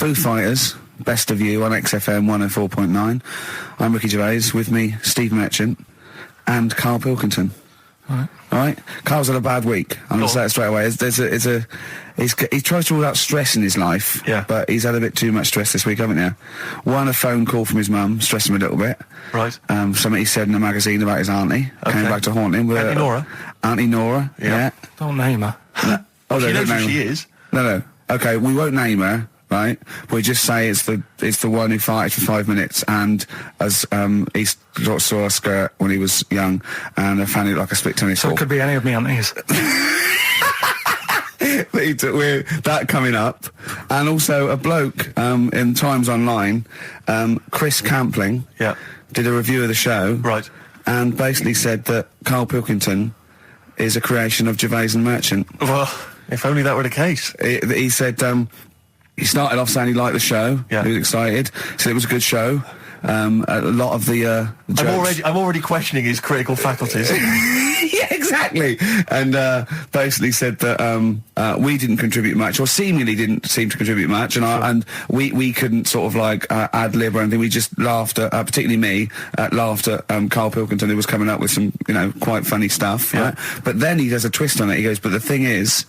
Foo Fighters, Best of You on XFM 104.9. I'm Ricky Gervais, with me, Steve Merchant and Karl Pilkington. All right. Carl's had a bad week. I'm going to say it straight away. He tries to rule out stress in his life, but he's had a bit too much stress this week, haven't you? One, a phone call from his mum, stressed him a little bit. Right. Something he said in a magazine about his auntie. Came back to haunt him. Auntie Nora? Auntie Nora, yeah. Don't name her. No. Oh, she knows who she is. No. Okay, we won't name her, right? We just say it's the one who farted for 5 minutes, and as he saw a skirt when he was young, and found it like a split tennis ball. So it could be any of me aunties. That coming up, and also a bloke in Times Online, Chris Campling, did a review of the show, right, and basically said that Karl Pilkington is a creation of Gervais and Merchant. Well, if only that were the case. He said he started off saying he liked the show. He was excited. Said it was a good show. A lot of the jokes. I'm already questioning his critical faculties. Yeah, exactly. And basically said that we didn't contribute much, or seemingly didn't seem to contribute much, and we couldn't sort of like ad lib or anything. We just laughed at, particularly me, laughed at Karl Pilkington, who was coming up with some, quite funny stuff. Right? But then he does a twist on it. He goes, but the thing is,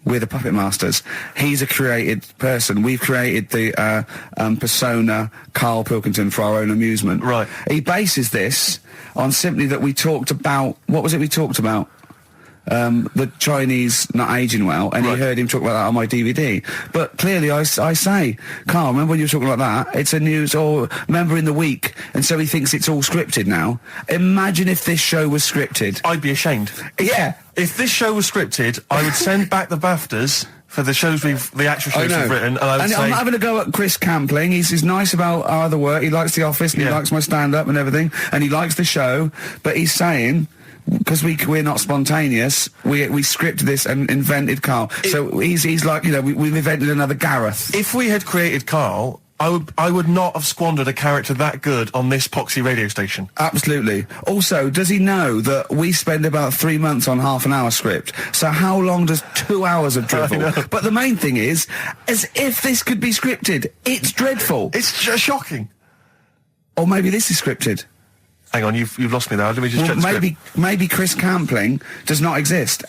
we're the puppet masters. He's a created person. We've created the persona Karl Pilkington for our own amusement. Right. He bases this on simply that we talked about... What was it we talked about? The Chinese not aging well, and he heard him talk about that on my DVD. But clearly I say, Karl, remember when you were talking about that? It's a news, or remember in the week, and so he thinks it's all scripted now. Imagine if this show was scripted. I'd be ashamed. Yeah. If this show was scripted, I would send back the BAFTAs for the actual shows we've written, and I would say... I'm not having a go at Chris Campling. He's nice about our other work. He likes The Office, and he likes my stand-up and everything, and he likes the show, but he's saying... Because we're not spontaneous, we scripted this and invented Karl. So he's like, we've invented another Gareth. If we had created Karl, I would not have squandered a character that good on this poxy radio station. Absolutely. Also, does he know that we spend about 3 months on half an hour script? So how long does 2 hours of drivel? But the main thing is, as if this could be scripted, it's dreadful. It's shocking. Or maybe this is scripted. Hang on, you've lost me there. Let me just check the script. Maybe Chris Campling does not exist.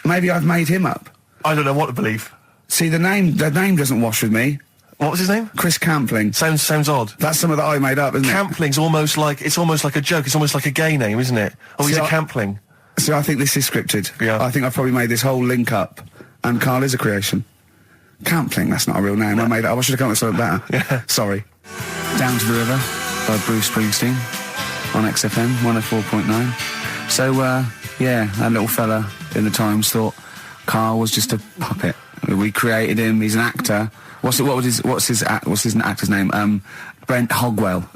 Maybe I've made him up. I don't know what to believe. See, the name doesn't wash with me. What was his name? Chris Campling. Sounds odd. That's something that I made up, isn't it? Campling's almost like a joke. It's almost like a gay name, isn't it? Oh, he's a Campling. So I think this is scripted. Yeah. I think I've probably made this whole link up, and Karl is a creation. Campling, that's not a real name. No. I made it up. I should have come up with something better. Yeah. Sorry. Down to the River by Bruce Springsteen on XFM 104.9. So, that little fella in the Times thought Karl was just a puppet. We created him. He's an actor. What's his actor's name? Brent Hogwell.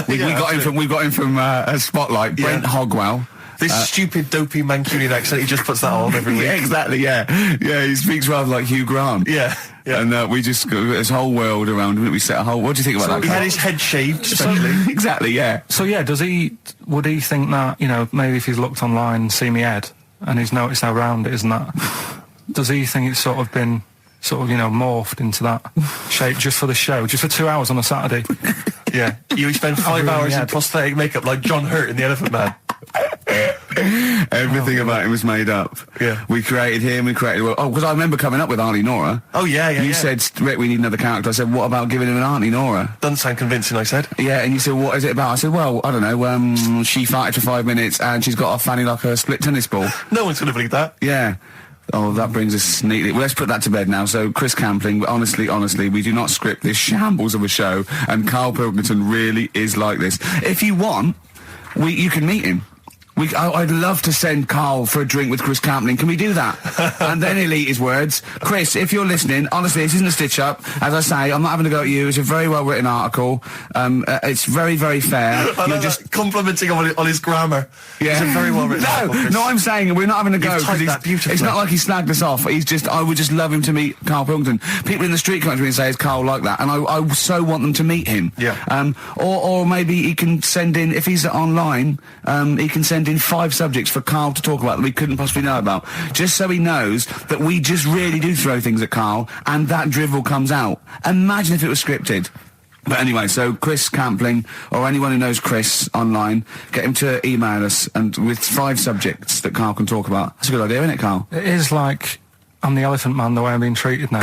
We got him from Spotlight. Brent Hogwell. This stupid, dopey Mancunian accent, he just puts that on every week. Yeah, exactly, yeah. Yeah, he speaks rather like Hugh Grant. Yeah. And we just got this whole world around him. We set a whole... What do you think about that? He had his head shaved, especially. Exactly, yeah. So, would he think that, maybe if he's looked online and seen me head, and he's noticed how round it is and that, does he think it's sort of been... morphed into that shape just for the show, just for 2 hours on a Saturday? Yeah. You spend 5 hours in prosthetic makeup like John Hurt in The Elephant Man. Everything about him was made up. Yeah. We created him, because I remember coming up with Auntie Nora. Oh, yeah. You said, Rick, we need another character. I said, what about giving him an Auntie Nora? Doesn't sound convincing, I said. Yeah, and you said, what is it about? I said, well, I don't know, she farted for 5 minutes and she's got a fanny like a split tennis ball. No one's going to believe that. Yeah. Oh, that brings us neatly... Well, let's put that to bed now. So, Chris Campling, honestly, we do not script this shambles of a show, and Karl Pilkington really is like this. If you want, you can meet him. I'd love to send Karl for a drink with Chris Campling. Can we do that? And then he'll eat his words. Chris, if you're listening, honestly, this isn't a stitch-up. As I say, I'm not having a go at you. It's a very well-written article. It's very, very fair. You're just complimenting him on his grammar. Yeah. It's a very well-written article. No, I'm saying we're not having a go. You've typed that beautifully. It's not like he slagged us off. I would just love him to meet Karl Pilkington. People in the street come up to me and say, is Karl like that? And I so want them to meet him. Yeah. Or maybe he can send in, if he's online, he can send send in 5 subjects for Karl to talk about that we couldn't possibly know about, just so he knows that we just really do throw things at Karl, and that drivel comes out. Imagine if it was scripted. But anyway, so Chris Campling, or anyone who knows Chris online, get him to email us and with 5 subjects that Karl can talk about. That's a good idea, isn't it, Karl? It is like I'm the Elephant Man the way I'm being treated now.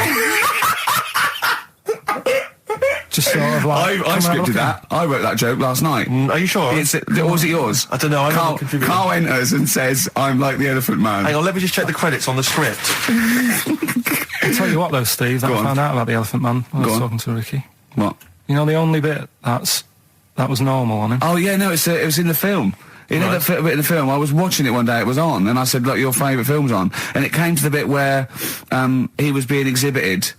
Just sort of like... I scripted that. I wrote that joke last night. Are you sure? Or was it yours? I don't know. Karl enters and says, I'm like the Elephant Man. Hang on, let me just check the credits on the script. I'll tell you what though, Steve, that I found out about the Elephant Man when I was talking to Ricky. What? You know, the only bit that was normal on him. Oh yeah, no, it was in the film. You know that bit in the film? I was watching it one day, it was on, and I said, look, your favourite film's on. And it came to the bit where he was being exhibited,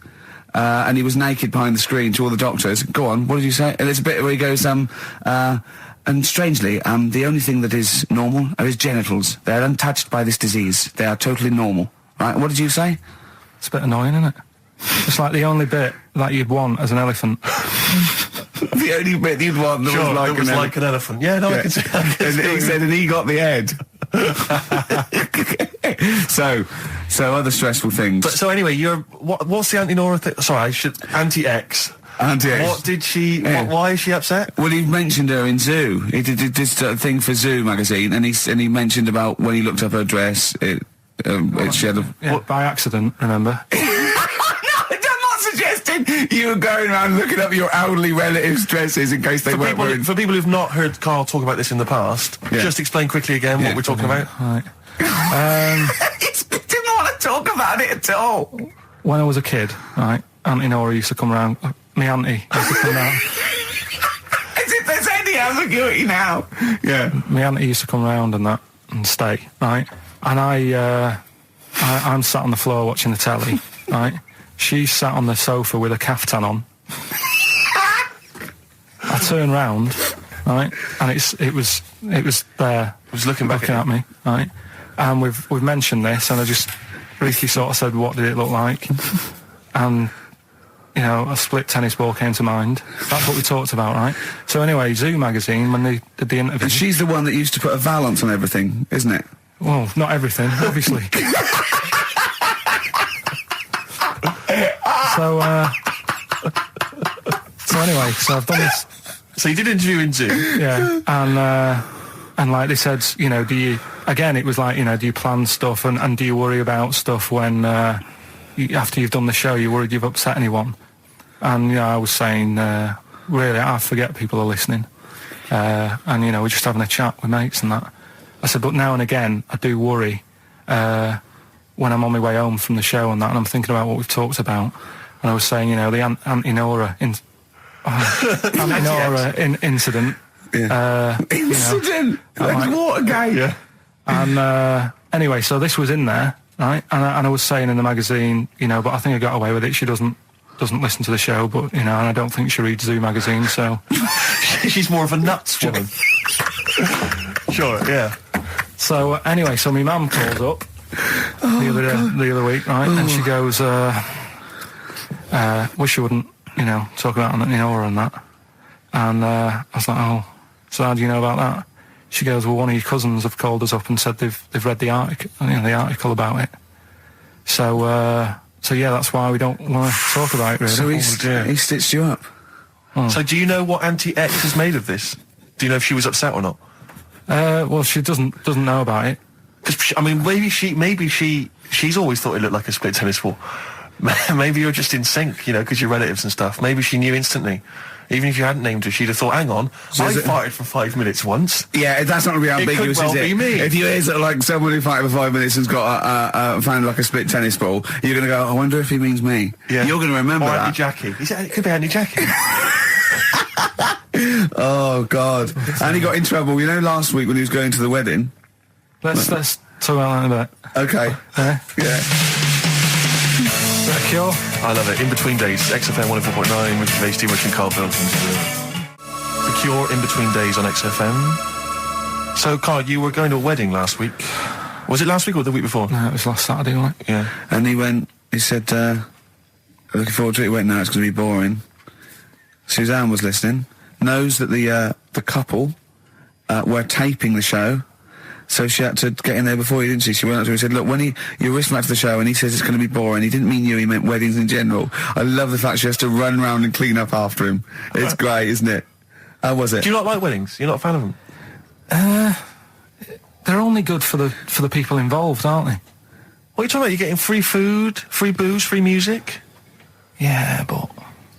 and he was naked behind the screen to all the doctors. Go on, what did you say? And there's a bit where he goes, and strangely, the only thing that is normal are his genitals. They're untouched by this disease. They are totally normal. Right, what did you say? It's a bit annoying, isn't it? It's like the only bit that you'd want as an elephant. The only bit you'd want that was like an elephant. Yeah, no, yeah. I can see. And he said, and he got the head. So other stressful things. But so anyway, what's the Auntie Nora thing? Sorry, Auntie X. Auntie X. What did she? Yeah. Why is she upset? Well, he mentioned her in Zoo. He did this thing for Zoo magazine, and he mentioned about when he looked up her dress. She had by accident. Remember? You were going around looking up your elderly relatives' dresses in case they weren't wearing... For people who've not heard Karl talk about this in the past, just explain quickly again what we're talking about. Right. He didn't want to talk about it at all. When I was a kid, right, Auntie Nora used to come round. My auntie used to come round. As if there's any ambiguity now. Yeah. My auntie used to come round and stay, right? And I'm sat on the floor watching the telly, right? She sat on the sofa with a caftan on. I turn round, right, and it was there. It was looking at me, right. And we've mentioned this, and Ricky sort of said, "What did it look like?" And you know, a split tennis ball came to mind. That's what we talked about, right? So anyway, Zoo magazine, when they did the interview, she's the one that used to put a valance on everything, isn't it? Well, not everything, obviously. So anyway, so I've done this. So you did an interview in Zoo? Yeah, and like they said, you know, it was like, you know, do you plan stuff and do you worry about stuff when, after you've done the show, you're worried you've upset anyone? And, you know, I was saying, really, I forget people are listening. And, you know, we're just having a chat with mates and that. I said, but now and again, I do worry, when I'm on my way home from the show and that, and I'm thinking about what we've talked about. And I was saying, you know, the Auntie Nora incident. Yeah. Incident? You know, like Watergate? Yeah. And anyway, so this was in there, right? And I was saying in the magazine, you know, but I think I got away with it. She doesn't listen to the show, but, you know, and I don't think she reads Zoo magazine, so... She's more of a nuts woman. Sure, yeah. So, anyway, so my mum calls up the other week, right? And she goes, wish you wouldn't, you know, talk about Auntie Nora and that. And I was like, oh, so how do you know about that? She goes, well, one of your cousins have called us up and said they've read the article about it. So yeah, that's why we don't want to talk about it, really. So he stitched you up. Oh. So do you know what Auntie X has made of this? Do you know if she was upset or not? Well, she doesn't know about it. Because, I mean, maybe she's always thought it looked like a split tennis ball. Maybe you're just in sync, you know, because you're relatives and stuff. Maybe she knew instantly. Even if you hadn't named her, she'd have thought, hang on, I farted for 5 minutes once. Yeah, that's not going to be ambiguous, it could well is it? Be me. If you hear like someone who farted for 5 minutes and's got found like a split tennis ball, you're going to go, I wonder if he means me. Yeah. You're going to remember that. Auntie Jackie. It could be Auntie Jackie. Oh, God. And he got in trouble, you know, last week when he was going to the wedding. Let's talk about that in a bit. Okay. Yeah. Cure? I love it. In Between Days, XFM 104.9, Ricky Gervais Show and Karl Pilkington. The Cure, In Between Days on XFM. So, Karl, you were going to a wedding last week. Was it last week or the week before? No, it was last Saturday, wasn't it? Yeah. And he said, looking forward to it. He went, no, it's going to be boring. Suzanne was listening, knows that the couple were taping the show, So she had to get in there before you, didn't she? She went up to him and said, look, when you're listening back to the show and he says it's going to be boring, he didn't mean you, he meant weddings in general. I love the fact she has to run around and clean up after him. It's great, isn't it? How was it? Do you not like weddings? You're not a fan of them? They're only good for the people involved, aren't they? What are you talking about? You're getting free food, free booze, free music? Yeah, but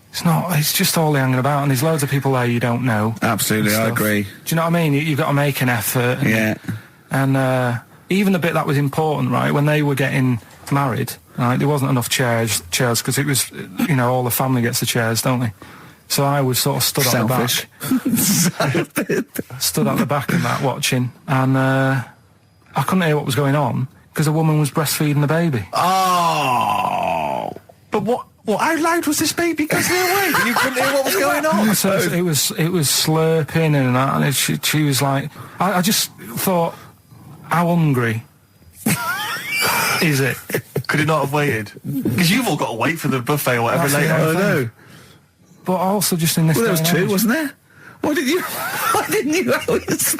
it's not. It's just all hanging about, and there's loads of people there you don't know. Absolutely, I agree. Do you know what I mean? You've got to make an effort. And, yeah. And even the bit that was important, right, when they were getting married, right, there wasn't enough chairs because it was, you know, all the family gets the chairs, don't they? So I was sort of stood at the back. Stood at the back and that watching, and I couldn't hear what was going on because a woman was breastfeeding the baby. Oh! But what? How loud was this baby going away? You couldn't hear what was going on. So it was slurping and that, and she was like, I just thought, how hungry is it? Could it not have waited? Because you've all got to wait for the buffet or whatever That's later. the I know. But also just in this. Well, there was day and two, age- wasn't there? Why didn't you always...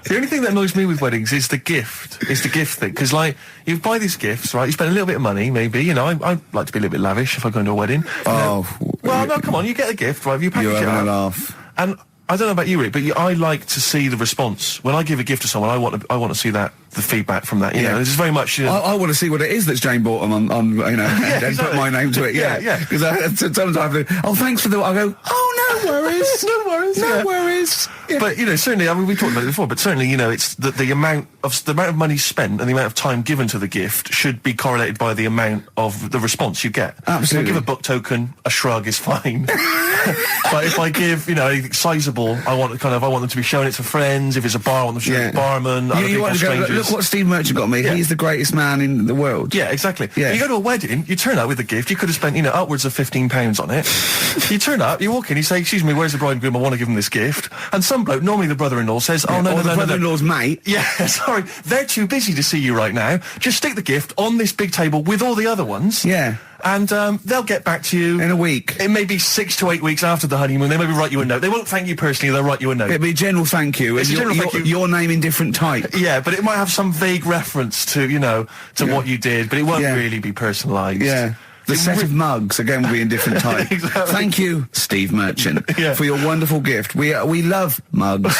The only thing that annoys me with weddings is the gift. It's the gift thing. Because, like, you buy these gifts, right? You spend a little bit of money, maybe. You know, I like to be a little bit lavish if I go into a wedding. Oh. Well, no, come on. You get a gift, right? You package You're it having a up. laugh. And I don't know about you, Rick, but I like to see the response. When I give a gift to someone, I want to see the feedback from that. You know, this is very much... I want to see what it is that's Jane bought them on you know, and exactly. put my name to it, yeah. Because sometimes I have to, oh, thanks for the... I go, oh, no worries. No worries. No worries. Yeah. But, you know, certainly, I mean, we talked about it before, but certainly, you know, it's the amount of money spent and the amount of time given to the gift should be correlated by the amount of the response you get. Absolutely. If I give a book token, a shrug is fine. But if I give, you know, anything sizable, I want them to be showing it to friends. If it's a bar, I want them to show it to the barman, other You people, want to go, strangers. look what Steve Merchant got me. Yeah. He's the greatest man in the world. Yeah, exactly. Yeah. You go to a wedding, you turn up with a gift, you could have spent, you know, upwards of £15 on it. You turn up, you walk in, you say, excuse me, where's the bride and groom? I want to give them this gift. And some bloke, normally the brother-in-law, says, oh, no, or no, the no, no, no. brother-in-law's mate. Yeah, sorry, they're too busy to see you right now. Just stick the gift on this big table with all the other ones. Yeah. And they'll get back to you In a week. It may be 6 to 8 weeks after the honeymoon. They maybe write you a note. They won't thank you personally. They'll write you a note. It'd be a general thank you. It's and a general thank you. Your name in different type. Yeah, but it might have some vague reference to, you know, to what you did, but it won't really be personalised. Yeah. The set of mugs, again, will be in different type. Exactly. Thank you, Steve Merchant, for your wonderful gift. We love mugs.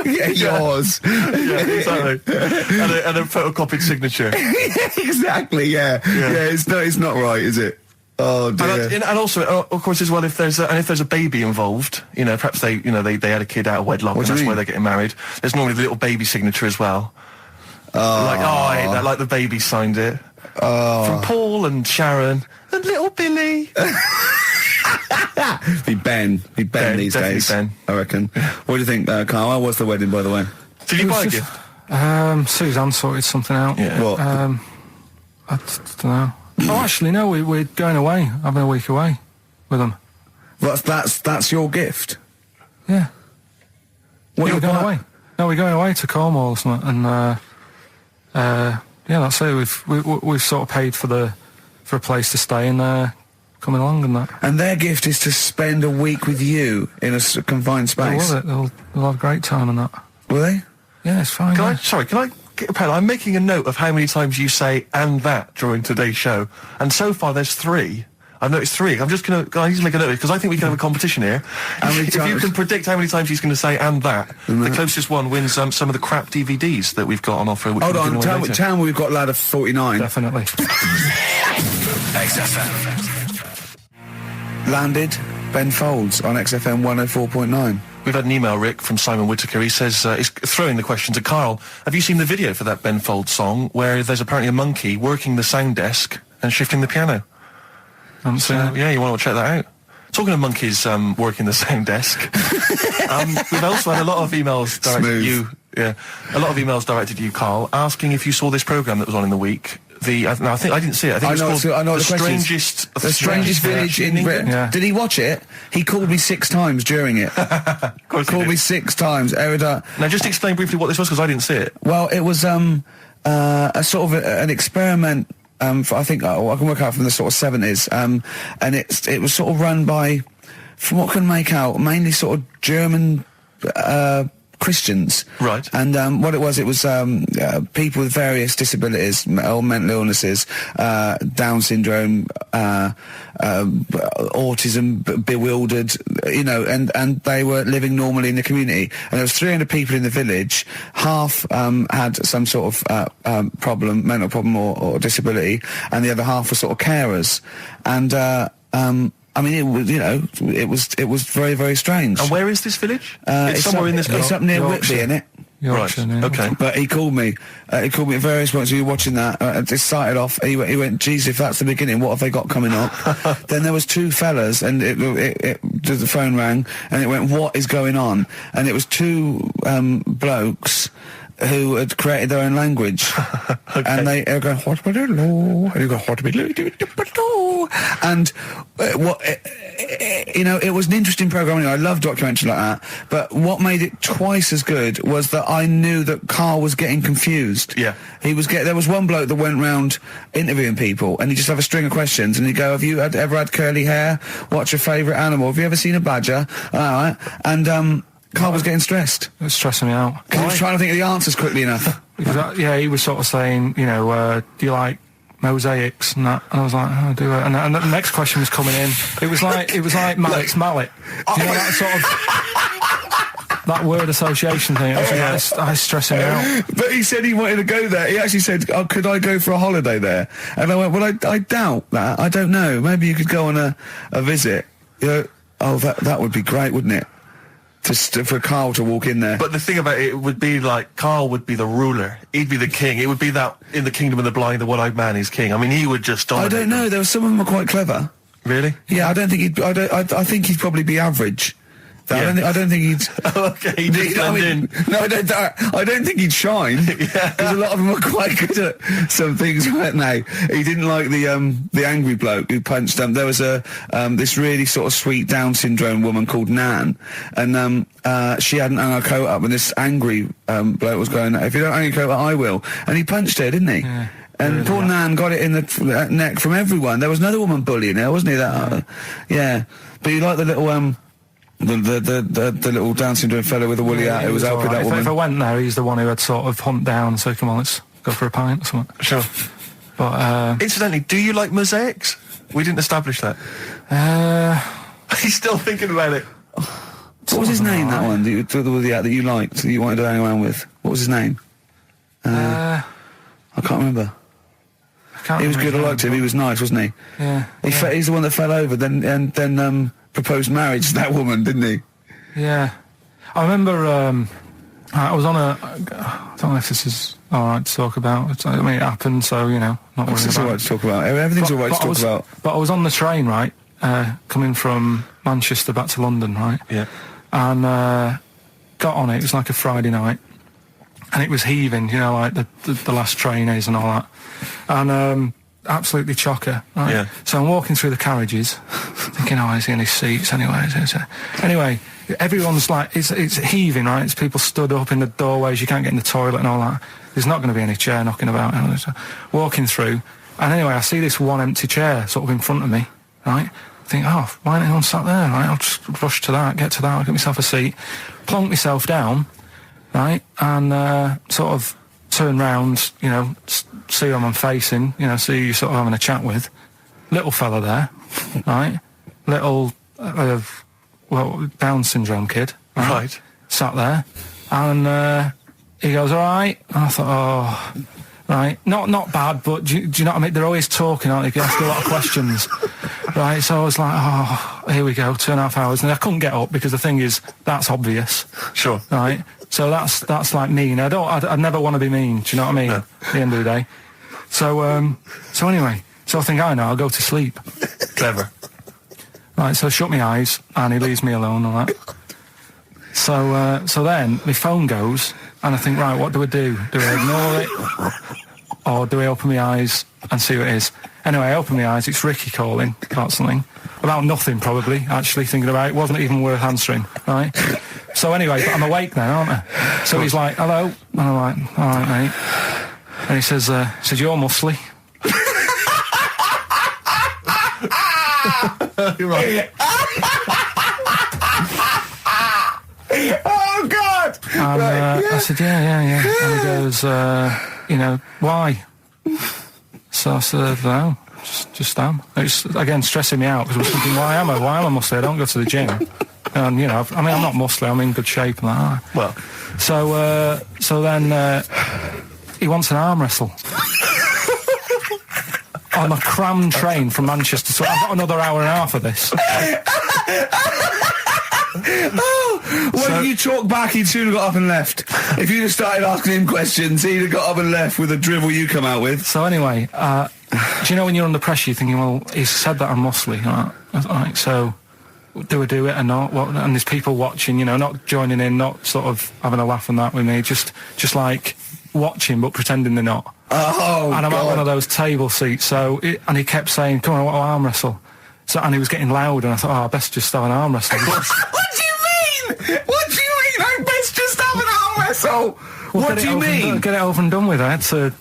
Yeah, yours. Yeah, exactly. and a photocopied signature. Exactly, yeah. It's not right, is it? Oh dear. And also, of course, as well, if there's a baby involved, you know, perhaps they had a kid out of wedlock, and that's why they're getting married. There's normally the little baby signature as well. Like, I hate that. Like the baby signed it. From Paul and Sharon and little Billy. Be Ben these days. Ben. I reckon. What do you think, Karl? How was the wedding, by the way? Did you buy a gift? Suzanne sorted something out. Yeah. What? I don't know. Oh, actually, no. We're going away, having a week away with them. That's your gift. Yeah. What We're you going buy- away. No, we're going away to Cornwall or something, and yeah, that's it. We've sort of paid for a place to stay and coming along and that. And their gift is to spend a week with you in a confined They'll space. love it. They'll have a great time and that. Will they? Yeah, it's fine. Can yeah. I get a pen? I'm making a note of how many times you say "and that" during today's show, and so far there's 3. I've noticed 3. I'm just I need to make a note because I think we can have a competition here. If you can predict how many times he's going to say "and that," the closest one wins some of the crap DVDs that we've got on offer. Which Hold on, tell me we've got lad of 49. Definitely. XFM. Landed Ben Folds on XFM 104.9. We've had an email, Rick, from Simon Whittaker. He says, he's throwing the question to Karl. Have you seen the video for that Ben Folds song where there's apparently a monkey working the sound desk and shifting the piano? Yeah, you want to check that out? Talking of monkeys working the sound desk, we've also had a lot of emails directed at you. Yeah, a lot of emails directed to you, Karl, asking if you saw this programme that was on in the week. I think I didn't see it. I think it was called the strangest village in Britain. Yeah. Did he watch it? He called me 6 times during it. Of course Called me 6 times. Now just explain briefly what this was because I didn't see it. Well, it was a sort of an experiment. I think I can work out from the sort of 70s. And it was sort of run by, from what I can make out, mainly sort of German Christians. Right. And what it was people with various disabilities or mental illnesses, Down syndrome, autism, bewildered, and they were living normally in the community. And there was 300 people in the village. Half had some sort of problem, mental problem or disability, and the other half were sort of carers. And I mean, it was very, very strange. And where is this village? It's somewhere in this. It's up near Whitby, innit? Yorkshire, Right. Okay. But he called me. He called me at various points. We were watching that. It started off. He went, "Geez, if that's the beginning, what have they got coming up?" Then there was two fellas, and the phone rang, and it went, "What is going on?" And it was two blokes who had created their own language. Okay. And they were going, "What would it lo?" And you go, "What would it lo?" And it was an interesting program. I love documentaries like that. But what made it twice as good was that I knew that Karl was getting confused. Yeah. There was one bloke that went round interviewing people, and he'd just have a string of questions, and he'd go, "Have you ever had curly hair? What's your favourite animal? Have you ever seen a badger?" All right. And Karl was getting stressed. It was stressing me out. Because he was trying to think of the answers quickly enough. Because he was sort of saying, do you like mosaics and that? And I was like, "Oh, do I?" And the next question was coming in. It was like Mallet's mallet. Do you know that sort of that word association thing? I was stressing me out. But he said he wanted to go there. He actually said, "Oh, could I go for a holiday there?" And I went, "Well, I doubt that. I don't know. Maybe you could go on a visit." That would be great, wouldn't it? For Karl to walk in there. But the thing about it would be like Karl would be the ruler. He'd be the king. It would be that in the kingdom of the blind, the one-eyed man is king. I mean, he would just dominate. I don't know. There were some of them were quite clever. Really? Yeah, I don't think he'd. I think he'd probably be average. Yeah. I don't think he'd. Okay, he'd just blend in. No, I don't think he'd shine. Yeah. Because a lot of them were quite good at some things, weren't they? He didn't like the angry bloke who punched him. There was this really sort of sweet Down syndrome woman called Nan, and she hadn't hung her coat up, and this angry bloke was going, "If you don't hang your coat up, I will." And he punched her, didn't he? Yeah. And poor Nan got it in the neck from everyone. There was another woman bullying her, wasn't he? Yeah. But you like the little the little Down syndrome fellow with the woolly hat who was helping that woman. If I went there, he's the one who had sort of hunt down and said, "Come on, let's go for a pint or something." Sure. But incidentally, do you like mosaics? We didn't establish that. He's still thinking about it. What was his name? That one that you liked, that you wanted to hang around with. What was his name? I can't remember. He was good. I liked him. He was nice, wasn't he? Yeah. He's the one that fell over, then proposed marriage to that woman, didn't he? Yeah. I remember. I was on a. I don't know if this is all right to talk about. I mean, it happened, so not worrying What's this about all right to talk about? Everything's all right to talk about. But I was on the train, right, coming from Manchester back to London, right? Yeah. And got on it. It was like a Friday night, and it was heaving, like the last train is and all that, and absolutely chocker. Right? Yeah. So I'm walking through the carriages, thinking, is he in his seats anyway? Anyway, everyone's like, it's heaving, right? It's people stood up in the doorways. You can't get in the toilet and all that. There's not going to be any chair knocking about. Walking through, and anyway, I see this one empty chair sort of in front of me, right? I think, why ain't anyone sat there, right? I'll just rush to that, get to that, I'll get myself a seat, plonk myself down, right? And sort of turn round, see who I'm facing, see who you're sort of having a chat with. Little fella there, right? Little, Down syndrome kid, Right. Sat there, and he goes, "All right." And I thought, right, not bad, but do you know what I mean? They're always talking, aren't they? They ask a lot of questions, right? So I was like, here we go, 2.5 hours, and I couldn't get up because the thing is, that's obvious, Sure. right? So that's like mean. I'd never want to be mean. Do you know what I mean? No. At the end of the day. So anyway, I think I'll go to sleep. Clever. Right, so I shut my eyes, and he leaves me alone and all that. So then my phone goes, and I think, right, what do I do? Do I ignore it, or do I open my eyes and see what it is? Anyway, I open my eyes. It's Ricky calling about something, about nothing probably. Actually thinking about it, wasn't even worth answering. Right. So anyway, but I'm awake now, aren't I? So he's like, "Hello," and I'm like, "All right, mate." And he says, "You're muscly." You're right. Oh God! And I said, yeah. And he goes, why? So I said, no, just am. It's, again, stressing me out, because I was thinking, why am I muscly? I don't go to the gym. And, I'm not muscly, I'm in good shape. And that. Well. So then he wants an arm wrestle. On a crammed train from Manchester, so I've got another hour and a half of this. When you talk back, he'd soon have got up and left. If you'd have started asking him questions, he'd have got up and left with the drivel you come out with. So anyway, do you know when you're under pressure, you're thinking, well, he's said that I'm muscly, right? So do I do it or not? What? And there's people watching, not joining in, not sort of having a laugh and that with me, just like watching but pretending they're not. Oh, and I'm God. at one of those table seats, and he kept saying, come on, I want to arm wrestle. So, and he was getting loud, and I thought, I best just have an arm wrestle. What do you mean? What do you mean? I best just have an arm wrestle. What do you mean? Get it over and done with. I had to...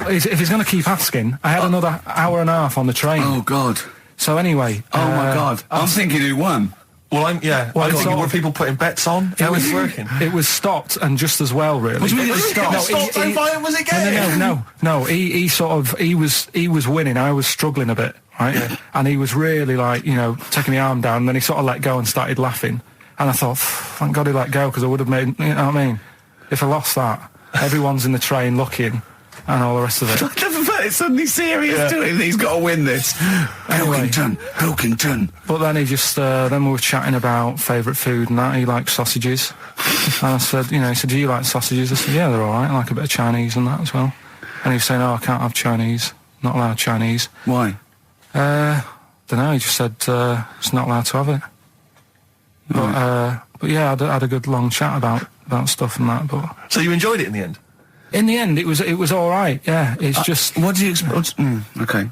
if he's going to keep asking, I had another hour and a half on the train. Oh, God. So anyway... Oh, my God. I'm thinking who won. Well, I'm thinking, were people putting bets on? How was it working? It was stopped, and just as well, really. What do you mean it was stopped? Was it game? No. He was winning. I was struggling a bit, right? Yeah. And he was really taking my arm down, and then he sort of let go and started laughing. And I thought, thank God he let go, because I would have made, you know what I mean? If I lost that, everyone's in the train looking, and all the rest of it. I never felt it's suddenly serious to him. He's got to win this. Anyway, Pilkington. But then he just, then we were chatting about favourite food and that. He likes sausages. And I said, he said, do you like sausages? I said, yeah, they're all right. I like a bit of Chinese and that as well. And he was saying, I can't have Chinese. Not allowed Chinese. Why? Don't know. He just said, it's not allowed to have it. But yeah, I had a good long chat about stuff and that. But so you enjoyed it in the end? In the end, it was all right. Yeah, it's just. What do you expect? Okay.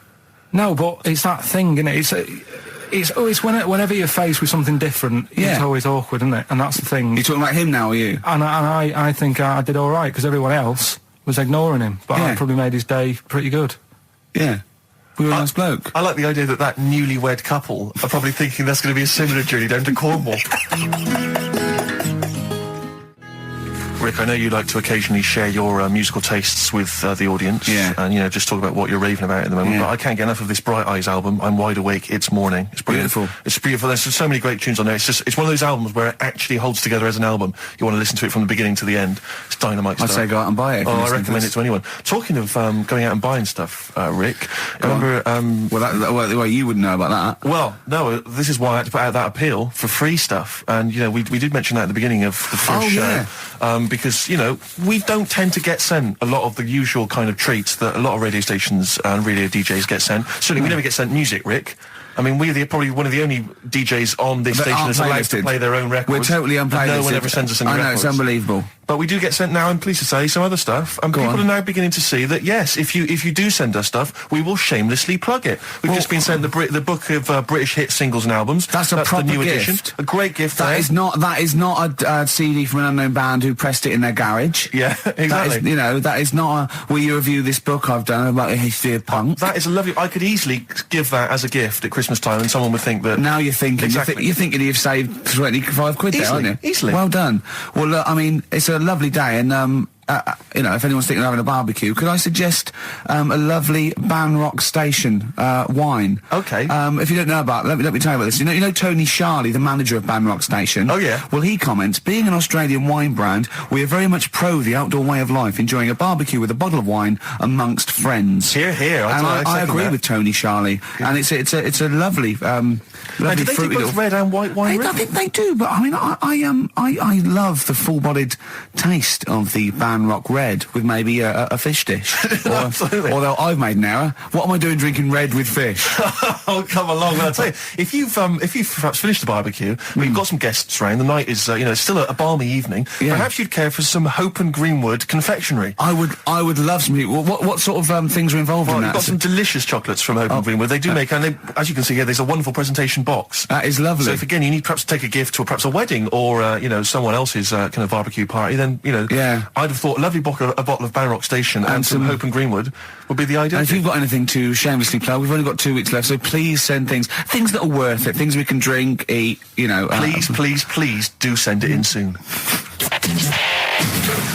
No, but it's that thing, isn't it? It's always whenever you're faced with something different, it's always awkward, isn't it? And that's the thing. You're talking about him now, are you? And I think I did all right, because everyone else was ignoring him, but I probably made his day pretty good. Yeah. We were a nice bloke. I like the idea that newlywed couple are probably thinking that's going to be a similar journey down to Cornwall. Rick, I know you like to occasionally share your musical tastes with the audience, and just talk about what you're raving about at the moment. But I can't get enough of this Bright Eyes album. I'm wide awake. It's morning. It's brilliant. Beautiful. It's beautiful. There's so many great tunes on there. It's one of those albums where it actually holds together as an album. You want to listen to it from the beginning to the end. It's dynamite stuff. I'd say go out and buy it. I recommend it to anyone. Talking of going out and buying stuff, Rick, remember? Well, you wouldn't know about that. Well, no. This is why I had to put out that appeal for free stuff, and we did mention that at the beginning of the first show. Because, we don't tend to get sent a lot of the usual kind of treats that a lot of radio stations and radio DJs get sent. Certainly we never get sent music, Rick. I mean, we're probably one of the only DJs on this station that's allowed to play their own records. We're totally unplaylisted. No one ever sends us any records. I know, it's unbelievable. But we do get sent now, I'm pleased to say, some other stuff. And people are now beginning to see that, yes, if you do send us stuff, we will shamelessly plug it. We've just been sent the book of British hit singles and albums. That's proper the new gift. edition. A great gift. That is not a CD from an unknown band who pressed it in their garage. Yeah, exactly. That is not a, will you review this book I've done about the history of punk? That is a lovely... I could easily give that as a gift at Christmas time, and someone would think that... Now you're thinking. Exactly. You're thinking you've saved 25 quid there, aren't you? Easily. Well done. Well, look, I mean, it's a lovely day, and if anyone's thinking of having a barbecue, could I suggest a lovely Banrock Station wine? Okay. If you don't know about it, let me tell you about this. You know Tony Sharley, the manager of Banrock Station? Oh, yeah. Well, he comments, being an Australian wine brand, we are very much pro the outdoor way of life, enjoying a barbecue with a bottle of wine amongst friends. Here. I agree with Tony Sharley. Yeah. And it's a lovely, lovely do they do both red and white wine? I think they do, but I mean, I love the full-bodied taste of the Banrock Red with maybe a fish dish. Absolutely. Although I've made an error. What am I doing drinking red with fish? Oh, come along. I'll tell you, if you've perhaps finished the barbecue, we've got some guests around, the night is, it's still a balmy evening, perhaps you'd care for some Hope and Greenwood confectionery. I would love some. What sort of things are involved in that? We've got some delicious chocolates from Hope and Greenwood. They do make, and as you can see here, there's a wonderful presentation box. That is lovely. So if, again, you need perhaps to take a gift to perhaps a wedding or, someone else's kind of barbecue party, then, I'd have thought a lovely bottle of Banrock Station and some Hope and Greenwood would be the ideal. And if you've got anything to shamelessly plug, we've only got 2 weeks left, so please send things that are worth it, things we can drink, eat, Please do send it in soon.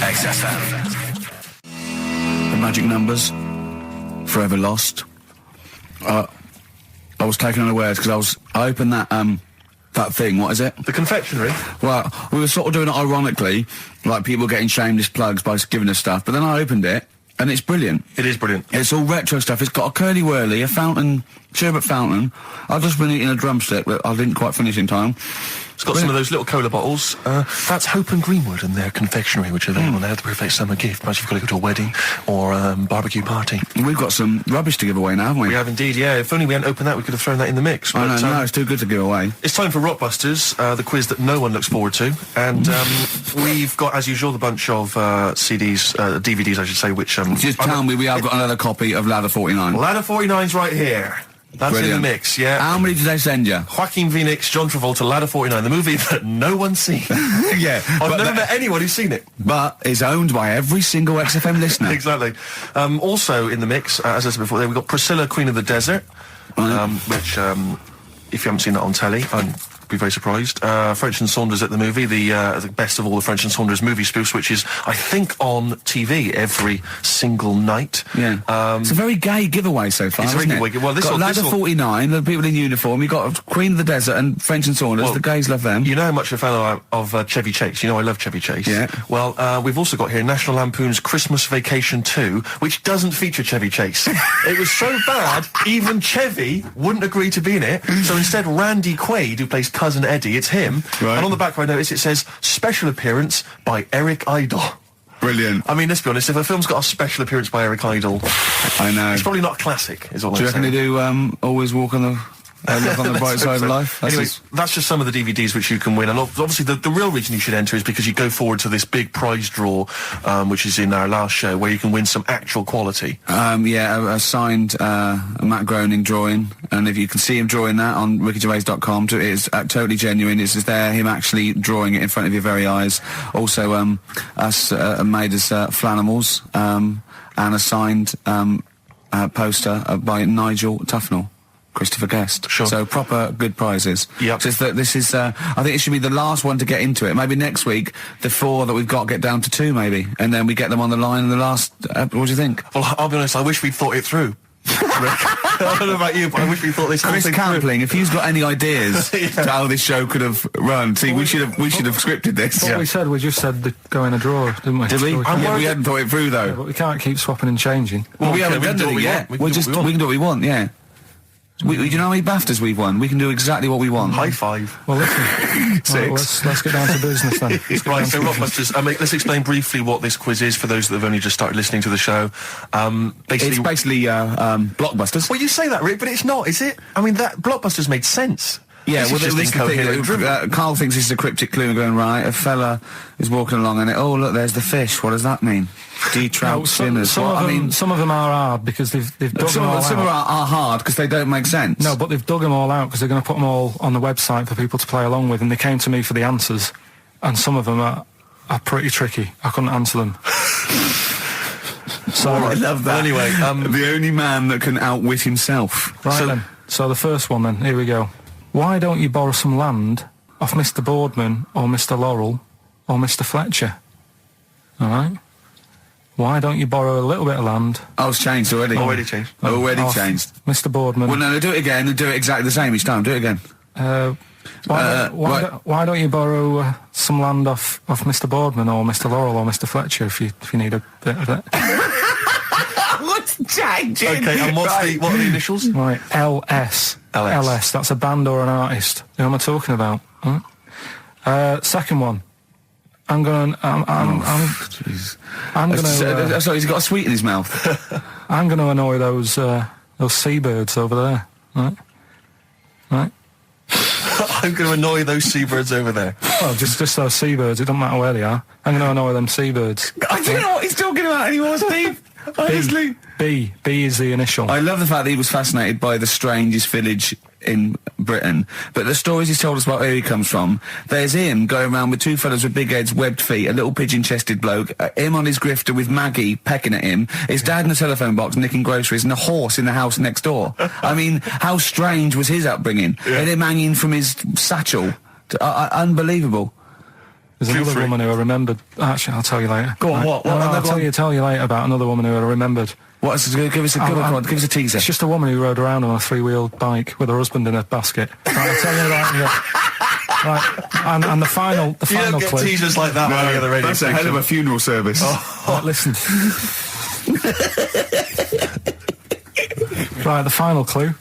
XFM. The magic numbers, forever lost. I was taken unawares because I opened that thing. What is it? The confectionery. Well, we were sort of doing it ironically, like people getting shameless plugs by giving us stuff. But then I opened it, and it's brilliant. It is brilliant. It's all retro stuff. It's got a curly whirly, a fountain, sherbet fountain. I've just been eating a drumstick, but I didn't quite finish in time. It's got some of those little cola bottles. That's Hope and Greenwood and their confectionery, which are available now. The perfect summer gift. Perhaps you've got to go to a wedding or barbecue party. We've got some rubbish to give away now, haven't we? We have indeed, yeah. If only we hadn't opened that, we could have thrown that in the mix. I But, know, no, it's too good to give away. It's time for Rockbusters, the quiz that no one looks forward to. And we've got, as usual, the bunch of CDs, DVDs, I should say, which... Just tell me we have got another copy of Ladder 49. Ladder 49's right here. That's Brilliant. in the mix, yeah. How many did they send you? Joaquin Phoenix, John Travolta, Ladder 49, the movie that no one's seen. Yeah. I've never met anyone who's seen it. But it's owned by every single XFM listener. Exactly. Also in the mix, as I said before, we've got Priscilla, Queen of the Desert, which, if you haven't seen that on telly, I'd be very surprised. French and Saunders at the movie, the best of all the French and Saunders movie spoofs, which is, I think, on TV every single night. Yeah. It's a very gay giveaway so far, It's a very isn't good it? way. Well, this got will- Ladder 49, the people in uniform. You've got Queen of the Desert and French and Saunders. Well, the gays love them. You know how much a fan I am of Chevy Chase. You know I love Chevy Chase. Yeah. Well, we've also got here National Lampoon's Christmas Vacation 2, which doesn't feature Chevy Chase. It was so bad, even Chevy wouldn't agree to be in it. So instead, Randy Quaid, who plays Cousin Eddie, it's him. Right. And on the back, I notice it says, special appearance by Eric Idle. Brilliant. I mean, let's be honest, if a film's got a special appearance by Eric Idle, I know. it's probably not a classic, is all Do you I'm reckon saying. they do Always Walk on the... look on the bright Let's side hope of so. life? Anyway, that's just some of the DVDs which you can win. And obviously the real reason you should enter is because you go forward to this big prize draw, which is in our last show, where you can win some actual quality. Yeah, a signed Matt Groening drawing, and if you can see him drawing that on rickygervais.com, it is totally genuine. It's just there, him actually drawing it in front of your very eyes. Also, us made us Flanimals, and a signed poster by Nigel Tufnell. Christopher Guest. Sure. So proper good prizes. Yep. Just that this is, I think it should be the last one to get into it. Maybe next week, the 4 that we've got get down to 2 maybe. And then we get them on the line in the last, what do you think? Well, I'll be honest, I wish we'd thought it through. Rick. I don't know about you, but I wish we thought this whole Chris thing through. Campling, if you've got any ideas to how this show could have run, see, we should have scripted this. What we said, we just said the go in a drawer, didn't we? Did we? So Yeah, we hadn't thought it through though. but we can't keep swapping and changing. Well, we Okay, haven't we can done do what it we yet. want. We can do what we want. We can do what we want, yeah. Do you know how many BAFTAs we've won? We can do exactly what we want. High five. Well, listen. Six. Right, let's get down to business then. Let's get Right, down so to Rockbusters, let's explain briefly what this quiz is for those that have only just started listening to the show. It's basically Blockbusters. Well, you say that, Rick, but it's not, is it? I mean, that Blockbusters made sense. Yeah, This well, is just this is the thing. incoherent drivel. Carl thinks this is a cryptic clue and going, right, a fella is walking along and oh, look, there's the fish. What does that mean? Trout swimmers. some, Well, of I them, mean, some of them are hard because they've dug some them all of them out. are hard because they don't make sense. No, but they've dug them all out because they're going to put them all on the website for people to play along with, and they came to me for the answers, and some of them are pretty tricky. I couldn't answer them. So, I love that. Anyway, the only man that can outwit himself. right then. So the first one then, here we go. Why don't you borrow some land off Mr. Boardman or Mr. Laurel or Mr. Fletcher? All right? Why don't you borrow a little bit of land? Oh, it's changed already. Already changed. Already off changed. Mr. Boardman. Well, no, do it again and do it exactly the same each time. Do it again. Why don't you borrow some land off Mr. Boardman or Mr. Laurel or Mr. Fletcher if you need a bit of it? What's changing? Okay, and what are the initials? Right, LS. LS. That's a band or an artist. Who am I talking about? Right. Second one. I'm gonna. Sorry, he's got a sweet in his mouth. I'm gonna annoy those seabirds over there. Right. Right. I'm going to annoy those seabirds over there. Well, just those seabirds. It doesn't matter where they are. I'm gonna annoy them seabirds. I don't know what he's talking about anymore, Steve. Honestly. B is the initial. I love the fact that he was fascinated by the strangest village in Britain, but the stories he's told us about where he comes from, there's him going around with two fellas with big heads, webbed feet, a little pigeon-chested bloke, him on his grifter with Maggie pecking at him, his dad in a telephone box nicking groceries, and a horse in the house next door. I mean, how strange was his upbringing? And him hanging from his satchel. Unbelievable. There's Feel another free. woman who I remembered. Actually, I'll tell you later. Go on, Right. what? No, No, I'll go on. tell you later about another woman who I remembered. Give us a teaser. It's just a woman who rode around on a 3-wheeled bike with her husband in a basket. Right, I'll tell you about it. Right, and the final You don't get clue. teasers like that on the radio That's a hell of station. a funeral service. Right, listen. Right, the final clue.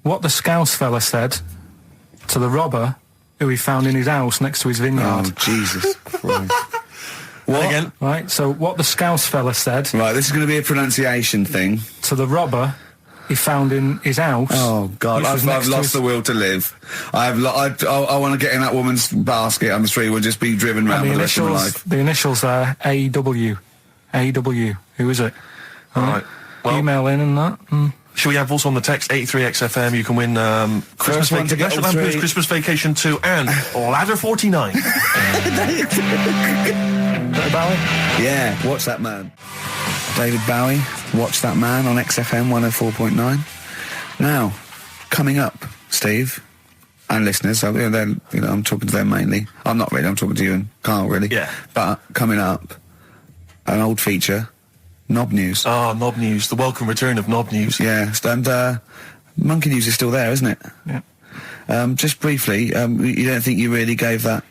What the Scouse fella said to the robber who he found in his house next to his vineyard. Oh, Jesus Christ. What? Again? Right, so what the Scouse fella said Right, this is going to be a pronunciation thing. to the robber he found in his house. Oh, God, which was I've next to lost his- the will to live. I want to get in that woman's basket on the street and just be driven round And for the rest of my life. the initials there, AW. AW. Who is it? All right. Well, Email in and that. should we have also on the text 83XFM? You can win Christmas one to get National all Lampoon's three. Christmas Vacation 2 and Ladder 49. David Bowie? Yeah, watch that man. David Bowie, Watch That Man on XFM 104.9. Now, coming up, Steve, and listeners, so, I'm talking to them mainly. I'm not really, I'm talking to you and Carl, really. Yeah. But coming up, an old feature, Knob News. Oh, Knob News, the welcome return of Knob News. Yeah, and Monkey News is still there, isn't it? Yeah. Just briefly, you don't think you really gave that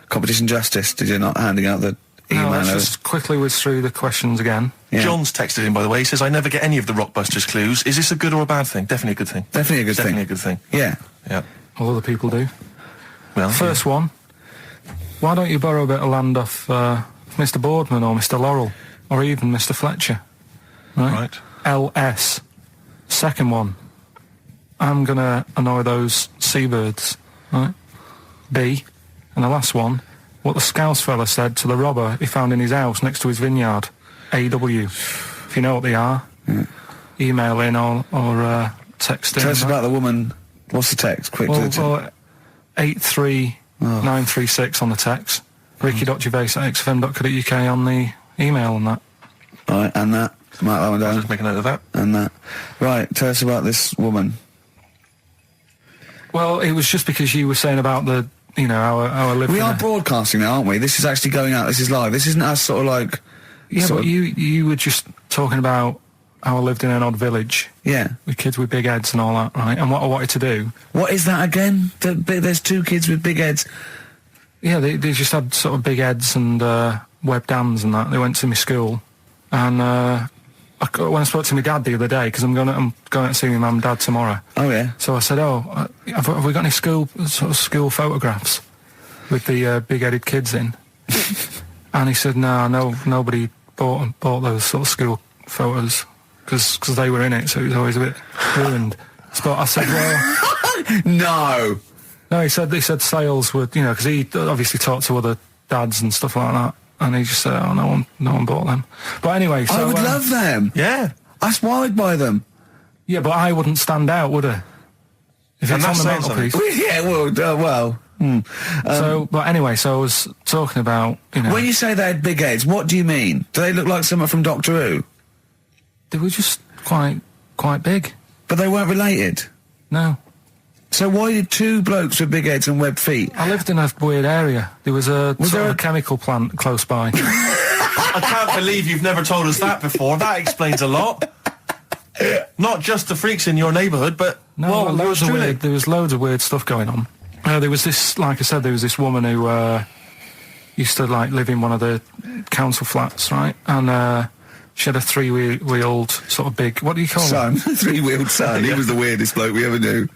competition justice, did you, not handing out the email? No, let's just quickly whiz through the questions again. Yeah. John's texted in, by the way. He says, I never get any of the Rockbusters clues. Is this a good or a bad thing? Definitely a good thing. Definitely a good Definitely thing. a good thing. Yeah. Yeah. All other people do. Well, First one. Why don't you borrow a bit of land off Mr. Boardman or Mr. Laurel or even Mr. Fletcher? Right. LS. Second one. I'm going to annoy those seabirds. Right. B. And the last one. What the Scouse fella said to the robber he found in his house next to his vineyard. AW. If you know what they are, email in or text in. Tell us about the woman. What's the text? Quick. Well, 83936 on the text. Ricky.gervais@xfm.co.uk on the email and that. All right, and that. Mark that one I'll down. just make a note of that. And that. Right, tell us about this woman. Well, it was just because you were saying about the, our living. We are broadcasting now, aren't we? This is actually going out. This is live. This isn't us sort of like... Yeah, sort but of- you were just talking about how I lived in an odd village Yeah. with kids with big heads and all that, right? And what I wanted to do, What is that again? There's two kids with big heads. yeah, they just had sort of big heads and webbed hands and that. They went to my school, and when I spoke to my dad the other day, because I'm going to see my mum and dad tomorrow. Oh, yeah. So I said, have we got any school photographs with the big-headed kids in? And he said, no, nobody bought those sort of school photos because they were in it, so it was always a bit ruined. But I said, well, No. no, he said sales would, because he obviously talked to other dads and stuff like that, and he just said, oh, no one bought them. But anyway, so I would love them. Yeah. That's why I'd buy them. yeah, but I wouldn't stand out, would I? If And it's on that's the saying mantelpiece. Yeah, well. But anyway, so I was talking about, When you say they had big heads, what do you mean? Do they look like someone from Doctor Who? they were just quite big. But they weren't related. No. So why did two blokes with big heads and webbed feet? I lived in a weird area. There was a Was sort there of a chemical plant close by. I can't believe you've never told us that before. That explains a lot. Not just the freaks in your neighbourhood, but No, yours loads of truly. weird. There was loads of weird stuff going on. There was this, like I said, there was this woman who used to live in one of the council flats, right? And she had a three-wheeled sort of big. What do you call it? Son, three-wheeled son. He was the weirdest bloke we ever knew.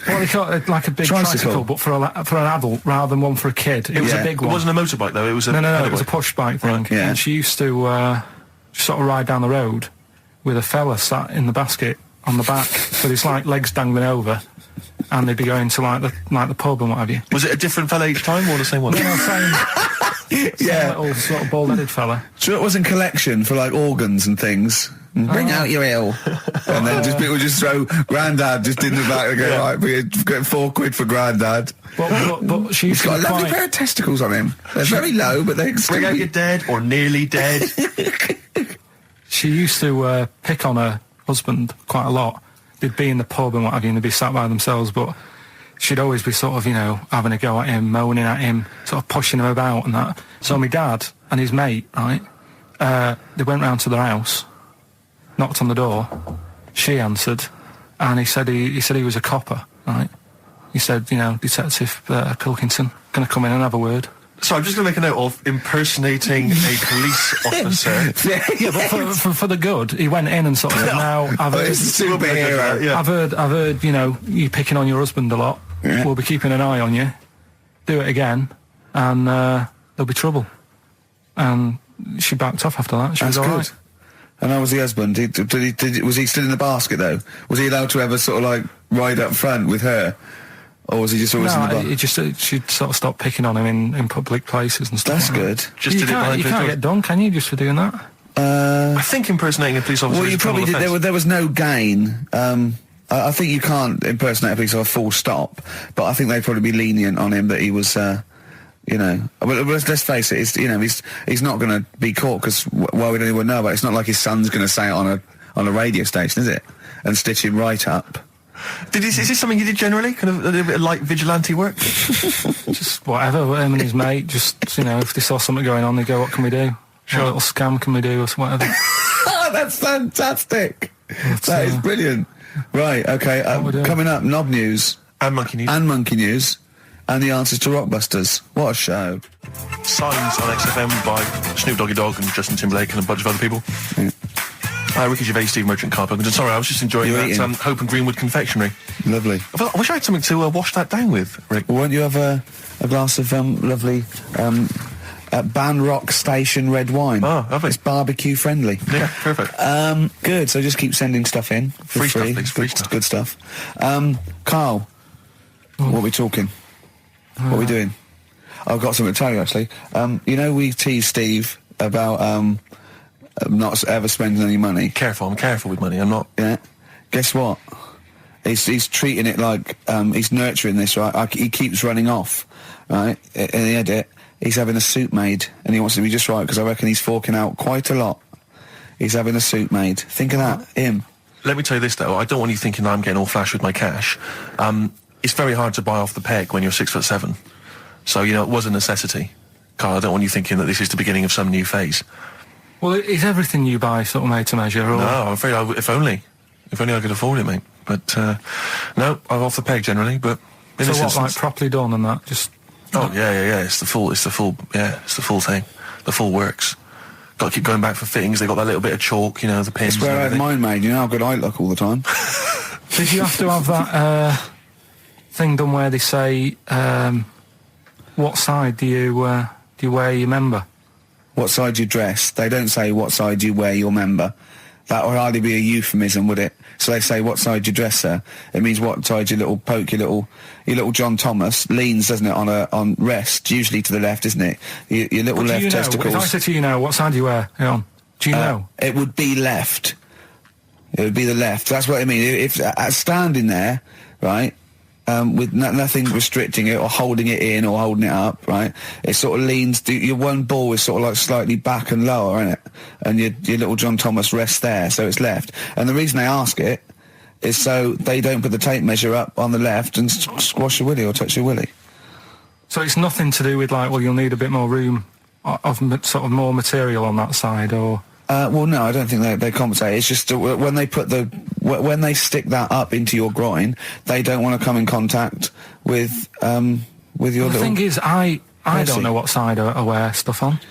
What do you call it? Like a big tricycle, but for an adult rather than one for a kid. It was Yeah. a big It one. wasn't a motorbike, though. It was a... No. It was a push bike thing. yeah. And she used to sort of ride down the road with a fella sat in the basket on the back with his legs dangling over, and they'd be going to the pub and what have you. Was it a different fella each time, or the same one? Same Yeah. little sort of bald-headed fella. Sure it wasn't collection for organs and things. Bring out your ill. And then people just throw Grandad just in the back and go, right, we're getting £4 for Grandad. But she used He's got a to be lovely quite... pair of testicles on him. They're very low, but they're Bring out your dead or nearly dead. She used to pick on her husband quite a lot. They'd be in the pub and what have you, and they'd be sat by themselves, but she'd always be sort of, you know, having a go at him, moaning at him, sort of pushing him about and that. So my dad and his mate, right, they went round to their house, knocked on the door, she answered, and he said he was a copper, right? He said, you know, Detective Pilkington, gonna come in and have a word. So I'm just going to make a note of impersonating a police officer. Yeah, but for the good, he went in and sort of said, now, I've heard, superhero. Yeah. I've heard, you know, you picking on your husband a lot. Yeah. We'll be keeping an eye on you. Do it again, and there'll be trouble. And she backed off after that. She That's was all good. right. And how was the husband? Was he still in the basket, though? Was he allowed to ever sort of, like, ride up front with her? Or was he just always in the basket? No, it just she'd sort of stopped picking on him in public places and stuff. That's like good. That. Just You did it behind can't closed doors. get done, can you, just for doing that? I think impersonating a police officer Well, is you a criminal probably did. offence. There was no gain. I think you can't impersonate a police officer full stop, but I think they'd probably be lenient on him that he was, you know. But let's face it, he's not going to be caught because why would anyone know about it? It's not like his son's going to say it on a radio station, is it? And stitch him right up. Is this something you did generally? Kind of a little bit of light vigilante work? Just whatever, him and his mate, just, you know, if they saw something going on, they go, what can we do? Sure. What little scam can we do, or whatever. That's fantastic. That is brilliant. Right, okay, we're doing. coming up, Knob News. And Monkey News. And Monkey News. And the answers to Rockbusters. What a show. Signs on XFM by Snoop Doggy Dogg and Justin Timberlake and a bunch of other people. Yeah. Ricky Gervais, Steve Merchant, Karl Pilkington. Sorry, I was just enjoying You're that eating. Hope and Greenwood confectionery. Lovely. I wish I had something to wash that down with, Rick. Won't you have a glass of lovely Ban Rock Station red wine? Oh, lovely. It's barbecue friendly. Yeah, perfect. Good. So just keep sending stuff in for Free free. stuff, please, free stuff. Good stuff. Carl, what are we talking? What are we doing? I've got something to tell you actually. You know, we teased Steve about not ever spending any money. Careful, I'm careful with money. I'm not. Yeah. Guess what? He's treating it like he's nurturing this, right? He keeps running off, right? In the edit, he's having a suit made, and he wants to be just right because I reckon he's forking out quite a lot. He's having a suit made. Think of that, him. Let me tell you this though. I don't want you thinking that I'm getting all flash with my cash. It's very hard to buy off the peg when you're 6'7". So you know it was a necessity. Carl, I don't want you thinking that this is the beginning of some new phase. Well, is everything you buy sort of made to measure? Or? No, I'm afraid if only I could afford it, mate. But no, I'm off the peg generally. But in So this what, instance, like properly done and that? Just oh yeah. It's the full thing. The full works. Got to keep going back for fittings. They got that little bit of chalk, you know, the pins. It's where I had and mine made. You know how good I look all the time. Did you have to have that thing done where they say what side do you wear your member? What side you dress? They don't say what side you wear your member. That would hardly be a euphemism, would it? So they say what side you dress, sir. It means what side your little poke, your little John Thomas leans, doesn't it, on rest, usually to the left, isn't it? Your little But do left you know, testicles. if I said to you now, what side do you wear? Hang on. Do you know? It would be left. It would be the left. That's what I mean. If standing there, right, with nothing restricting it or holding it in or holding it up, right, it sort of leans. Your one ball is sort of like slightly back and lower, isn't it? And your little John Thomas rests there, so it's left. And the reason they ask it is so they don't put the tape measure up on the left and squash your willy or touch your willy. So it's nothing to do with like, well, you'll need a bit more room of sort of more material on that side, or. Well, no, I don't think they compensate. It's just when they when they stick that up into your groin, they don't want to come in contact with your The little. thing is, I Mercy. don't know what side I wear stuff on.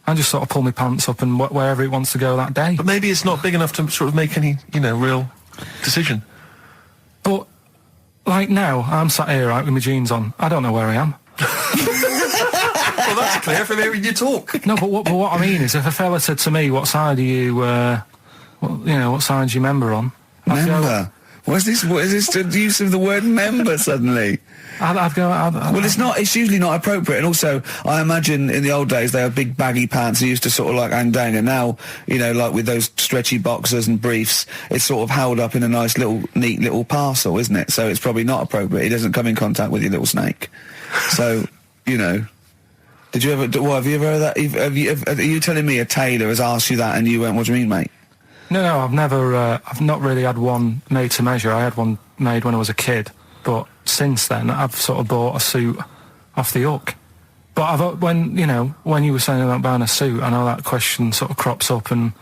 I just sort of pull my pants up and wherever it wants to go that day. But maybe it's not big enough to sort of make any, you know, real decision. But like now, I'm sat here right with my jeans on. I don't know where I am. Well, that's clear from hearing you talk. No, but what I mean is, if a fella said to me, "What side are you? What side's your member on?" I'd go- Member. What is this? What is this? The use of the word member suddenly? I'd go. Well, it's not. It's usually not appropriate. And also, I imagine in the old days they had big baggy pants that used to sort of like hang down. And now, you know, like with those stretchy boxers and briefs, it's sort of held up in a nice little, neat little parcel, isn't it? So it's probably not appropriate. It doesn't come in contact with your little snake. So, you know. Did you ever? What have you ever heard that? Are you telling me a tailor has asked you that and you went, "What do you mean, mate?" No, I've never. I've not really had one made to measure. I had one made when I was a kid. but since then I've sort of bought a suit off the hook. But when you were saying about buying a suit, I know that question sort of crops up and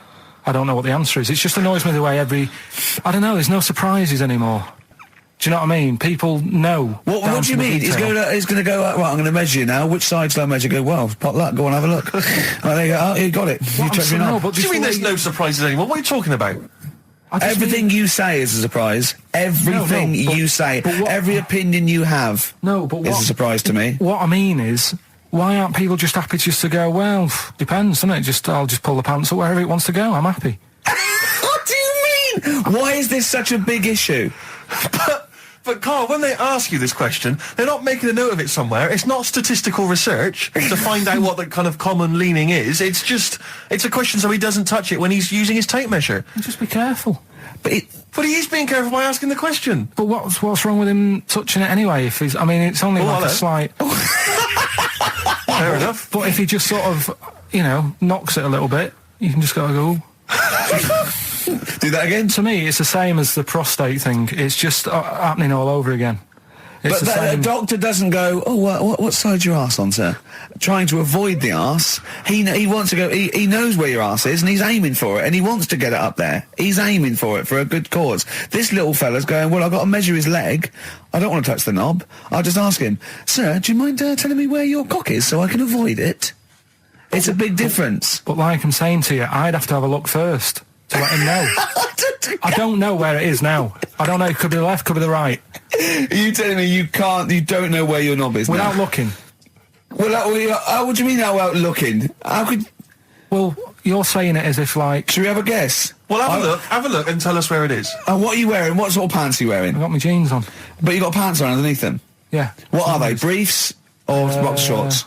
I don't know what the answer is. It just annoys me the way I don't know, there's no surprises anymore. Do you know what I mean? People know. What do you mean? He's going to go, right, I'm going to measure you now. Which side shall I measure? Go, well, pot luck, go on, have a look. Right, there you go. Oh, you got it. You checked me out. What do you mean there's no surprises anymore? What are you talking about? Everything you say is a surprise. Everything you say. Every opinion you have is a surprise to me. What I mean is, why aren't people just happy just to go, well, depends, doesn't it? I'll just pull the pants up wherever it wants to go. I'm happy. What do you mean? Why is this such a big issue? But Carl, when they ask you this question, they're not making a note of it somewhere. It's not statistical research to find out what the kind of common leaning is. It's a question so he doesn't touch it when he's using his tape measure. Just be careful. But he is being careful by asking the question. But what's wrong with him touching it anyway? If he's, I mean, it's only a slight. Fair enough. But if he just sort of, knocks it a little bit, you can just go. Do that again? To me, it's the same as the prostate thing. It's just happening all over again. But the doctor doesn't go, what side's your arse on, sir? Trying to avoid the arse. He wants to go, he knows where your arse is and he's aiming for it and he wants to get it up there. He's aiming for it for a good cause. This little fella's going, well, I've got to measure his leg. I don't want to touch the knob. I'll just ask him, sir, do you mind telling me where your cock is so I can avoid it? It's a big difference. But like I'm saying to you, I'd have to have a look first to let him know. I don't know where it is now. I don't know. It could be the left, could be the right. Are you telling me you don't know where your knob is without now? looking? Well, what do you mean without looking? How could... Well, you're saying it as if like... Should we have a guess? Well, have a look and tell us where it is. What are you wearing? What sort of pants are you wearing? I've got my jeans on. But you got pants on underneath them? Yeah. What are they? Briefs or boxer shorts?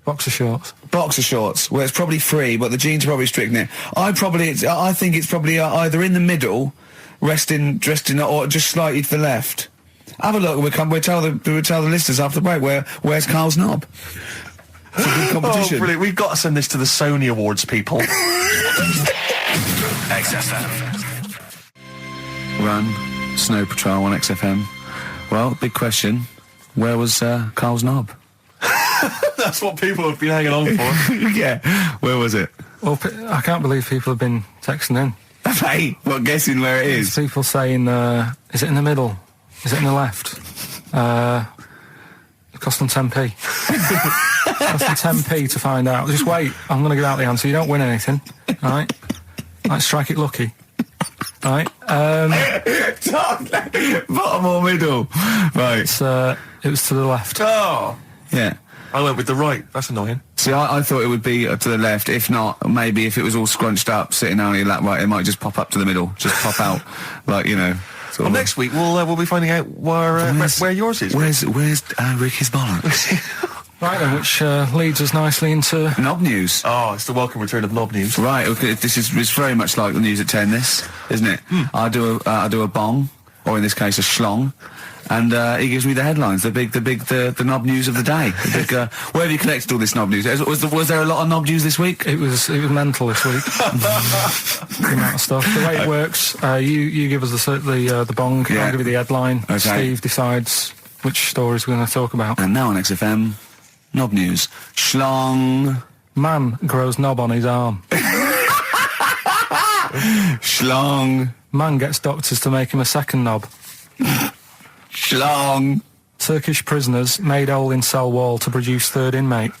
Boxer shorts. Boxer shorts. Well, it's probably free, but the jeans are probably strict in it. I think it's probably either in the middle, dressed in, or just slightly to the left. Have a look. We'll tell the listeners after the break where's Carl's knob. It's a good competition. Oh, brilliant! We've got to send this to the Sony Awards people. XFM. Run, Snow Patrol on XFM. Well, big question. Where was Carl's knob? That's what people have been hanging on for. Yeah. Where was it? Well, I can't believe people have been texting in. Hey, guessing where it is? People saying, is it in the middle? Is it in the left? It cost them 10p. It cost them 10p to find out. Just wait, I'm going to give out the answer. You don't win anything, right? Like, strike it lucky. Right? Bottom or middle? Right. It was to the left. Oh! Yeah. I went with the right. That's annoying. See, I thought it would be to the left. If not, maybe if it was all scrunched up, sitting on your lap right, it might just pop up to the middle. Just pop out, like, Well, next week we'll be finding out where yours is. Where's Ricky's bollocks? Right then, which leads us nicely into... Knob news. Oh, it's the welcome return of knob news. Right, okay, it's very much like the news at 10, this, isn't it? I do a bong, or in this case a schlong, and he gives me the headlines, the knob news of the day. The big, where have you collected all this knob news? Was there a lot of knob news this week? It was mental this week. The amount of stuff. The way it works, you give us the bong, I'll give you the headline, okay. Steve decides which stories we're going to talk about. And now on XFM, knob news. Schlong. Man grows knob on his arm. Schlong. Man gets doctors to make him a second knob. Schlong. Turkish prisoners made hole in cell wall to produce third inmate.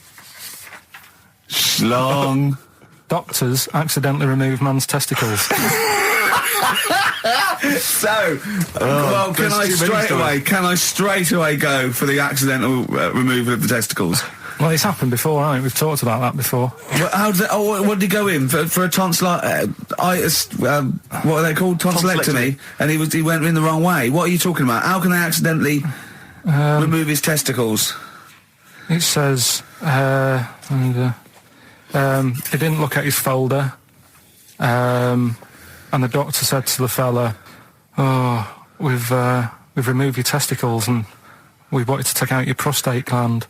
Schlong. Doctors accidentally remove man's testicles. So, can I straight away go for the accidental removal of the testicles? Well, it's happened before, right? We've talked about that before. What did he go in for a tonsillitis? What are they called? Tonsillectomy. And he went in the wrong way. What are you talking about? How can they accidentally remove his testicles? It says, he didn't look at his folder, and the doctor said to the fella, "Oh, we've removed your testicles and we wanted to take out your prostate gland."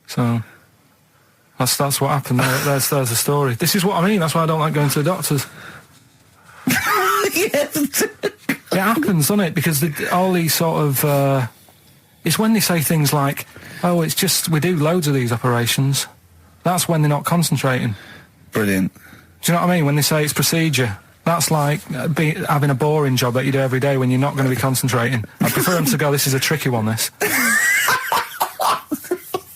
So that's what happened. There's the story. This is what I mean. That's why I don't like going to the doctors. It happens, doesn't it? Because all these sort of... it's when they say things like, oh, it's just, we do loads of these operations. That's when they're not concentrating. Brilliant. Do you know what I mean? When they say it's procedure, that's like having a boring job that you do every day when you're not going to be concentrating. I prefer them to go, this is a tricky one, this.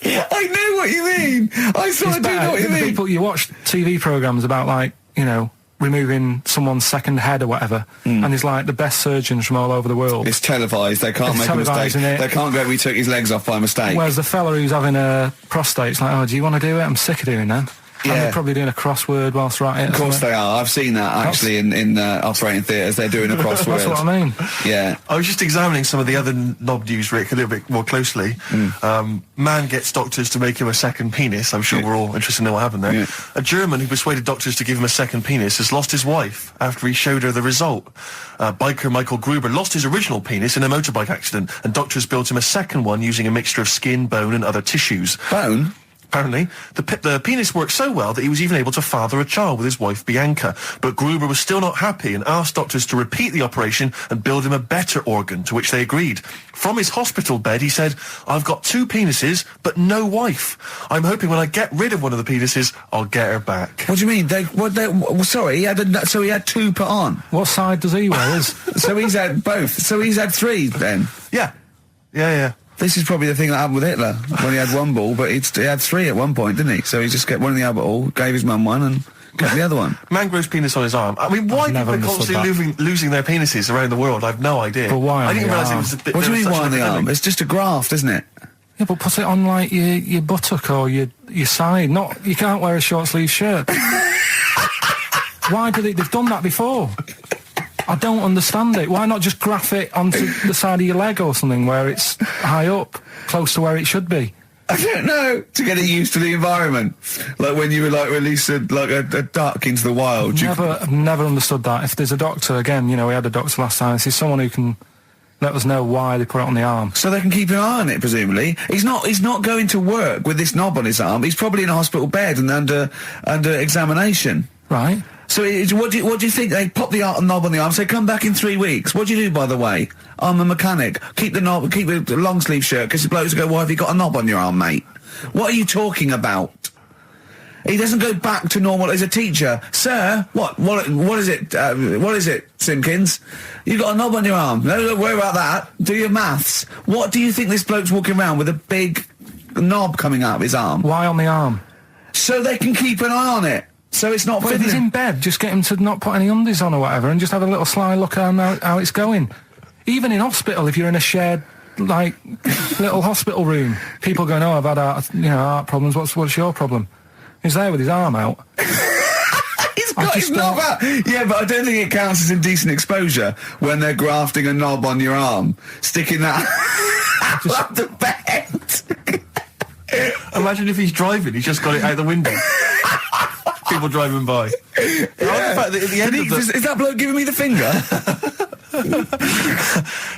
I know what you mean. I sort of do know what you mean. People, you watch TV programmes about, like, you know, removing someone's second head or whatever, and there's like the best surgeons from all over the world. It's televised. They can't make a mistake. They can't go, we took his legs off by mistake. Whereas the fella who's having a prostate, it's like, oh, do you want to do it? I'm sick of doing that. Yeah. And they're probably doing a crossword whilst they're at it. Of course they are. I've seen that actually in operating theatres. They're doing a crossword. That's what I mean. Yeah. I was just examining some of the other knob news, Rick, a little bit more closely. Man gets doctors to make him a second penis. I'm sure we're all interested in what happened there. Yeah. A German who persuaded doctors to give him a second penis has lost his wife after he showed her the result. Biker Michael Gruber lost his original penis in a motorbike accident, and doctors built him a second one using a mixture of skin, bone and other tissues. Bone? Apparently, the penis worked so well that he was even able to father a child with his wife Bianca. But Gruber was still not happy and asked doctors to repeat the operation and build him a better organ, to which they agreed. From his hospital bed, he said, I've got 2 penises, but no wife. I'm hoping when I get rid of one of the penises, I'll get her back. What do you mean? Sorry, he had 2 put on. What side does he wear? So he's had both. So he's had 3 then. Yeah. This is probably the thing that happened with Hitler when he had 1 ball, but he had 3 at one point, didn't he? So he just got one in the Albert Hall, gave his mum one, and got the other one. Man grows penis on his arm. I mean, why people are constantly losing their penises around the world? I've no idea. But why? I didn't realise it was a bit. What do you mean why on the arm? It's just a graft, isn't it? Yeah, but put it on like your buttock or your side. Not, you can't wear a short sleeve shirt. Why do they've done that before? I don't understand it. Why not just graph it onto the side of your leg or something where it's high up, close to where it should be? I don't know. To get it used to the environment. Like when you were like released a duck into the wild. I've never understood that. If there's a doctor, again, you know, we had a doctor last time, if there's someone who can let us know why they put it on the arm. So they can keep an eye on it, presumably. He's not going to work with this knob on his arm. He's probably in a hospital bed and under examination. Right. So what do you think? They pop the knob on the arm, say, come back in 3 weeks. What do you do, by the way? I'm a mechanic. Keep the knob, keep the long sleeve shirt, because the blokes go, why have you got a knob on your arm, mate? What are you talking about? He doesn't go back to normal as a teacher. Sir, what is it, Simpkins? You got a knob on your arm. No, don't worry about that. Do your maths. What do you think this bloke's walking around with a big knob coming out of his arm? Why on the arm? So they can keep an eye on it. So it's not... But if he's in bed, just get him to not put any undies on or whatever and just have a little sly look at how it's going. Even in hospital, if you're in a shared, like, little hospital room, people going, oh, I've had heart problems, what's your problem? He's there with his arm out. He's got his knob out. Yeah, but I don't think it counts as indecent exposure when they're grafting a knob on your arm, sticking that up the bed. Imagine if he's driving, he's just got it out the window. People driving by. Yeah. At the end Is that bloke giving me the finger?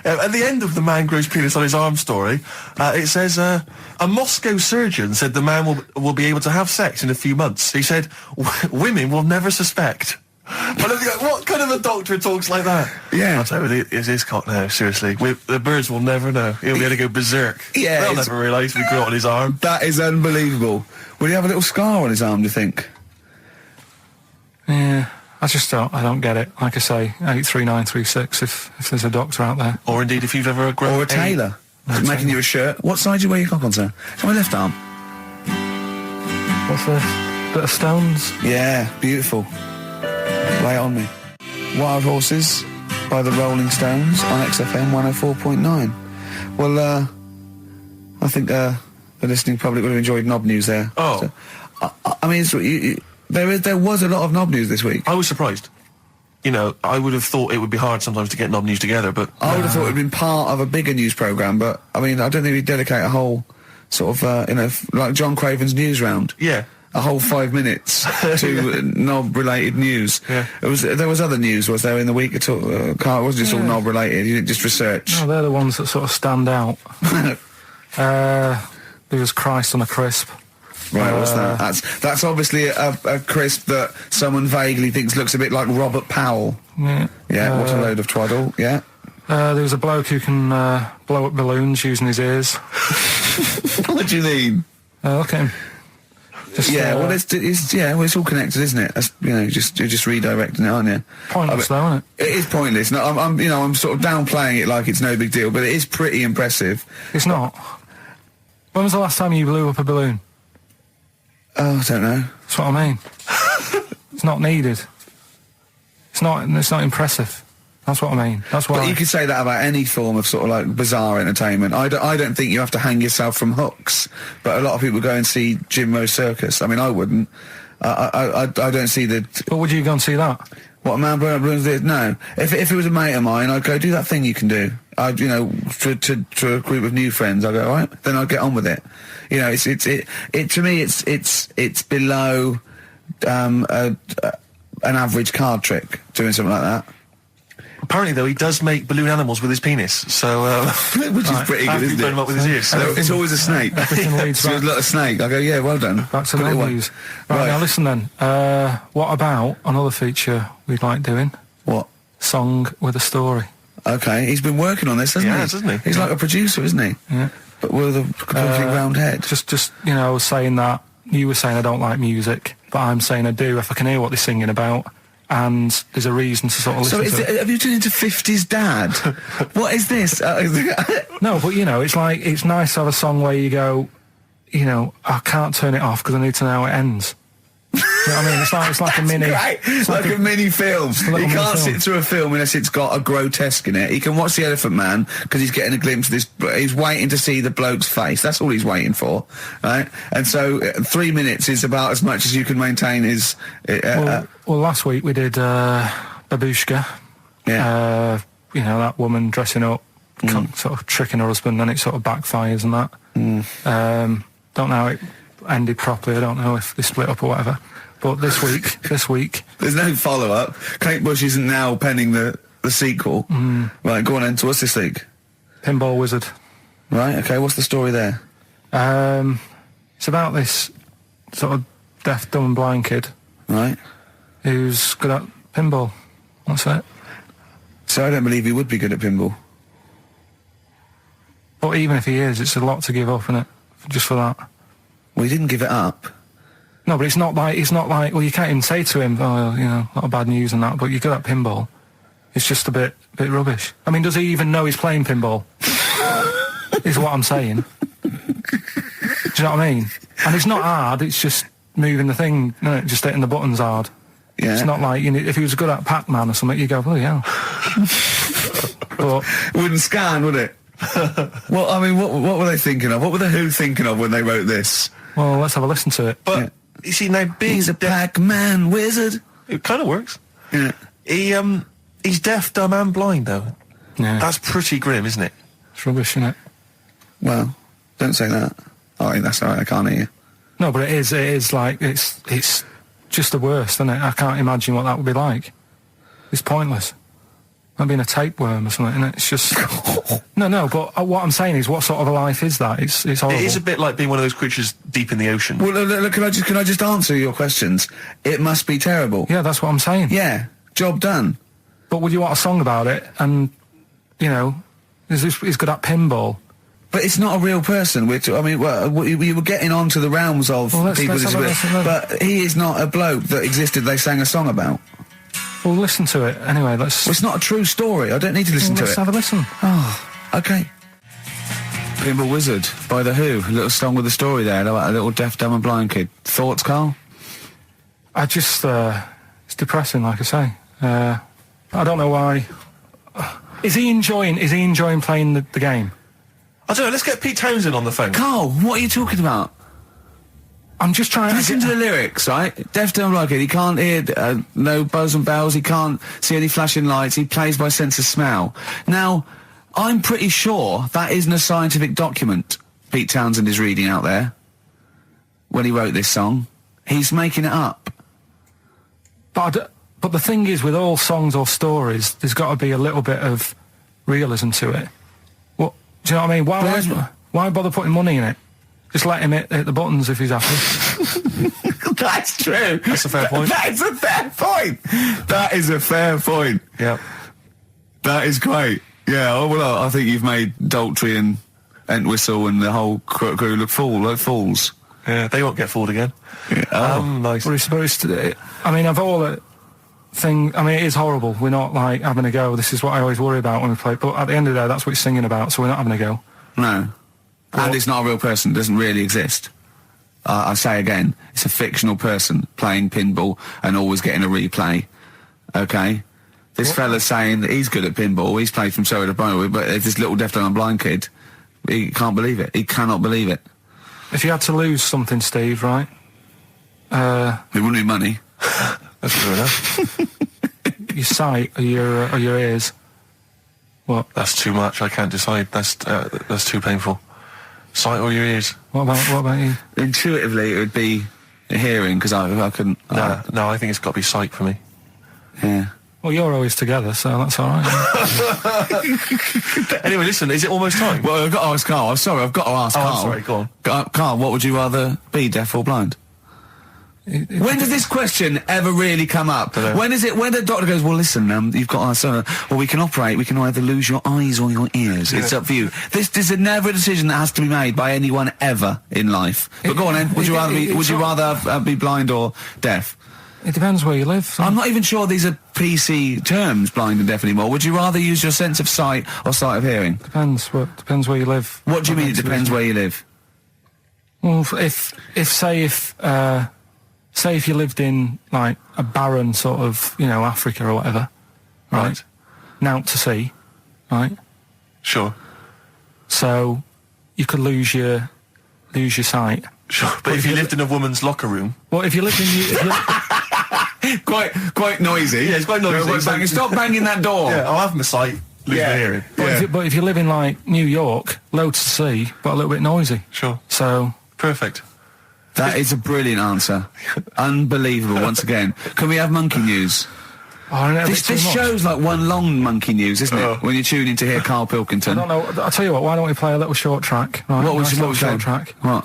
At the end of the man grows penis on his arm story, it says, a Moscow surgeon said the man will be able to have sex in a few months. He said, women will never suspect. But what kind of a doctor talks like that? Yeah. I'll tell you, it's his cock now, seriously. The birds will never know. He'll be able to go berserk. Yeah. They'll never realise we grew it on his arm. That is unbelievable. Will he have a little scar on his arm, do you think? Yeah, I don't get it. Like I say, 83936 if there's a doctor out there. Or indeed if you've ever grown... Or a tailor. Making you a shirt. What side do you wear your cock on, sir? It's my left arm. What's this? Bit of Stones? Yeah, beautiful. Lay it on me. Wild Horses by the Rolling Stones on XFM 104.9. Well, I think the listening public would have enjoyed knob news there. Oh. So, I mean, there was a lot of knob news this week. I was surprised. You know, I would have thought it would be hard sometimes to get knob news together, but... I would have thought it would have been part of a bigger news programme, but, I mean, I don't think we'd dedicate a whole sort of, like John Craven's news round. Yeah. A whole 5 minutes to knob-related news. Yeah. There was other news, was there, in the week at all? Carl, it wasn't just all knob-related, you didn't just research. No, they're the ones that sort of stand out. There was Christ on a Crisp. Right, what's that? That's obviously a crisp that someone vaguely thinks looks a bit like Robert Powell. Yeah. Yeah, what a load of twaddle, yeah. There was a bloke who can blow up balloons using his ears. What do you mean? Look at him. Just, well, it's all connected, isn't it? That's, you're just redirecting it, aren't you? Pointless, though, isn't it? It is pointless. No, I'm sort of downplaying it like it's no big deal, but it is pretty impressive. It's not. When was the last time you blew up a balloon? Oh, I don't know. That's what I mean. It's not needed. It's not impressive. That's what I mean. That's why. But you could say that about any form of sort of like bizarre entertainment. I don't think you have to hang yourself from hooks, but a lot of people go and see Jim Rose Circus. I mean, I wouldn't. I don't see the... But would you go and see that? What, a man blowing up balloons did? No. If it was a mate of mine, I'd go, do that thing you can do. To a group of new friends, I go, all right, then I'd get on with it. To me, it's below an average card trick doing something like that. Apparently, though, he does make balloon animals with his penis, so... Which is pretty good, isn't blown it? him up with his ears. So. It's always a snake. Everything leads So back. it's a little snake. I go, yeah, well done. Back to Put it the away. news. Right, now listen then. What about another feature we'd like doing? What? Song with a story. Okay, he's been working on this, hasn't he? Yes, hasn't he? He's like a producer, isn't he? Yeah. But with a completely round head. Just saying that, you were saying I don't like music, but I'm saying I do if I can hear what they're singing about, and there's a reason to sort of listen to it. Have you turned into 50s dad? What is this? No, but it's like, it's nice to have a song where you go, I can't turn it off because I need to know how it ends. You know what I mean? It's like a mini... Right. It's like a mini film. a He little can't mini film. sit through a film unless it's got a grotesque in it. He can watch The Elephant Man because he's getting a glimpse of this. He's waiting to see the bloke's face. That's all he's waiting for, right? And so 3 minutes is about as much as you can maintain his... Well, last week we did Babushka. yeah. That woman dressing up, sort of tricking her husband, and it sort of backfires and that. Don't know how it ended properly. I don't know if they split up or whatever. But this week... There's no follow-up. Kate Bush isn't now penning the sequel. Right, go on then. So what's this week? Pinball Wizard. Right, okay, what's the story there? It's about this sort of deaf, dumb and blind kid Right. who's good at pinball. That's it. So I don't believe he would be good at pinball. But even if he is, it's a lot to give up, isn't it? Just for that. Well, he didn't give it up. No, but it's not like, well, you can't even say to him, oh, a lot of bad news and that, but you're good at pinball. It's just a bit rubbish. I mean, does he even know he's playing pinball? Is what I'm saying. Do you know what I mean? And it's not hard, it's just moving the thing, no, just hitting the buttons hard. Yeah. It's not like, if he was good at Pac-Man or something, you go, oh, yeah. But It wouldn't scan, would it? Well, I mean, what were they thinking of? What were the Who thinking of when they wrote this? well, let's have a listen to it. But, you see, now being He's a deaf, Pac-Man wizard. it kind of works. Yeah. He's deaf, dumb and blind, though. Yeah, That's pretty grim, isn't it? it's rubbish, isn't it? Well, don't say that. Oh, that's all right. I can't hear you. No, but it is like, it's just the worst, isn't it? I can't imagine what that would be like. It's pointless. Like being a tapeworm or something, isn't it? It's just... No, but what I'm saying is, what sort of a life is that? It's horrible. It is a bit like being one of those creatures deep in the ocean. Well, look, can I just answer your questions? It must be terrible. Yeah, that's what I'm saying. Yeah. Job done. But would you want a song about it? And, he's good at pinball. But it's not a real person. You were getting onto the realms of Well, let's people with have a disabilities. listen. But he is not a bloke that existed they sang a song about. Well, listen to it. Anyway, Well, it's not a true story. I don't need to listen to let's it. have a listen. Oh, okay. Pinball Wizard by The Who. A little song with a story there about a little deaf, dumb and blind kid. Thoughts, Carl? I just, it's depressing, like I say. I don't know why. Is he enjoying playing the game? I don't know, let's get Pete Townsend on the phone. Carl, what are you talking about? I'm just trying to Listen to the lyrics, right? Deaf, dumb, blind kid. He can't hear no bells and bells. He can't see any flashing lights. He plays by sense of smell. Now, I'm pretty sure that isn't a scientific document Pete Townsend is reading out there when he wrote this song. He's making it up. But the thing is, with all songs or stories, there's got to be a little bit of realism to it. What do you know what I mean? Why bother putting money in it? Just let him hit the buttons if he's happy. That's true. That's a fair point. That is a fair point. That is a fair point. Yeah. That is great. Yeah, well, I think you've made Daltrey and Entwistle and the whole crew look fools. Yeah, they won't get fooled again. Yeah. Nice. I mean, of all the things, I mean, it is horrible. We're not, like, having a go. This is what I always worry about when we play. But at the end of the day, that's what he's singing about, so we're not having a go. No. And it's not a real person. It doesn't really exist. I say again, it's a fictional person playing pinball and always getting a replay. Okay? This fella's saying that he's good at pinball. He's played from Surrey to Bromley, but there's this little deaf and blind kid. He can't believe it. He cannot believe it. If you had to lose something, Steve, right? It wouldn't be money. That's true enough. Your sight or your ears. What? That's too much. I can't decide. That's too painful. Sight or your ears? What about you? Intuitively, it would be hearing, because I couldn't... No, I think it's got to be sight for me. Yeah. Well, you're always together, so that's all right. Anyway, listen, is it almost time? Well, I've got to ask Karl. I'm sorry, I've got to ask Karl. I'm sorry, go on. Karl, what would you rather be, deaf or blind? When does this question ever really come up? When the doctor goes, well, listen, you've got well, we can either lose your eyes or your ears. Yeah. It's up for you. This is never a decision that has to be made by anyone ever in life. But go on then, would you rather be blind or deaf? It depends where you live. So. I'm not even sure these are PC terms, blind and deaf, anymore. Would you rather use your sense of sight or sight of hearing? Depends where you live. What do you mean it depends where you live? Well, say if you lived in, like, a barren sort of, Africa or whatever, right? Naught to see, right? Sure. So you could lose your sight. Sure. But if you lived in a woman's locker room... Well, if you lived in... Quite noisy. Yeah, it's quite noisy. Stop banging that door. Yeah, I'll have my sight, lose my hearing. But if you live in, like, New York, loads to see, but a little bit noisy. Sure. So... Perfect. That is a brilliant answer. Unbelievable, once again. Can we have monkey news? This show's like one long monkey news, isn't it? When you tune in to hear Karl Pilkington. I don't know. I'll tell you what, why don't we play a little short track? Right, what was short track? What?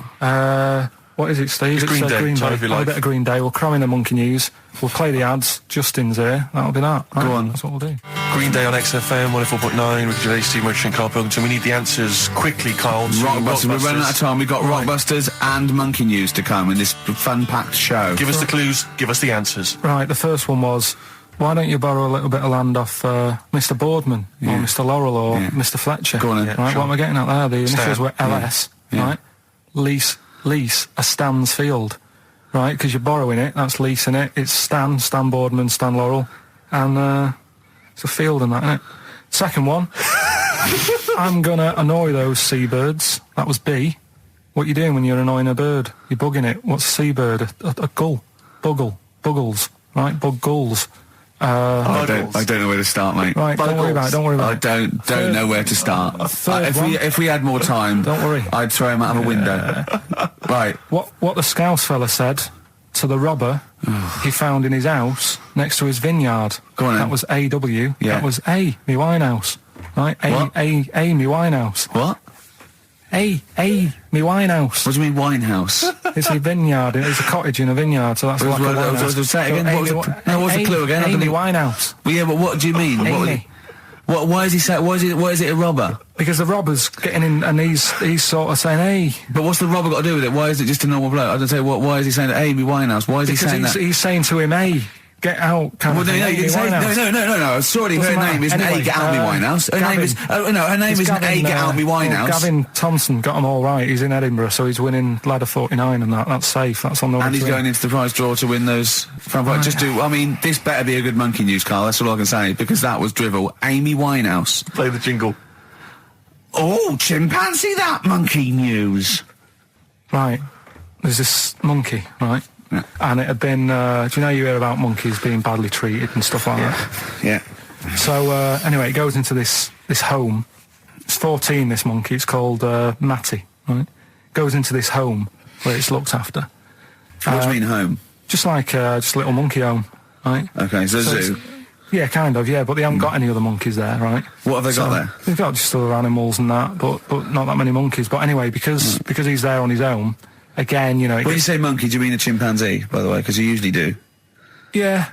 What is it, Steve? It's Green Day. Green Day. If you like. A bit of Green Day. We'll cram in the monkey news. We'll play the ads. Justin's here. That'll be that. Right? Go on. That's what we'll do. Green Day on XFM 104.9. Ricky Gervais, Steve Merchant and Karl Pilkington. We need the answers quickly, Karl. Rockbusters. We're running out of time. We've got Rockbusters and monkey news to come in this fun-packed show. Give us the clues. Give us the answers. Right. The first one was, why don't you borrow a little bit of land off Mr. Boardman or Mr. Laurel or Mr. Fletcher? Go on, right. Sure. What am I getting at there? The initials Stan. were LS. Right. Lease a Stan's field. Right, because you're borrowing it, that's leasing it. It's Stan Boardman, Stan Laurel, and it's a field and that, isn't it? Second one, I'm gonna annoy those seabirds. That was B. What you doing when you're annoying a bird? You're bugging it. What's a seabird? A gull. Buggles. Right, bug gulls. I don't know where to start, mate. Right, don't worry about it. I don't know where to start. If we had more time, don't worry. I'd throw him out of a window. Right. What the Scouse fella said to the robber he found in his house next to his vineyard. Go on, that was A.W. Yeah. That was A, me Winehouse. Right? A, me Winehouse. What? A, me Winehouse. What do you mean Winehouse? It's a vineyard. It's a cottage in a vineyard, so that's like a winehouse. Say it again. What's the clue again? Amy Winehouse. Well, yeah, but what do you mean? Amy. Why is he saying? Why is it a robber? Because the robber's getting in, and he's sort of saying, "Hey." But what's the robber got to do with it? Why is it just a normal bloke? I don't say. Why is he saying Amy Winehouse? Why is he saying that? He's saying to him, "Hey, get out." Well, no, I saw her name isn't A, get out me Winehouse. Her name is, her name isn't A, get out me Winehouse. Gavin Thompson got them all right. He's in Edinburgh, so he's winning ladder 49 and that's safe. That's on the way. And he's going into the prize draw to win those. This better be a good monkey news, Karl. That's all I can say, because that was drivel. Amy Winehouse. Play the jingle. Oh, chimpanzee that monkey news. Right. There's this monkey, right? Yeah. And it had been, do you know you hear about monkeys being badly treated and stuff like that? Yeah. So, anyway, it goes into this home. It's 14, this monkey. It's called Matty, right? Goes into this home where it's looked after. What do you mean home? Just like, just a little monkey home, right? Okay, so zoo. Yeah, kind of, yeah, but they haven't got any other monkeys there, right? What have they got there? They've got just other animals and that, but not that many monkeys. But anyway, because he's there on his own, again, you know... When you say monkey, do you mean a chimpanzee, by the way? Because you usually do. Yeah.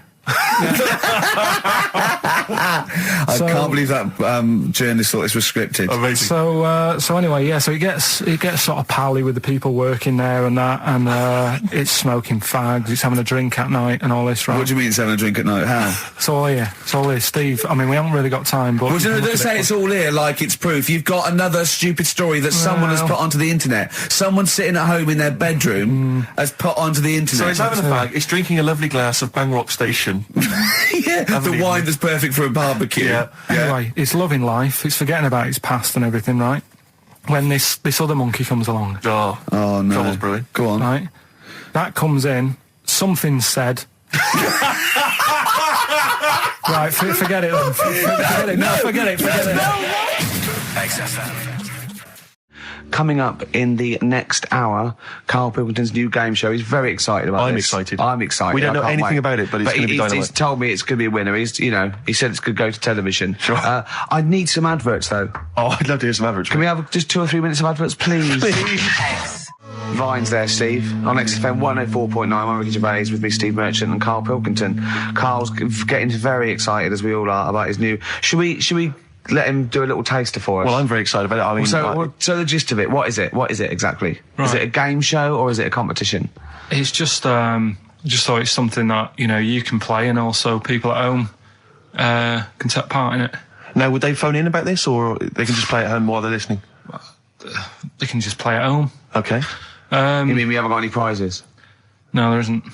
I can't believe that journalist thought this was scripted. Amazing. So anyway, yeah. So he gets sort of pally with the people working there and that, and it's smoking fags, it's having a drink at night and all this, right? What do you mean it's having a drink at night? How? It's all here, Steve. I mean, we haven't really got time, but Well, don't say it's all here like it's proof. You've got another stupid story that someone has put onto the internet. Someone sitting at home in their bedroom has put onto the internet. So he's having a fag, he's drinking a lovely glass of Bang Rock Station. Yeah, the wine that's perfect for a barbecue. Yeah. Anyway, it's loving life. It's forgetting about its past and everything, right? When this other monkey comes along, Oh no. Trouble's brewing. Go on. right? That comes in. Something said. Right, forget it then. Forget it. No, forget it. XFM. Coming up in the next hour, Karl Pilkington's new game show. He's very excited about I'm this. excited. I'm excited. We don't know I can't anything wait. about it, but it's going to be dynamite. He's told me it's going to be a winner. He said it's going to go to television. Sure. I need some adverts, though. Oh, I'd love to hear some average. Can we have just 2 or 3 minutes of adverts, please? Vines there, Steve. On XFM 104.9, I'm Ricky Gervais with me, Steve Merchant and Karl Pilkington. Karl's getting very excited, as we all are, about his new... Should we let him do a little taster for us? Well, I'm very excited about it. I mean, So the gist of it, what is it? What is it exactly? Right. Is it a game show or is it a competition? It's just thought it's something that you can play, and also people at home can take part in it. now, would they phone in about this, or they can just play at home while they're listening? They can just play at home. Okay. You mean we haven't got any prizes? No, there isn't.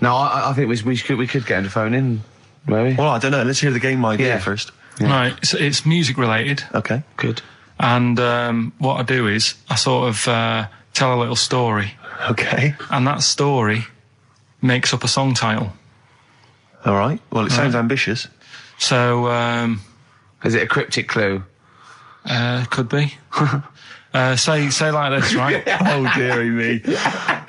No, I think we could get him to phone in, maybe. Well, I don't know. Let's hear the game idea first. Yeah. Right, it's music related. Okay. Good. And what I do is I sort of tell a little story, Okay. and that story makes up a song title. All right. Well, it sounds ambitious. So Is it a cryptic clue? could be. Say like this, right? Oh, dearie me.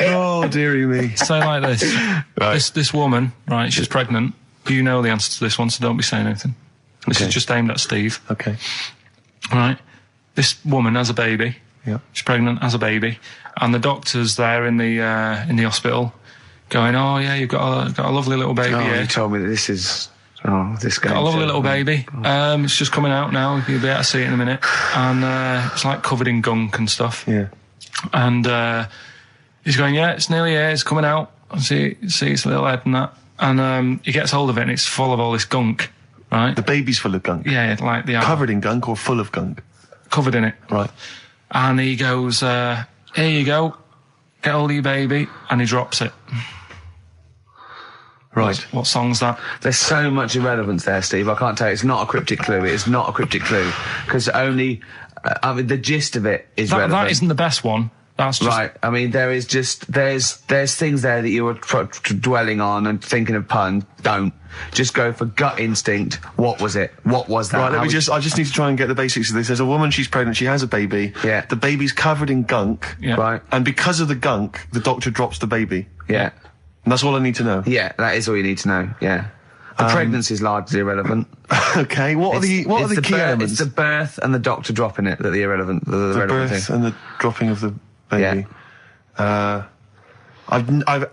Oh, dearie me. Say like this. Right. This woman, right? She's pregnant. You know the answer to this one, so don't be saying anything. This is just aimed at Steve. Okay. Right. This woman has a baby. Yeah. She's pregnant, has a baby, and the doctor's there in the hospital, going, "Oh yeah, you've got a lovely little baby Oh, here. you told me that this is... Oh, this game Got a lovely show. little baby. It's just coming out now. You'll be able to see it in a minute, and it's like covered in gunk and stuff. Yeah. And he's going, yeah, it's nearly here. It's coming out. I see its little head and that, and he gets hold of it, and it's full of all this gunk, right? The baby's full of gunk. Yeah, like the Covered in gunk or full of gunk? covered in it. Right. And he goes, here you go, get hold of your baby, and he drops it. Right. What song's that? There's so much irrelevance there, Steve. I can't tell you. It's not a cryptic clue. It's not a cryptic clue. Because only... I mean, the gist of it is relevant. That isn't the best one. That's just... Right. I mean, there is just... There's things there that you were dwelling on and thinking of puns. Don't. Just go for gut instinct. What was it? What was that? Right, How I was- just need to try and get the basics of this. There's a woman, she's pregnant, she has a baby. Yeah. The baby's covered in gunk. Yeah. Right. And because of the gunk, the doctor drops the baby. Yeah. And that's all I need to know. Yeah, that is all you need to know. Yeah. The pregnancy is largely irrelevant. Okay, what are the key elements? It's the birth and the doctor dropping it that are the irrelevant. The The relevant birth thing. and the dropping of the baby. I've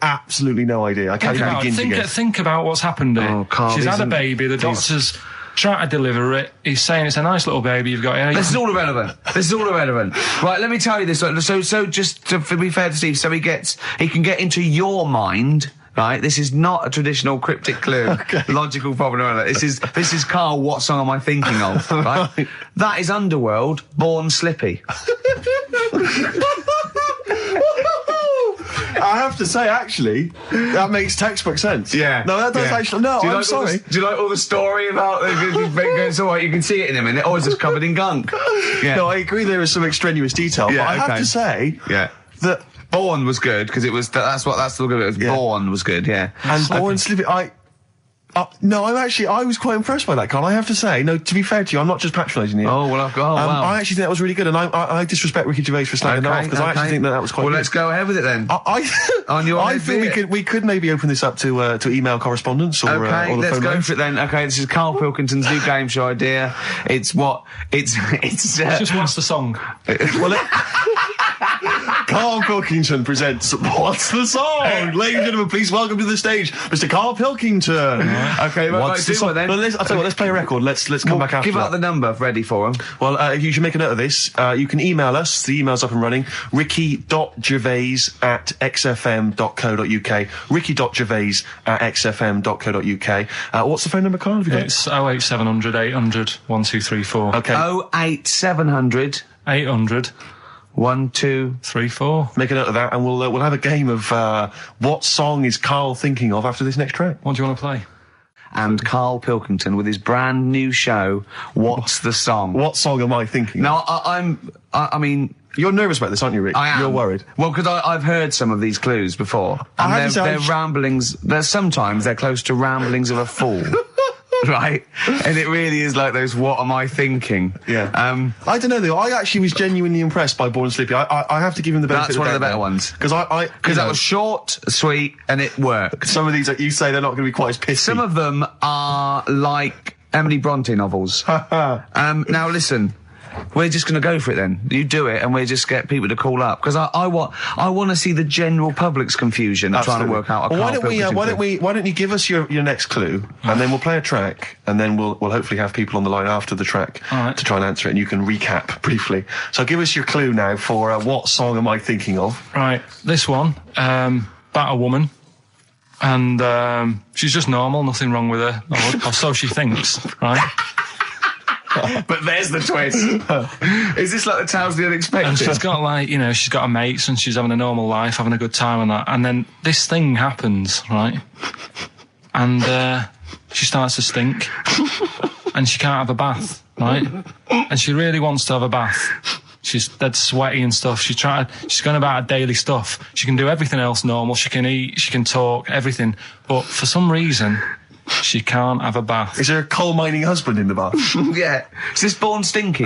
absolutely no idea. I can't even begin to guess. Think about what's happened here. Oh, Karl, She's had a isn't- baby. The please. doctor's trying to deliver it. He's saying it's a nice little baby you've got here. This is all irrelevant. This is all irrelevant. Right, let me tell you this. So just to be fair to Steve, so he can get into your mind. Right, this is not a traditional cryptic clue, logical problem. Or anything. This is Karl. What song am I thinking of? Right, that is Underworld, Born Slippy. I have to say, actually, that makes textbook sense. Yeah. No, that does actually. No, Do you I'm like all sorry. do you like all the story about? It's all right. You can see it in a minute. Oh, it's just covered in gunk. Yeah. No, I agree. There is some extraneous detail, Yeah, but I have okay. to say Yeah. that. Born was good because it was. That's the look of it. Yeah. Born was good. Yeah. And Born Slippy, No, I was quite impressed by that, Carl, I have to say. No, to be fair to you, I'm not just patronising you. Oh, well, I've got... wow. I actually think that was really good, and I disrespect Ricky Gervais for slagging that off, because I actually think that was quite good. Well, let's go ahead with it then. I feel we could maybe open this up to email correspondence or or the let's phone go lines. for it then. Okay, this is Karl Pilkington's new game show idea. It's Just what's the song? Karl Pilkington presents What's the Song? Ladies and gentlemen, please welcome to the stage Mr. Karl Pilkington. Okay, What's the song? then? I'll tell you what, let's play a record. Let's come back after Give out that. the number ready for him. Well, you should make a note of this. You can email us. The email's up and running. ricky.gervais@xfm.co.uk. ricky.gervais@xfm.co.uk. What's the phone number, Karl? Have you got it? It's 08700 800 1234. Okay. 08700 800 1234. Make a note of that, and we'll have a game of what song is Karl thinking of after this next track. What do you want to play? And Karl Pilkington with his brand new show, What's the Song? What song am I thinking? Now, I mean, you're nervous about this, aren't you, Rick? I am. You're worried. Well, because I've heard some of these clues before, and they're ramblings. Sometimes they're close to ramblings of a fool. Right, and it really is like those "What am I thinking?" Yeah. I don't know though. I actually was genuinely impressed by Born Sleepy. I have to give him the benefit. That's one of the better ones because that was short, sweet, and it worked. Some of these you say they're not going to be quite as pissy. Some of them are like Emily Bronte novels. Now listen. We're just going to go for it then. You do it, and we just get people to call up because I want to see the general public's confusion of trying to work out. Why don't you give us your next clue, and then we'll play a track, and then we'll hopefully have people on the line after the track to try and answer it, and you can recap briefly. So give us your clue now for what song am I thinking of? Right, this one about a woman. And she's just normal, nothing wrong with her, or so she thinks, right? But there's the twist. Is this like the Tales of the Unexpected? And she's got she's got her mates and she's having a normal life, having a good time and that. And then this thing happens, right? And she starts to stink. And she can't have a bath, right? And she really wants to have a bath. She's dead sweaty and stuff. She's going about her daily stuff. She can do everything else normal. She can eat, she can talk, everything. But for some reason, she can't have a bath. Is there a coal mining husband in the bath? Yeah. Is this Born Stinky?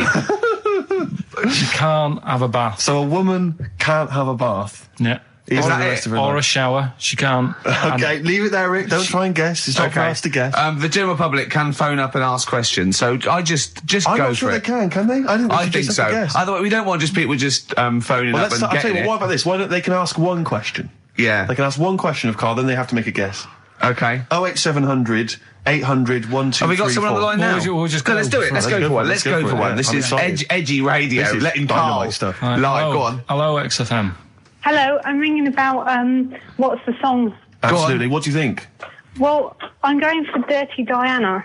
She can't have a bath. So a woman can't have a bath? Yeah. Is that it? Or a shower. She can't. Okay, leave it there, Rick. Don't try and guess. It's not for us to guess. The general public can phone up and ask questions, so I just go for it. I'm not sure they can they? I think so. Otherwise, we don't want just people just phoning up and I'll tell you it. what about this? Why don't they can ask one question? Yeah. They can ask one question of Karl, then they have to make a guess. Okay. 08700 800 1234. Have we got someone on the line now? We'll just go. Let's do it. Let's go for one. Let's go for one. This is edgy radio. This is letting dynamite stuff. Right, live. Go on. Hello, XFM. Hello, I'm ringing about what's the song? Absolutely. What do you think? Well, I'm going for Dirty Diana.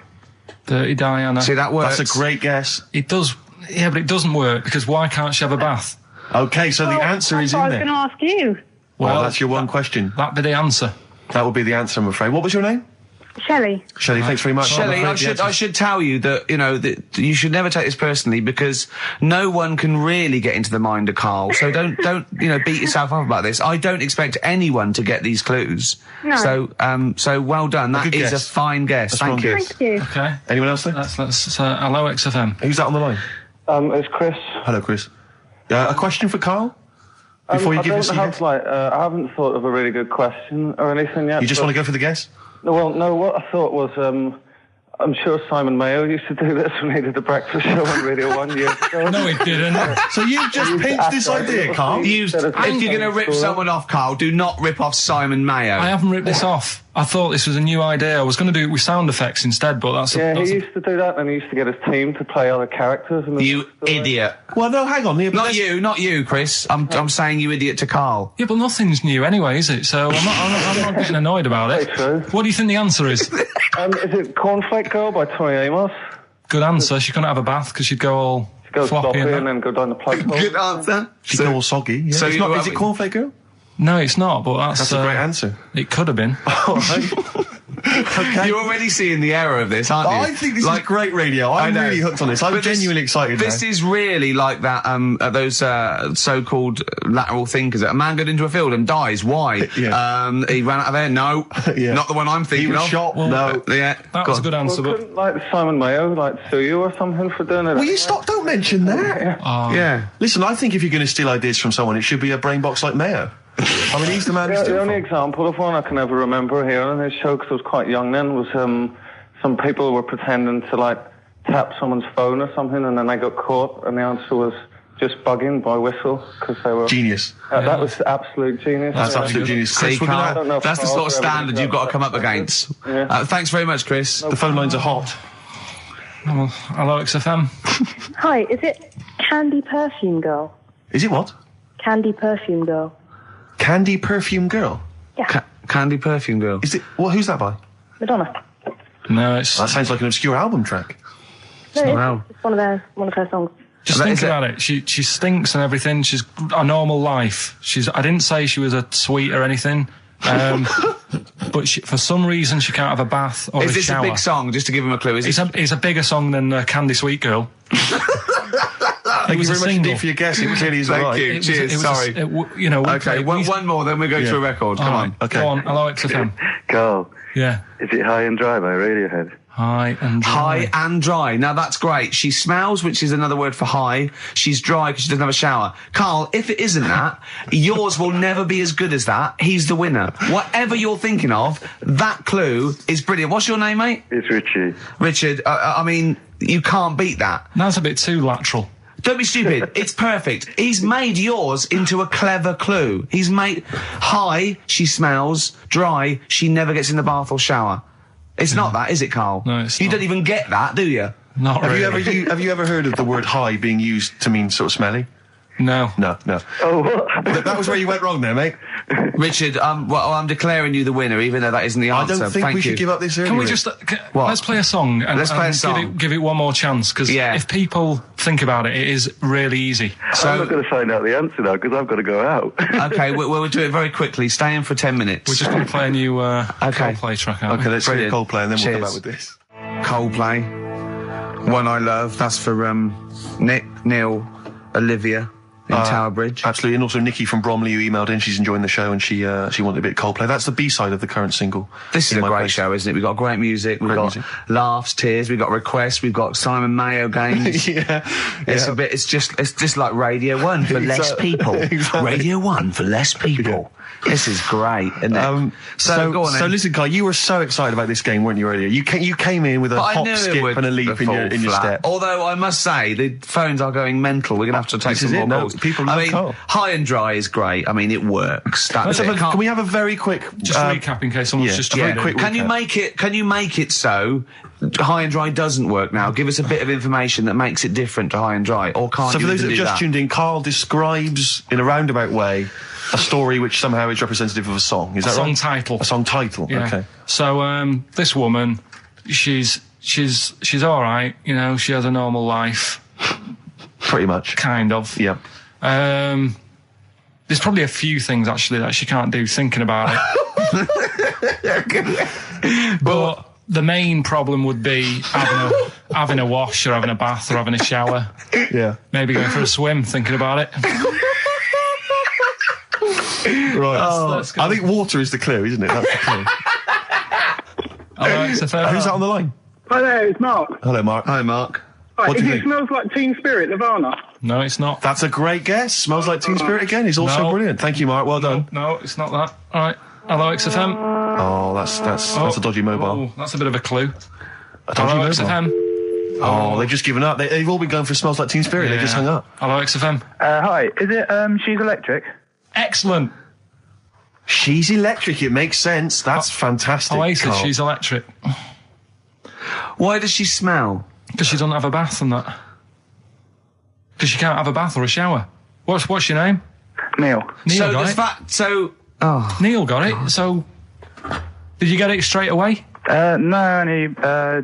Dirty Diana. See, that works. That's a great guess. It does. Yeah, but it doesn't work because why can't she have a bath? Okay, so the answer is in there. I was going to ask you. Well, that's your one question. That'd be the answer. That would be the answer, I'm afraid. What was your name? Shelley. Shelley, thanks very much. Shelley, I should tell you that, that you should never take this personally because no one can really get into the mind of Karl. So don't beat yourself up about this. I don't expect anyone to get these clues. No. So well done. That is a fine guess. Thank you. Thank you. Okay. Anyone else there? That's hello, XFM. Who's that on the line? It's Chris. Hello, Chris. A question for Karl? Before you give us I haven't thought of a really good question or anything yet. You just want to go for the guess? Well, no, what I thought was, I'm sure Simon Mayo used to do this when he did the breakfast show on Radio 1 years ago. No, he didn't. So you've just pinched this idea, Karl? If you're going to rip someone off, Karl, do not rip off Simon Mayo. I haven't ripped this off. I thought this was a new idea. I was going to do it with sound effects instead, but that's... He used to do that, and he used to get his team to play other characters. You idiot. Well, no, hang on. Not you, Chris. I'm saying you idiot to Karl. Yeah, but nothing's new anyway, is it? So I'm not getting annoyed about it. True. What do you think the answer is? Is it Cornflake Girl by Tori Amos? Good answer. She couldn't have a bath because she'd go all Go floppy and then go down the plug hole. Good answer. She'd go all soggy. Yeah. So is it Cornflake Girl? No, it's not, but That's a great answer. It could have been. All right. Okay. You're already seeing the error of this, aren't you? I think this is great radio. I'm really hooked on this. I'm genuinely excited This now. is really like that, those so-called lateral thinkers. A man got into a field and dies. Why? Yeah. He ran out of air. No. Yeah. Not the one I'm thinking He was of. shot. No. Yeah. That was a good answer, Well, but couldn't, like, Simon Mayo, like, sue you or something for doing it? Will you stop? Don't mention that. Yeah. Listen, I think if you're going to steal ideas from someone, it should be a brain box like Mayo. I mean, he's the man who's The stealing only from. example of one I can ever remember here on his show, because I was quite young then, was some people were pretending to, like, tap someone's phone or something, and then they got caught, and the answer was just bugging by whistle, because they were... Genius. That was absolute genius. That's absolute genius. Chris, See, we're gonna Carl, don't know if that's the sort of Carl's ever standard been you've got to that come up much. against. Yeah. Thanks very much, Chris. The phone lines are hot. well, hello, XFM. Hi, is it Candy Perfume Girl? Is it what? Candy Perfume Girl. Candy Perfume Girl? Yeah, Candy Perfume Girl. Is it? Well, who's that by? Madonna. No, it's That sounds like an obscure album track. No, Wow. it's one of her songs. just That think is it. about it. She stinks and everything. She's a normal life. I didn't say she was a sweet or anything. But for some reason she can't have a bath or Is a this shower. a big song? Just to give him a clue. It's a bigger song than Candy Sweet Girl. Thank you was a very much single. indeed for your guess. It clearly is Thank right. you. Cheers. Sorry. Okay, one more, then we go to a record. Come on. Okay. Go on. Hello, XFM. Carl, Yeah. is it High and Dry by Radiohead? High and dry. High and dry. Now that's great. She smells, which is another word for high. She's dry because she doesn't have a shower. Carl, if it isn't that, yours will never be as good as that. He's the winner. Whatever you're thinking of, that clue is brilliant. What's your name, mate? It's Richie. Richard. I mean, you can't beat that. That's a bit too lateral. Don't be stupid. It's perfect. He's made yours into a clever clue. He's made high, she smells, dry, she never gets in the bath or shower. It's not that, is it, Carl? No, it's You not. don't even get that, do you? Not Have really. you ever heard of the word high being used to mean sort of smelly? No. No. Oh, what? That was where you went wrong there, mate. Richard, I'm declaring you the winner, even though that isn't the I answer. don't think Thank we you. should give up this early. Can we Rick. just What? let's play a song and, Let's play a and song. give it one more chance because Yeah. if people think about it, it is really easy. I'm not going to find out the answer now because I've got to go out. Okay, we'll do it very quickly. Stay in for 10 minutes. We're just going to play a new Okay. Coldplay track. Aren't Okay, we? let's hear Brilliant. Coldplay and then we'll come Cheers. back with this. Coldplay. One I Love. That's for Nick, Neil, Olivia in Tower Bridge. Absolutely, and also Nikki from Bromley who emailed in. She's enjoying the show and she wanted a bit of Coldplay. That's the B-side of the current single. This is In a My great Place. show, isn't it? We've got great music, we've Great got music. laughs, tears, we've got requests, we've got Simon Mayo games. Yeah, It's yeah. a bit. It's just like Radio 1 for less Exactly. people. Exactly. Radio 1 for less people. This is great, isn't it? So go on. So then. listen, Carl, you were so excited about this game, weren't you, earlier? You came in with a But I hop, knew it skip, would and a leap in fall your flat. step. Although I must say the phones are going mental. We're going to have to take This is some it, more no, calls. people I love mean, Carl. high and dry is great. I mean, it works. That's Let's have it. can we have a very quick Just recap in case someone's yeah, just a very tuned in. quick Can you recap. make it so high and dry doesn't work now? Give us a bit of information that makes it different to high and dry, or can't So you for those that even have do just that? tuned in, Carl describes in a roundabout way a story which somehow is representative of a song. Is that song right? title. A song title. Yeah. Okay. So this woman, she's all right. You know, she has a normal life, Pretty much. kind of. Yeah. There's probably a few things actually that she can't do thinking about it. But the main problem would be having a wash or having a bath or having a shower. Yeah. Maybe going for a swim thinking about it. Right. Let's go. I think water is the clue, isn't it? That's the clue. All right, so Who's that on the line? Hi there, it's Mark. Hello, Mark. Hi, Mark. Right, What do if you it think? smells like Teen Spirit, Nirvana. No, it's not. That's a great guess. Smells like Teen Spirit again. He's also No. brilliant. Thank you, Mark. Well done. No, it's not that. All right. Hello, XFM. Oh, that's a dodgy mobile. Oh, that's a bit of a clue. A dodgy Hello, mobile. XFM. Oh, they've just given up. They've all been going for Smells Like Teen Spirit. They just hung up. Hello, XFM. Hi, is it She's Electric? Excellent. She's electric. It makes sense. That's fantastic. Oasis, Carl. she's electric. Why does she smell? Because she doesn't have a bath and that. Because she can't have a bath or a shower. What's your name? Neil. Neil So got there's it. that. So oh, Neil got it. So, did you get it straight away? No, only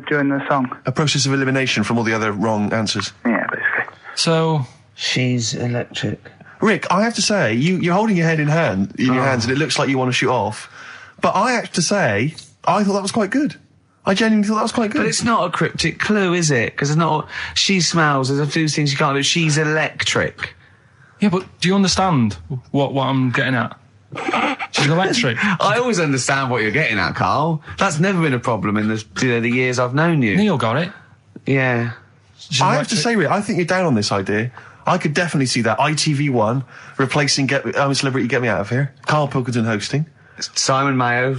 during the song. A process of elimination from all the other wrong answers. Yeah, basically. So, she's electric. Rick, I have to say, you're holding your head in your hands, and it looks like you want to shoot off. But I have to say, I thought that was quite good. I genuinely thought that was quite good. But it's not a cryptic clue, is it? Because it's not. She smells. There's a few things you can't do. She's electric. Yeah, but do you understand what I'm getting at? She's electric. I always understand what you're getting at, Carl. That's never been a problem in the years I've known you. Neil got it. Yeah. I have to say, Rick, I think you're down on this idea. I could definitely see that. ITV1 replacing Celebrity Get Me Out of Here. Karl Pilkington hosting. Simon Mayo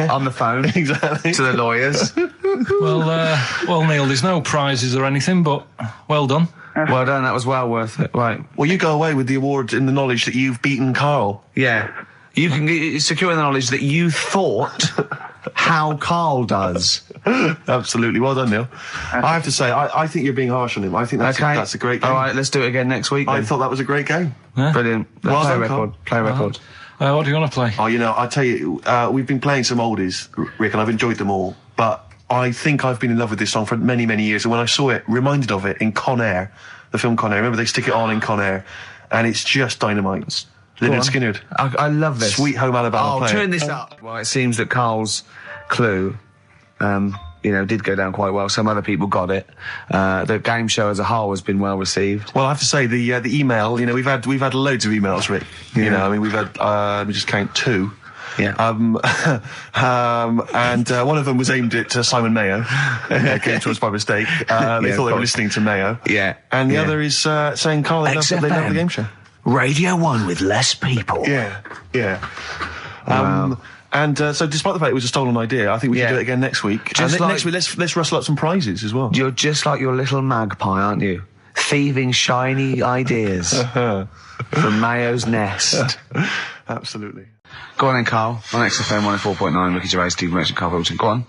on the phone. Exactly. To the lawyers. Well, Neil, there's no prizes or anything, but well done. Well done, that was well worth it. Right. Well, you go away with the award in the knowledge that you've beaten Karl. Yeah. You can secure the knowledge that you thought how Karl does. Absolutely. Well done, Neil. I have to say, I think you're being harsh on him. I think that's a great game. All right, let's do it again next week then. I thought that was a great game. Yeah. Brilliant. Well Play a done, record. Carl. Play a record. What do you want to play? Oh, you know, I tell you, we've been playing some oldies, Rick, and I've enjoyed them all. But I think I've been in love with this song for many, many years. And when I saw it, reminded of it in Con Air, the film Con Air. Remember, they stick it on in Con Air, and it's just dynamite. Lynyrd Skynyrd. I love this. Sweet Home Alabama. Oh, Play turn it. this up. Well, it seems that Carl's clue, did go down quite well. Some other people got it. The game show as a whole has been well received. Well, I have to say the email. You know, we've had loads of emails, Rick. You know, I mean, we've had let me just count 2. Yeah. And one of them was aimed at Simon Mayo. Came to us by mistake. They thought they were listening to Mayo. Yeah. And the other is saying Carl, they love the game show. Radio 1 with less people. Yeah. Wow. And so, despite the fact it was a stolen idea, I think we should do it again next week. Just and next week, let's rustle up some prizes as well. You're just like your little magpie, aren't you? Thieving shiny ideas from Mayo's nest. Absolutely. Go on then, Carl. On XFM 104.9, Ricky Gervais, Steve Merchant, Karl Pilkington. Go on.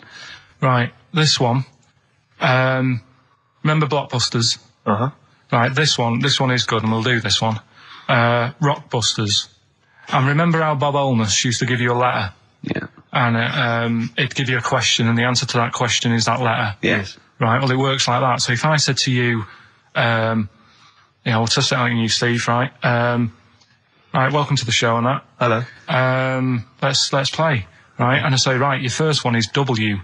Right, this one. Remember Blockbusters? Right, this one is good, and we'll do this one. Rockbusters. And remember how Bob Holness used to give you a letter? Yeah. And it'd give you a question, and the answer to that question is that letter. Yes. Right, well, it works like that. So if I said to you, we'll test it out on you, Steve, right? Right, welcome to the show and that. Hello. Let's play, right? And I say, right, your first one is W.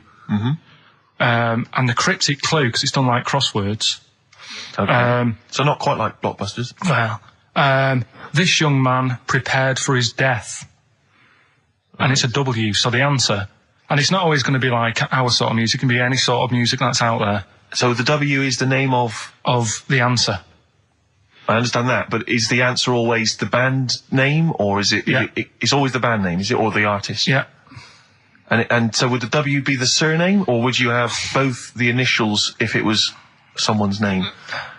And the cryptic clue, because it's done like crosswords. Okay. So not quite like Blockbusters. Well, this young man prepared for his death. And it's a W, so the answer. And it's not always going to be like our sort of music, it can be any sort of music that's out there. So the W is the name of the answer. I understand that, but is the answer always the band name, or is it? Yeah. It's always the band name, is it, or the artist? Yeah. And so would the W be the surname, or would you have both the initials if it was someone's name?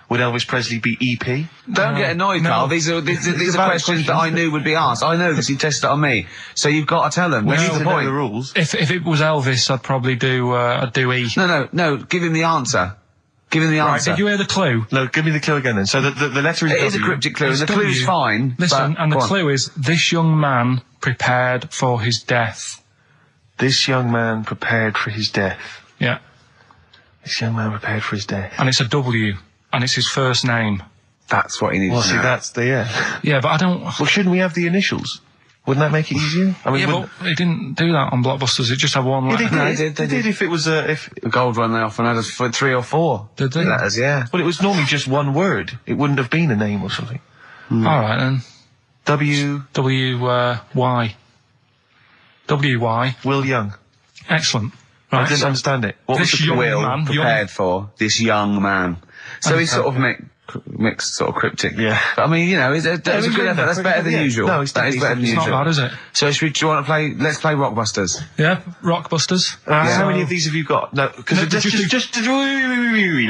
Would Elvis Presley be EP? Don't get annoyed, Carl. These are questions that I knew would be asked. I know because you tested it on me. So you've got to tell them. We This need is to the know point. the rules. If it was Elvis, I'd probably do E. No. Give him the answer. Give him the Right, answer. did you hear the clue? No, give me the clue again then. So the letter is It W. is a cryptic clue, and the It's clue's W. fine. Listen, but, and the go on. clue is, this young man prepared for his death. This young man prepared for his death. Yeah. This young man prepared for his death. And it's a W. And it's his first name. That's what he needs Well, to see, know. that's the, Yeah, but I don't... Well, shouldn't we have the initials? Wouldn't that make it easier? I mean, Yeah, but it didn't do that on Blockbusters. It just had one letter. they did if it was if... The gold run they often had us for 3 or 4. Did they? Letters, yeah. Well, it was normally just one word. It wouldn't have been a name or something. All right, then. W... W-Y. W-Y. Will Young. Excellent. I Right, didn't so understand it. What was this the young Will man... prepared for this young man. So he's sort of mixed sort of cryptic. Yeah. But I mean, you know, that's a good effort. That's better than usual. No, it's that is better than It's not usual. bad, is it? So do you want to play? Let's play Rockbusters. Yeah, Rockbusters. How many of these have you got? No, because No,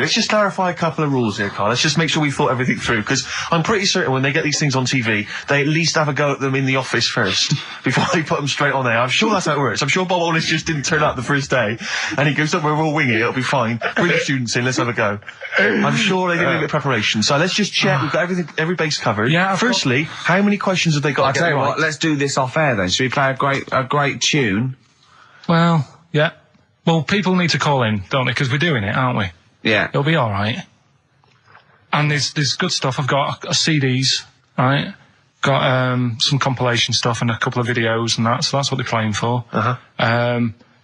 let's just clarify a couple of rules here, Carl. Let's just make sure we thought everything through, because I'm pretty certain when they get these things on TV, they at least have a go at them in the office first before they put them straight on there. I'm sure that's how it works. I'm sure Bob Holness just didn't turn up the first day, and he goes, "Don't worry, we'll wing it. It'll be fine. Bring the students in. Let's have a go." I'm sure they did a bit of preparation. So let's just check. We've got every base covered. Yeah. Firstly, how many questions have they got? I'll to tell get you right? what. Let's do this off air then. Should we play a great tune? Well, yeah. Well, people need to call in, don't they? Because we're doing it, aren't we? Yeah. It'll be all right. And there's good stuff. I've got CDs, right? Got some compilation stuff and a couple of videos and that. So that's what they're playing for.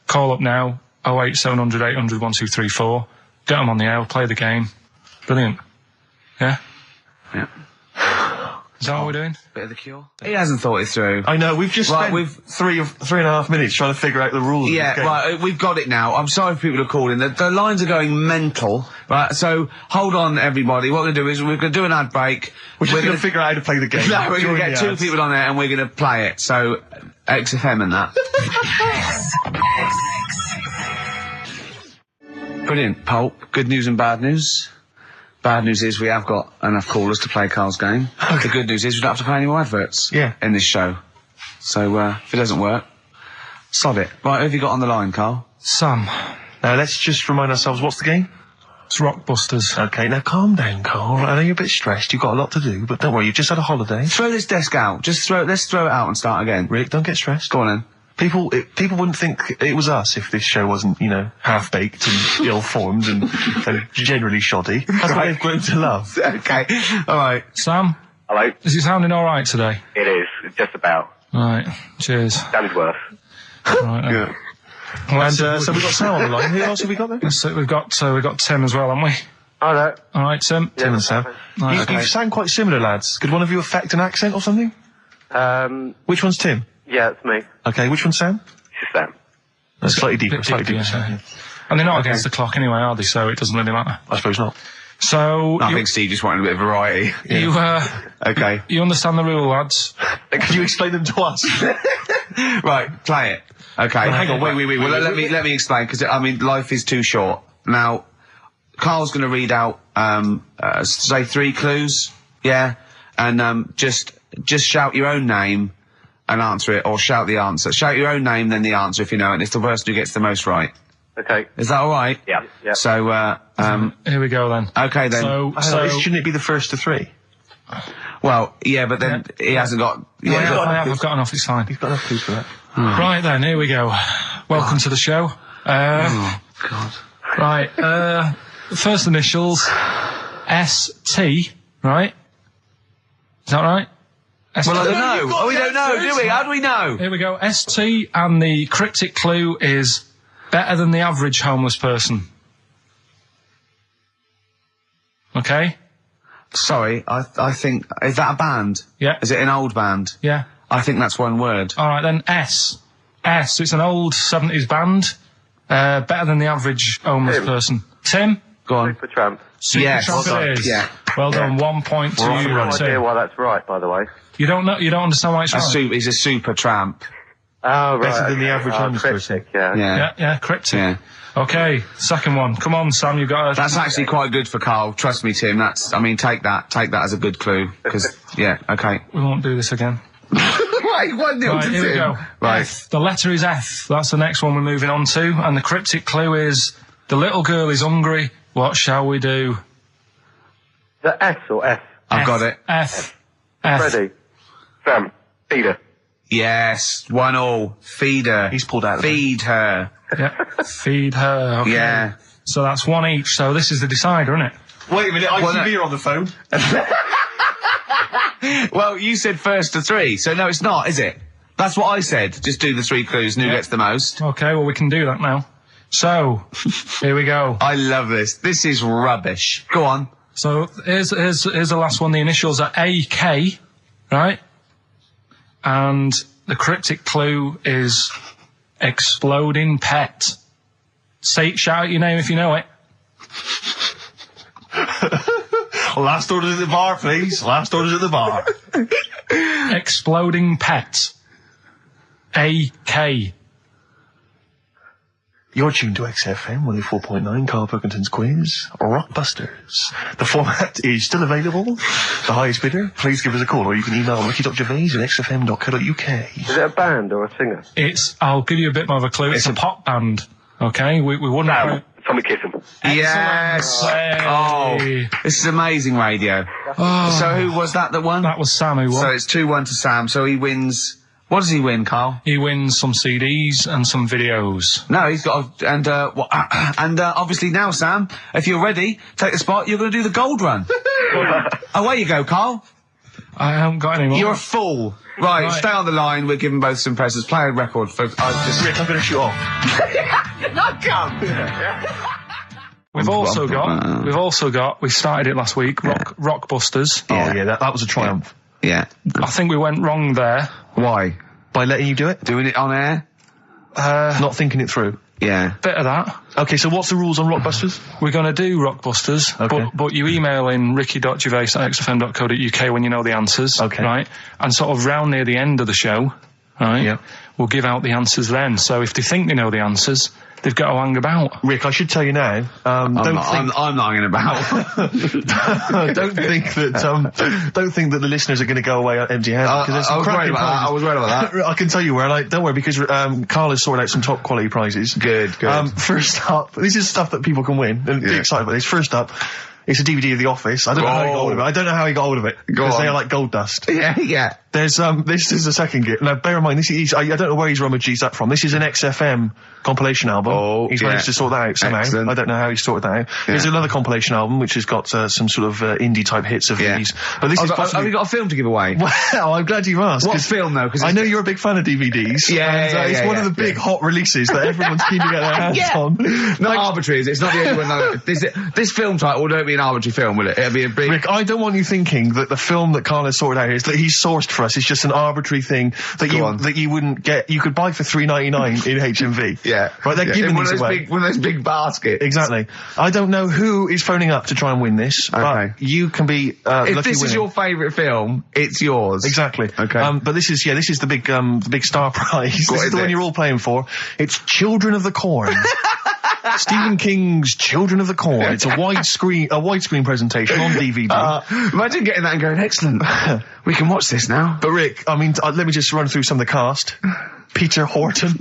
Call up now, 08700 800 1234. Get them on the air, play the game. Brilliant. Yeah? Yeah. Is that what we're doing? Bit of the Cure. He hasn't thought it through. I know, we've just Right, spent three and a half minutes trying to figure out the rules. Yeah, of the game. right, we've got it now. I'm sorry if people are calling. The lines are going mental. Right, so hold on, everybody. What we're going to do is we're going to do an ad break. We're just going to figure out how to play the game. No, we're going to during get the two ads. people on there and we're going to play it. So, XFM and that. Brilliant, Pulp. Good news and bad news. Bad news is we have got enough callers to play Carl's game. The good news is we don't have to pay any more adverts in this show. So, if it doesn't work, sod it. Right, who have you got on the line, Carl? Sam. Now, let's just remind ourselves, what's the game? It's Rockbusters. Okay, now calm down, Carl. I know you're a bit stressed. You've got a lot to do, but don't worry, you've just had a holiday. Throw this desk out. Let's throw it out and start again. Rick, don't get stressed. Go on then. People wouldn't think it was us if this show wasn't, half-baked and ill-formed and generally shoddy. That's what they've grown to love. Okay. All right. Sam? Hello? Is it sounding alright today? It is, just about. Right. Cheers. Sounded worse. Right. Yeah. And so we've got Sam on the line. Who else have we got there? So we've got Tim as well, haven't we? Hello. Alright, Tim. Tim and Sam. Right, You sound quite similar, lads. Could one of you affect an accent or something? Which one's Tim? Yeah, it's me. Okay, which one's Sam? It's Sam. That's slightly deeper, yeah. Sam. Yeah. And they're not against the clock anyway, are they? So it doesn't really matter. I suppose not. So I think Steve just wanted a bit of variety. you Okay. you understand the rule, lads? Could you explain them to us? Right, play it. Okay. Well, hang on, Wait. Well, let me explain, because, life is too short. Now, Carl's going to read out, say 3 clues, yeah? And, just shout your own name and answer it, or shout the answer. Shout your own name, then the answer if you know it, and it's the person who gets the most right. Okay. Is that alright? Yeah. So, Here we go then. Okay then. So Shouldn't it be the first to 3? Well, yeah, but then he hasn't got... Yeah, I've got enough, it's fine. You've got enough clues for that. Right then, here we go. Welcome to the show. Oh, God. Right, first initials, ST, right? Is that right? ST. Well, I don't know. We don't know, do we? How do we know? Here we go, ST, and the cryptic clue is better than the average homeless person. Okay? Sorry, I think... Is that a band? Yeah. Is it an old band? Yeah. I think that's one word. Alright then, S. It's an old 70s band. Better than the average homeless person. Tim? Go on. Supertramp. Supertramp it is. Yeah. Well done, 1 point to you. I have no idea Tim. why that's right, by the way. You don't understand why it's right? He's a super tramp. Oh, right. Better than the average homeless person. cryptic, yeah. Yeah, cryptic. Yeah. Okay, second one. Come on, Sam, you've got That's actually quite good for Carl. Trust me, Tim. Take that as a good clue. Because, yeah, okay. We won't do this again. Right, 1-0 Right, to here we Tim. go. Right. F. The letter is F. That's the next one we're moving on to. And the cryptic clue is, the little girl is hungry. What shall we do? The S or F? I've got it. F. Freddy. Sam. Peter. Yes, 1-1. Feed her. He's pulled out of Feed her. Yeah. Feed her. Okay. Yeah. So that's 1 each. So this is the decider, isn't it? Wait a minute, Well, ITV are on the phone. Well, you said first to 3, so no, it's not, is it? That's what I said. Just do the 3 clues and who gets the most. Okay, well, we can do that now. So, here we go. I love this. This is rubbish. Go on. So, here's the last one. The initials are AK, right? And the cryptic clue is exploding pet. Shout out your name if you know it. Last orders at the bar, please. Last orders at the bar. Exploding pet. AK. You're tuned to XFM 104.9, Karl Pilkington's quiz, Rockbusters. The format is still available. The highest bidder, please give us a call, or you can email ricky.gervais at xfm.co.uk. Is it a band or a singer? I'll give you a bit more of a clue. It's a pop band. Okay? We wouldn't... Sam. Tommy Kissam. Yes. Hey. Oh, this is amazing radio. Oh. So who was that won? That was Sam who won. So it's 2-1 to Sam. So he wins. What does he win, Carl? He wins some CDs and some videos. No, he's got obviously now, Sam, if you're ready, take the spot. You're going to do the gold run. Away you go, Carl. I haven't got any more. You're a fool. Right, stay on the line. We're giving both some presents. Play a record for... Rick, I'm going to shoot off. I can't. We started it last week, Rockbusters. Oh, yeah, that was a triumph. Yeah. I think we went wrong there. Why? By letting you do it? Doing it on air? Not thinking it through. Yeah. Bit of that. Okay, so what's the rules on Rockbusters? We're going to do Rockbusters, but you email in ricky.gervais@xfm.co.uk when you know the answers, right? And sort of round near the end of the show, right, we'll give out the answers then. So if they think they know the answers, they've got to hang about. Rick, I should tell you now, I'm not hanging about. don't think that the listeners are going to go away empty-handed. I was worried about that. I can tell you where, don't worry, because Karl has sorted out some top quality prizes. Good. First up, this is stuff that people can win, and be excited about this. First up, it's a DVD of The Office. I don't know how he got hold of it. I don't know how he got hold of it. Because they are like gold dust. Yeah. There's, this is the second gift. Now, bear in mind, this is, I don't know where he's rummaged that from. This is an XFM compilation album. He's managed to sort that out somehow. Excellent. I don't know how he sorted that out. There's another compilation album, which has got some sort of indie-type hits of these. But this is have you got a film to give away? Well, I'm glad you asked. What film, though? Because I know you're a big fan of DVDs. It's one of the big hot releases that everyone's keen to get their hands on. Not arbitrary, is it? It's not the only one. This film title won't be an arbitrary film, will it? It'll be a big... Rick, I don't want you thinking that the film that Karl has sorted out is that he's sourced for us. It's just an arbitrary thing that you wouldn't get. You could buy for $3.99 in HMV. Yeah. Right, they're giving these away. One of those big baskets. Exactly. I don't know who is phoning up to try and win this, but you can be if this is your favourite film, it's yours. Exactly. Okay. But this is the big star prize. This is the one you're all playing for. It's Children of the Corn. Stephen King's Children of the Corn. It's a widescreen presentation on DVD. Imagine getting that and going, excellent. We can watch this now. But Rick, I mean, let me just run through some of the cast. Peter Horton.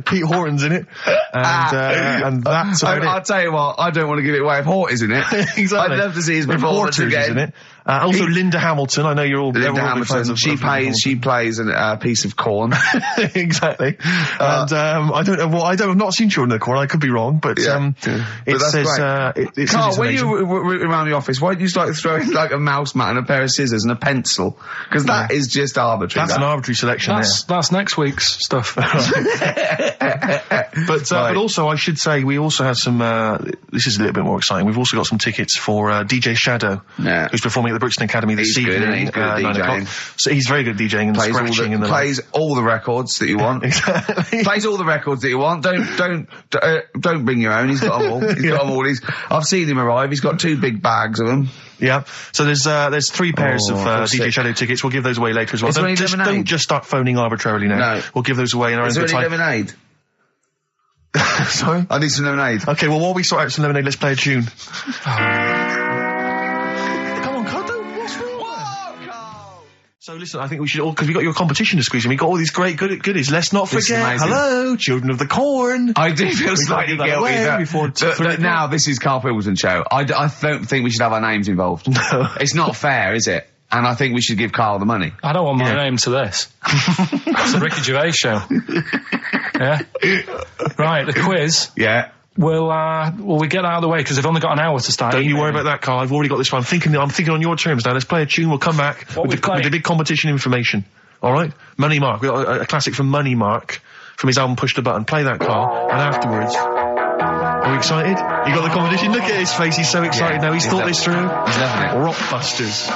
Pete Horton's in it, and that's about it. I'll tell you what, I don't want to give it away if Hort is in it. Exactly. I'd love to see his performance again. In it. Also, Linda Hamilton. I know you're all Linda Hamilton. She plays a piece of corn. Exactly. And I don't know. Well, I've not seen Children of the Corn. I could be wrong, but it says. Karl, when you were around the office, why did you start throwing like a mouse mat and a pair of scissors and a pencil? Because that is just arbitrary. That's an arbitrary selection. That's next week's stuff. But also, I should say, we also have some. This is a little bit more exciting. We've also got some tickets for DJ Shadow, who's performing at the Brixton Academy this evening. He's good at DJing. So he's very good at DJing and scratching and plays all the records that you want. Exactly. Plays all the records that you want. Don't bring your own. He's got them all. He's got them all. I've seen him arrive. He's got 2 big bags of them. Yeah. So there's 3 pairs of DJ Shadow tickets. We'll give those away later as well. Don't just start phoning arbitrarily now. No. We'll give those away in our own time. Is there any lemonade? Sorry? I need some lemonade. Okay, well, while we sort out some lemonade, let's play a tune. Come on, Carl, what's wrong? So listen, I think we should all, because we got your competition to squeeze and we got all these great goodies. Let's not forget, hello, Children of the Corn. I do feel slightly guilty but now this is Karl Pilkington show. I don't think we should have our names involved. No. It's not fair, is it? And I think we should give Karl the money. I don't want my name to this. It's the Ricky Gervais Show. Yeah. Right, the quiz. Yeah. Will we get out of the way because they've only got an hour to start? Don't you worry about that, Karl. I've already got this one. I'm thinking on your terms now. Let's play a tune. We'll come back with the big competition information. All right, Money Mark. We got a classic from Money Mark from his album Push the Button. Play that, Karl, and afterwards. Are you excited? You got the competition? Look at his face. He's so excited now. He's thought this through. He's loving it. Rockbusters.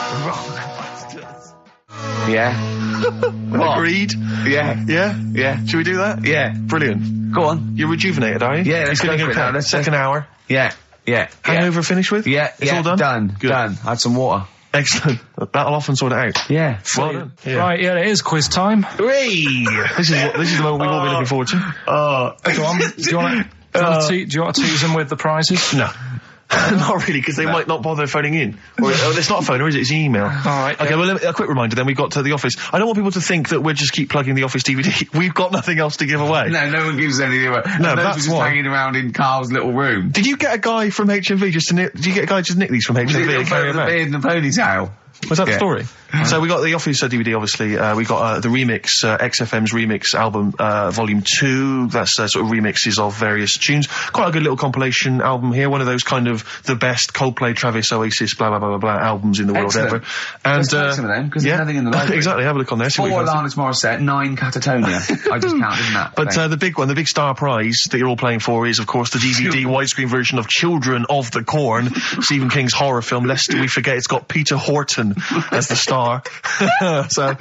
Yeah. Agreed? Yeah. Should we do that? Yeah. Brilliant. Go on. You're rejuvenated, are you? Yeah, let's go for it now. Second hour. Yeah. Hangover finished with? Yeah. It's all done? Done. Good. Done. Had some water. Excellent. That'll often sort it out. Yeah. Well done. Yeah. Right, it is quiz time. Hooray! This is the moment we've all been looking forward to. Go on. Do you want to tease them with the prizes? No. Not really, because they might not bother phoning in. Or it's not a phone, or is it? It's an email. All right. Okay, well, a quick reminder then. We've got to the office. I don't want people to think that we'll just keep plugging the office DVD. We've got nothing else to give away. No one gives anything away. No, that's just hanging around in Karl's little room. Did you get a guy from HMV did you get a guy just nick these from HMV and carry the beard and the ponytail? Was that the Yeah. story? So we got the Office DVD, obviously. We got the remix, XFM's remix album, Volume 2. That's sort of remixes of various tunes. Quite a good little compilation album here. One of those kind of the best Coldplay, Travis, Oasis, blah, blah, blah, blah, blah albums in the world Excellent. ever. And, Just take some of them, because there's nothing in the library. Exactly, have a look on there. See 4 what you fancy. Alanis Morissette, 9 Catatonia. I just counted, isn't that? But the big one, the big star prize that you're all playing for is, of course, the DVD widescreen version of Children of the Corn, Stephen King's horror film, lest we forget it's got Peter Horton as the star. so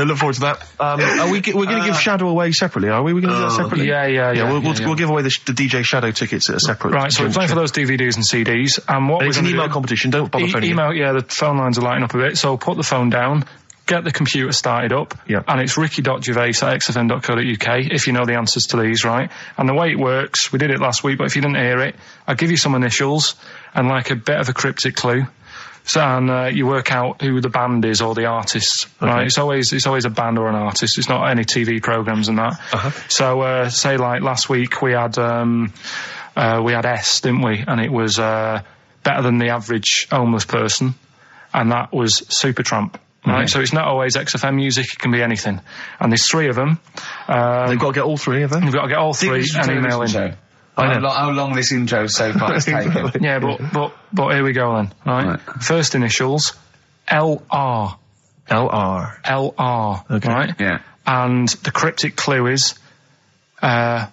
look forward to that. We're going to give Shadow away separately, are we? We're going to do that separately? Yeah. We'll give away the DJ Shadow tickets at a separate... Right, so we're playing for those DVDs and CDs, and what And it's we're an gonna email competition, don't bother phoning email, the phone lines are lighting up a bit, so put the phone down, get the computer started up, and it's ricky.gervais@xfm.co.uk if you know the answers to these, right? And the way it works, we did it last week, but if you didn't hear it, I'll give you some initials and like a bit of a cryptic clue. So, and you work out who the band is or the artist, right? It's always a band or an artist. It's not any TV programs and that. So, say like last week we had S, didn't we? And it was Better Than the Average Homeless Person, and that was Supertramp. Right, so it's not always XFM music, it can be anything. And there's 3 of them. They've got to get all 3 of them? We've got to get all 3 and email in. How long this intro so far has taken. Yeah, but here we go then, right? First initials, LR. LR. Okay. Right? Yeah. And the cryptic clue is, you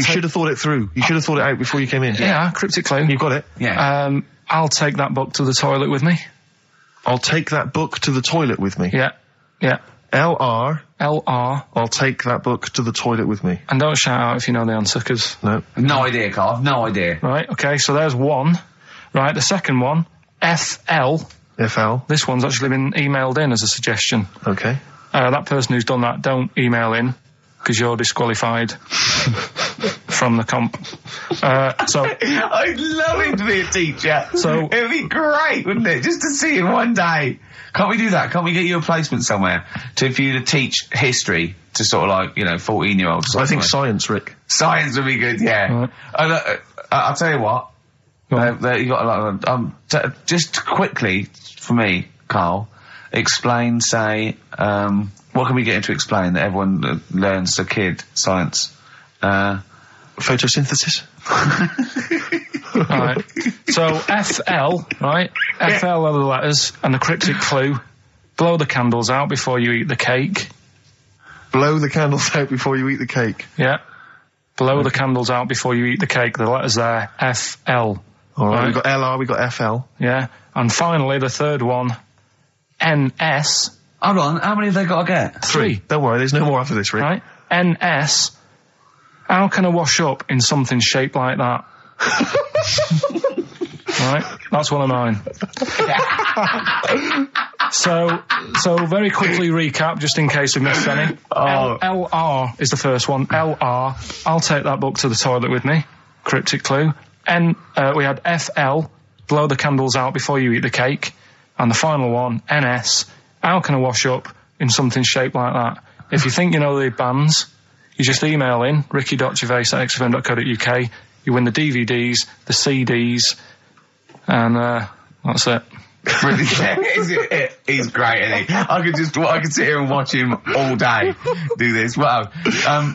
should have thought it through. You should have thought it out before you came in. Yeah, cryptic clue. You've got it? Yeah. I'll take that book to the toilet with me. I'll take that book to the toilet with me. Yeah. LR. I'll take that book to the toilet with me. And don't shout out if you know the answer, because... No. No idea, Carl. No idea. Right, okay, so there's 1. Right, the second one, FL. This one's actually been emailed in as a suggestion. Okay. That person who's done that, don't email in, because you're disqualified from the comp. So I'd love him to be a teacher. So it'd be great, wouldn't it? Just to see him one day. Can't we do that? Can't we get you a placement somewhere for you to teach history to sort of like 14-year-olds? I think science, Rick. Science would be good. Yeah. Right. I'll tell you what. You got a lot of just quickly for me, Carl. Explain. Say. What can we get into explain that everyone learns as a kid? Science. Photosynthesis. Right. So FL, right? FL are the letters, and the cryptic clue: blow the candles out before you eat the cake. Blow the candles out before you eat the cake. Yeah. Blow the candles out before you eat the cake. The letters there, FL. All right. We've got LR, we've got FL. Yeah. And finally, the third one, NS. Hold on, how many have they got to get? 3. Don't worry, there's no more after this, Rick. Right? NS. How can I wash up in something shaped like that? Right? That's one of mine. So very quickly recap, just in case we missed any. LR is the first one. LR. I'll take that book to the toilet with me. Cryptic clue. We had FL. Blow the candles out before you eat the cake. And the final one, NS. How can I wash up in something shaped like that? If you think you know the bands, you just email in ricky.gervais@xfm.co.uk. You win the DVDs, the CDs, and that's it. He's great, isn't he? I could sit here and watch him all day do this. Wow.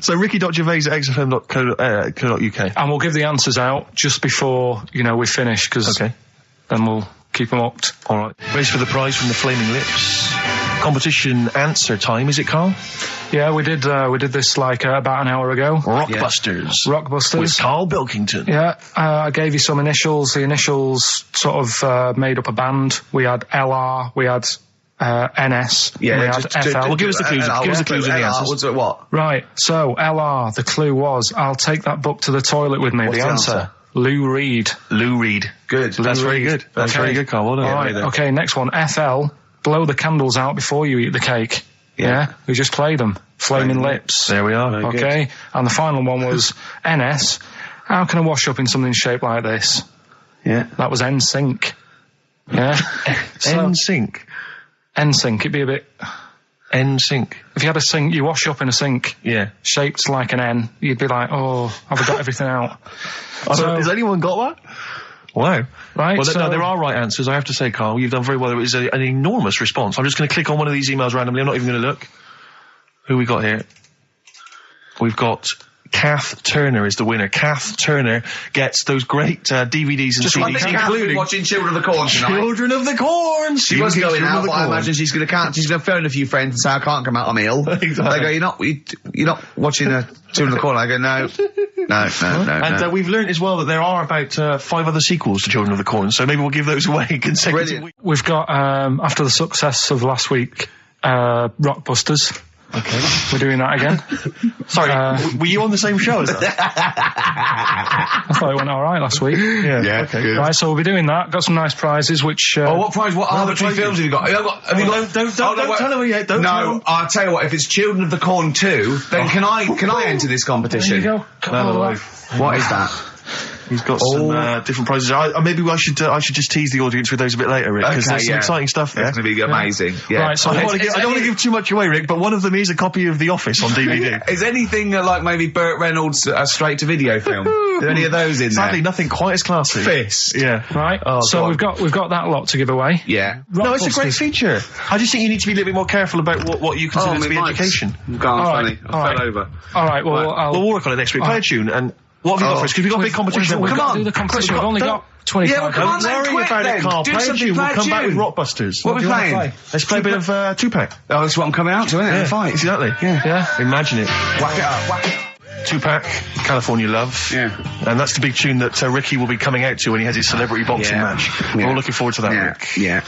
So ricky.gervais@xfm.co.uk. And we'll give the answers out just before, we finish, because then we'll keep them hooked. All right. Race for the prize from the Flaming Lips. Competition answer time, is it, Carl? Yeah, we did this about an hour ago. Rockbusters. Rockbusters. With Karl Pilkington. Yeah, I gave you some initials. The initials sort of made up a band. We had LR, we had NS, we had FL. Well, give us the clues. Give us the clues and the answers. What's it, what? Right, so LR, the clue was, I'll take that book to the toilet with me. What's the answer? Lou Reed. Lou Reed. Good. That's very good. That's very good, Carl. Well done. All right, okay, next one. FL, blow the candles out before you eat the cake. Yeah, we just played them. Flaming Lips. There we are. Okay, and the final one was NS. How can I wash up in something shaped like this? Yeah. That was NSYNC. Yeah. NSYNC. NSYNC. It'd be a bit... NSYNC. If you had a sink, you wash up in a sink. Yeah. Shaped like an N. You'd be like, oh, have I got everything out? Has anyone got that? Wow. Right, Well, so- no, there are right answers, I have to say, Carl. You've done very well. It was an enormous response. I'm just going to click on one of these emails randomly. I'm not even going to look. Who we got here? We've got Kath Turner is the winner. Kath Turner gets those great DVDs and I think CDs, Kath will be including watching Children of the Corn tonight. Children of the Corn. She was going out, but I imagine she's going to phone a few friends and say, I can't come out, I'm ill. Exactly. They go, you're not watching Children of the Corn. I go, no. And we've learned as well that there are about 5 other sequels to Children of the Corn, so maybe we'll give those away consecutively. We've got, after the success of last week, Rockbusters. Okay. We're doing that again. Sorry, were you on the same show as us? I thought it went alright last week. Yeah, okay. Good. Right, so we'll be doing that. Got some nice prizes, which... what prize? What arbitrary films have you got? Have you got? Don't tell them yet. Don't tell them. I'll tell you what, if it's Children of the Corn 2, then can I enter this competition? There you go. What is that? He's got some different prizes. Maybe I should just tease the audience with those a bit later, Rick, because there's some exciting stuff there. It's going to be amazing. Yeah. Right, so I don't want to give too much away, Rick, but one of them is a copy of The Office on DVD. Is anything like maybe Burt Reynolds' straight-to-video film? Are there any of those in Sadly, there? nothing quite as classy. Fist. Yeah. Right, so we've got that lot to give away. Yeah. No, it's a great feature. I just think you need to be a little bit more careful about what you consider to be education. Funny. I fell over. All right, well, We'll work on it next week. Play a tune, and what have you got for us? Because we've got a big competition. We've Come got on. to do the competition. We've only got 25 Yeah, well, come on, Don't worry quick, about then. it, Carl. Do Play a something, tune. play We'll a come back with tune. Rockbusters. What are we do you wanna playing? play? Let's play a bit of Tupac. Oh, that's what I'm coming out to, isn't it? Yeah, Fight. exactly. Yeah. Imagine it. Whack it up, whack it up. Tupac, California Love. Yeah. And that's the big tune that Ricky will be coming out to when he has his celebrity boxing match. We're all looking forward to that, Rick. Yeah.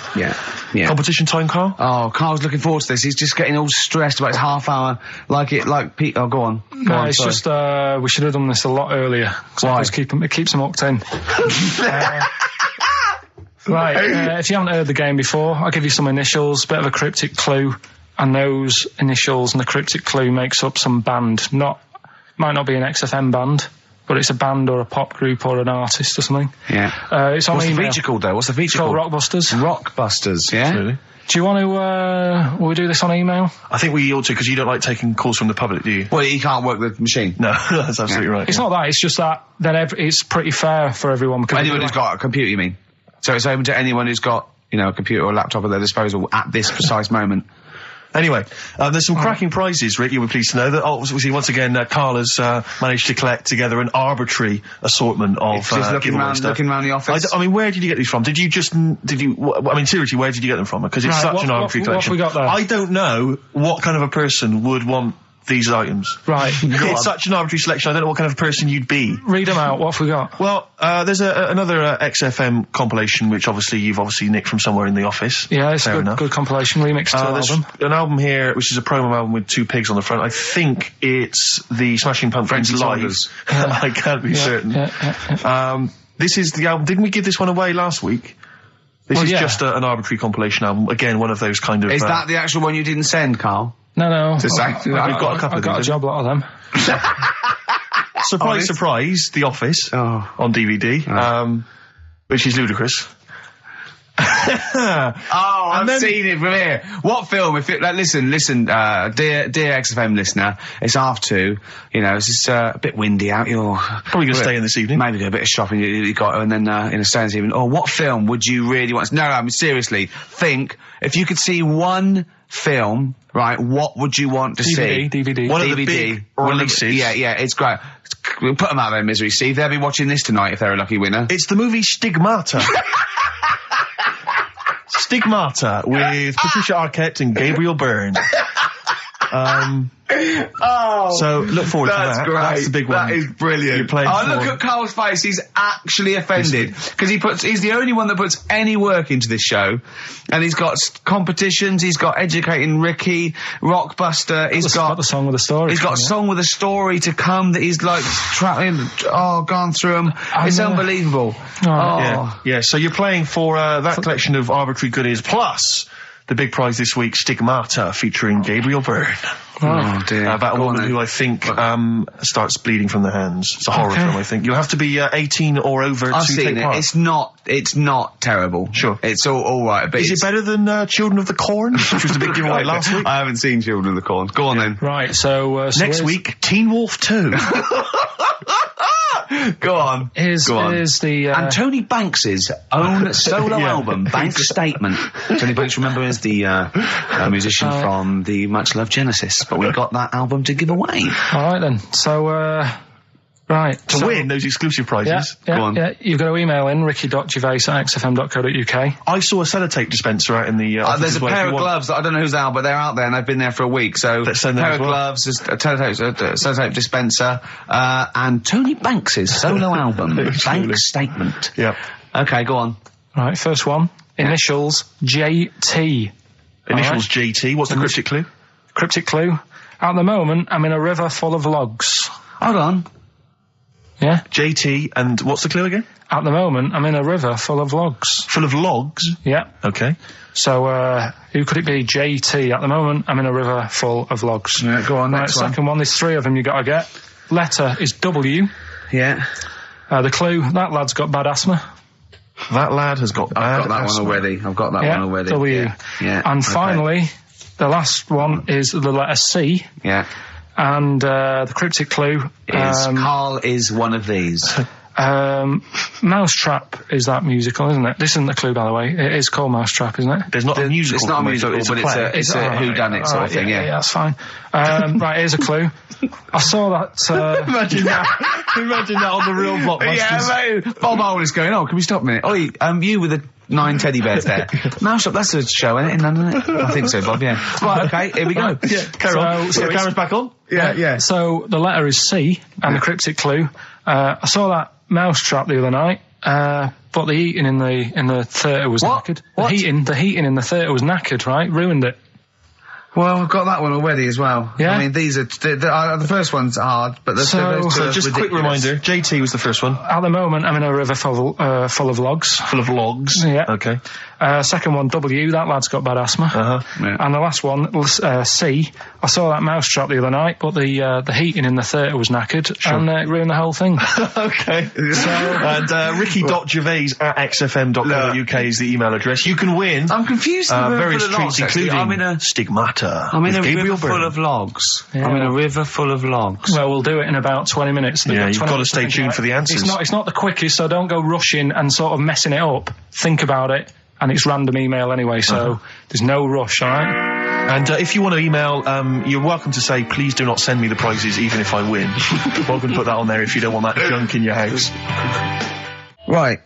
Competition time, Carl? Oh, Carl's looking forward to this. He's just getting all stressed about his half hour. Pete. Oh, go on. No, it's just, we should have done this a lot earlier. Why? It keeps them hooked in. Right, if you haven't heard the game before, I'll give you some initials, bit of a cryptic clue, and those initials and the cryptic clue makes up some band. Might not be an XFM band, but it's a band or a pop group or an artist or something. Yeah. It's on What's email. the feature called, though? What's the feature It's called? called Rockbusters. Rockbusters, yeah? Absolutely. Do you want to, will we do this on email? I think we ought to, because you don't like taking calls from the public, do you? Well, he can't work the machine. No, that's absolutely right. It's not that, it's just that it's pretty fair for everyone. Because Anyone who's got a computer, you mean? So it's open to anyone who's got, a computer or a laptop at their disposal at this precise moment. Anyway, there's some cracking prizes, Rick, you'll be pleased to know that, obviously, once again, Carl has managed to collect together an arbitrary assortment of Just looking giveaway around stuff. the office. I mean, where did you get these from? Seriously, where did you get them from? Because it's such an arbitrary collection. What have we got there? I don't know what kind of a person would want these items. Right. It's such an arbitrary selection, I don't know what kind of person you'd be. Read them out, what have we got? Well, there's another XFM compilation, which you've nicked from somewhere in the office. Yeah, it's Fair a enough. good compilation remix to There's album. an album here, which is a promo album with 2 pigs on the front. I think it's the Smashing Pumpkins Frankie Live. Saunders. I can't be certain. This is the album. Didn't we give this one away last week? This is just an arbitrary compilation album. Again, one of those kind of... Is that the actual one you didn't send, Carl? No. We've got a couple I've of got a these, job lot of them. Surprise, surprise, The Office on DVD, which is ludicrous. I've seen it from here. What film? Listen, dear XFM listener, it's 2:30. It's just a bit windy out. You're probably going to stay in this evening. Maybe do a bit of shopping. You got, and then stay in this evening. Or what film would you really want? No, I mean seriously. Think if you could see one film, right? What would you want to see? DVD. One of the big releases. Yeah, it's great. We'll put them out of their misery. See, they'll be watching this tonight if they're a lucky winner. It's the movie Stigmata. Stigmata with Patricia Arquette and Gabriel Byrne. So look forward to that. That's great. That's the big one. That is brilliant. You're playing look at Carl's face. He's actually offended because he's the only one that puts any work into this show, and he's got competitions. He's got Educating Ricky, Rockbuster. He's got the song with a story. He's got a song with a story to come that he's gone through them. It's unbelievable. Yeah. So you're playing for that collection of arbitrary goodies plus the big prize this week, Stigmata, featuring Gabriel Byrne. Oh dear. About a woman who I think starts bleeding from the hands. It's a horror film, I think. You have to be 18 or over I've to seen take part. It's not terrible. Sure. It's all right. But is it better than Children of the Corn, which was the big giveaway last week? I haven't seen Children of the Corn. Go on then. Right, so next week, Teen Wolf 2. Go on. Here's the... And Tony Banks's own solo album, Bank Statement. Tony Banks, remember, is the musician from the Much Loved Genesis, but we got that album to give away. All right, then. So, right. To win those exclusive prizes. Go on. Yeah, you've got to email in ricky.gervais@xfm.co.uk. I saw a sellotape dispenser out in the office there's as a well, pair if of you want. gloves that I don't know who's out, but they're out there and they've been there for a week. So Let's send a them pair as of well. gloves, a sellotape dispenser, and Tony Banks's solo album, Bank Statement. Yep. Okay, go on. Right, first one. Initials JT. Initials JT. What's the cryptic clue? Cryptic clue. At the moment, I'm in a river full of logs. Hold on. Yeah? JT, and what's the clue again? At the moment, I'm in a river full of logs. Full of logs? Yeah. Okay. So, who could it be? JT. At the moment, I'm in a river full of logs. Yeah, go on, Right, next one. second one, there's three of them you gotta get. Letter is W. Yeah. The clue, that lad's got bad asthma. That lad has got I've got that one already. I've got that one already. W. Yeah. And okay. finally, the last one is the letter C. Yeah. And, the cryptic clue Is Karl is one of these. Mousetrap is that musical, isn't it? This isn't the clue, by the way. It is called Mousetrap, isn't it? There's not a musical. It's not a musical, it's but it's a Alright, whodunit sort of thing, yeah, that's fine. Right, here's a clue. I saw that, Imagine that. Imagine that on the real Rockbusters. Yeah, mate. Bob Hole is going, can we stop a minute? Oi, you with the 9 teddy bears there. Mousetrap, that's a show, isn't it, in London, isn't it? I think so, Bob, yeah. Right, okay, here we go. Yeah, carry on. So the camera's back on? Yeah. So the letter is C, and the cryptic clue. I saw that Mousetrap the other night, but the heating in the theatre was knackered. What? The heating in the theatre was knackered, right? Ruined it. Well, I've got that one already as well. Yeah? I mean, these are, the first one's hard, but the those two So are just a quick ridiculous. reminder, JT was the first one. At the moment, I'm in a river full of logs. Full of logs. Yeah. Okay. Second one, W, that lad's got bad asthma. Yeah. And the last one, C, I saw that Mousetrap the other night, but the heating in the theatre was knackered, and it ruined the whole thing. Okay. And ricky.gervais@xfm.co.uk is the email address. You can win. I'm confused. Various treats, including I'm in a Stigmata. I'm in a with Gabriel river Byrne. full of logs. Yeah. I'm in a river full of logs. Well, we'll do it in about 20 minutes. Yeah, you've 20 got to minutes stay think tuned about for the it. answers. It's not the quickest, so don't go rushing and sort of messing it up. Think about it, and it's random email anyway, so there's no rush, alright? And if you want to email, you're welcome to say, please do not send me the prizes even if I win. Welcome to put that on there if you don't want that junk in your house. Right.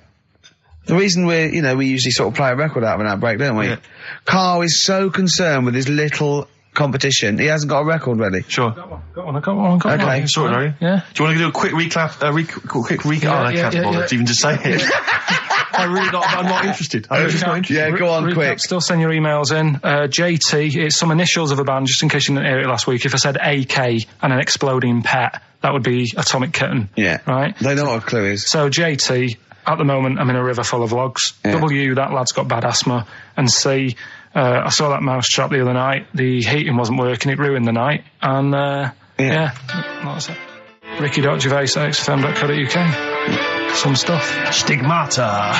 The reason we usually sort of play a record out of an outbreak, don't we? Yeah. Carl is so concerned with his little competition, he hasn't got a record ready. Sure. Got one. Okay. Sorted, are you? Yeah. Do you want to do a quick recap? I can't bother even to say it. I'm not interested. I'm just not interested. Yeah, go on, Recap, quick. Still send your emails in. JT, it's some initials of a band, just in case you didn't hear it last week. If I said AK and an exploding pet, that would be Atomic Kitten. Yeah. Right? They know what a clue is. So JT, at the moment, I'm in a river full of logs. Yeah. W, that lad's got bad asthma. And C, I saw that Mousetrap the other night. The heating wasn't working, it ruined the night. And, yeah, that's it. Ricky.gervais@xfm.co.uk. Some stuff. Stigmata.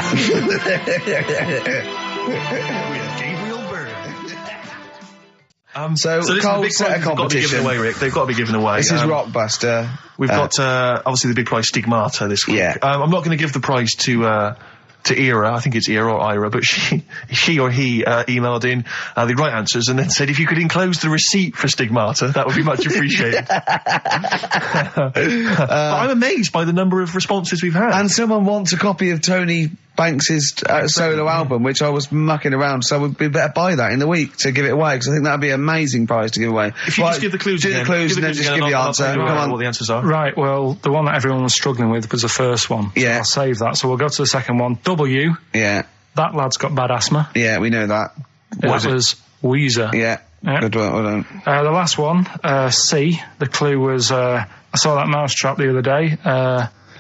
Gabriel Byrne. So listen, the Carl big set a prizes have got to be given competition. away, Rick. They've got to be given away. This is Rockbuster. We've got obviously the big prize Stigmata this week. Yeah. I'm not going to give the prize to Ira. I think it's Ira or Ira, but she or he emailed in the right answers and then said if you could enclose the receipt for Stigmata, that would be much appreciated. But I'm amazed by the number of responses we've had. And someone wants a copy of Tony Banks's solo album, which I was mucking around, so we better buy that in the week to give it away, because I think that'd be an amazing prize to give away. If you just give the clues do again. the clues and then just give the answer. Come on. What the answers are. Right, well, the one that everyone was struggling with was the first one. Yeah. So I'll save that. So we'll go to the second one. W, Yeah, that lad's got bad asthma. yeah, we know that. That was Weezer. Yeah, Yeah. good one, well done. The last one, C, the clue was, I saw that Mousetrap the other day.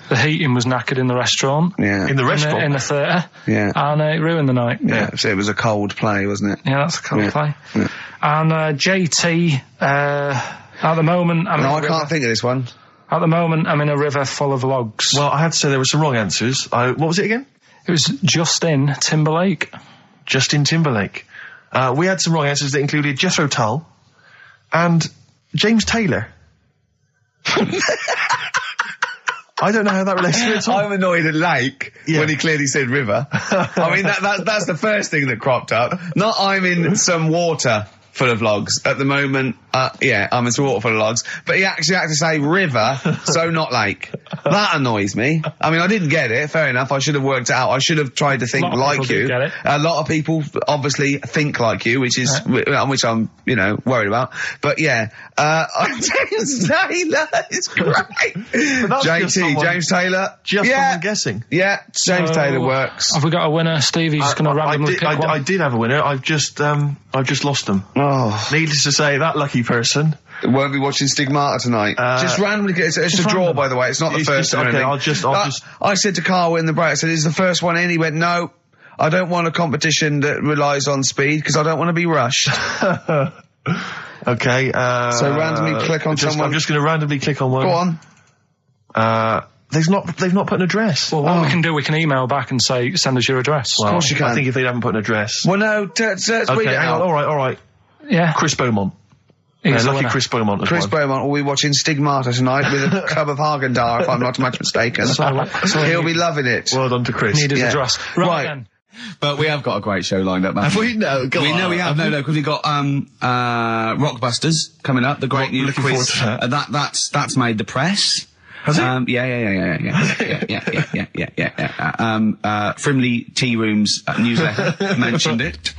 The heating was knackered in the restaurant. Yeah. In the restaurant? In the theatre. Yeah. And it ruined the night. Yeah, so it was a cold play, wasn't it? Yeah, that's a cold Yeah. play. Yeah. And JT, at the moment, No, I can't think of this one. At the moment, I'm in a river full of logs. Well, I had to say there were some wrong answers. What was it again? It was Justin Timberlake. Justin Timberlake. We had some wrong answers that included Jethro Tull and James Taylor. I don't know how that relates to it at all. I'm annoyed at lake when he clearly said river. I mean, that's the first thing that cropped up. Not I'm in some water full of logs at the moment. I'm in some water full of logs. But he actually had to say river, so not lake. That annoys me. I mean, I didn't get it. Fair enough. I should have worked it out. I should have tried to think like you. Get it. A lot of people obviously think like you, which is which I'm, worried about. But James Taylor is great. James Taylor. Just someone guessing. Yeah, James Taylor works. Have we got a winner? Stevie's just going to randomly pick one. I did have a winner. I've just lost them. Oh. Needless to say, that lucky person won't be watching Stigmata tonight. Just randomly, it's a draw, by the way. It's not the first one. Okay, I said to Carl in the break, I said, is the first one in? He went, no, I don't want a competition that relies on speed because I don't want to be rushed. Okay. So randomly click on someone. I'm just going to randomly click on one. Go on. They've not put an address. Well, what we can do, we can email back and say, send us your address. Well, of course you can. I think if they haven't put an address. Well, no, okay, hang on. All right. Yeah. Chris Beaumont. Lucky Chris Beaumont. Chris Beaumont will be watching Stigmata tonight with a club of Hagen-Dazs, if I'm not much mistaken. So he'll be loving it. Well done to Chris. Need his address. Right then. But we have got a great show lined up, man. Have we? No, go on. We know we have. No, because we've got Rockbusters coming up, the great new quiz. That's made the press. Has it? Yeah. Frimley Tea Rooms newsletter mentioned it.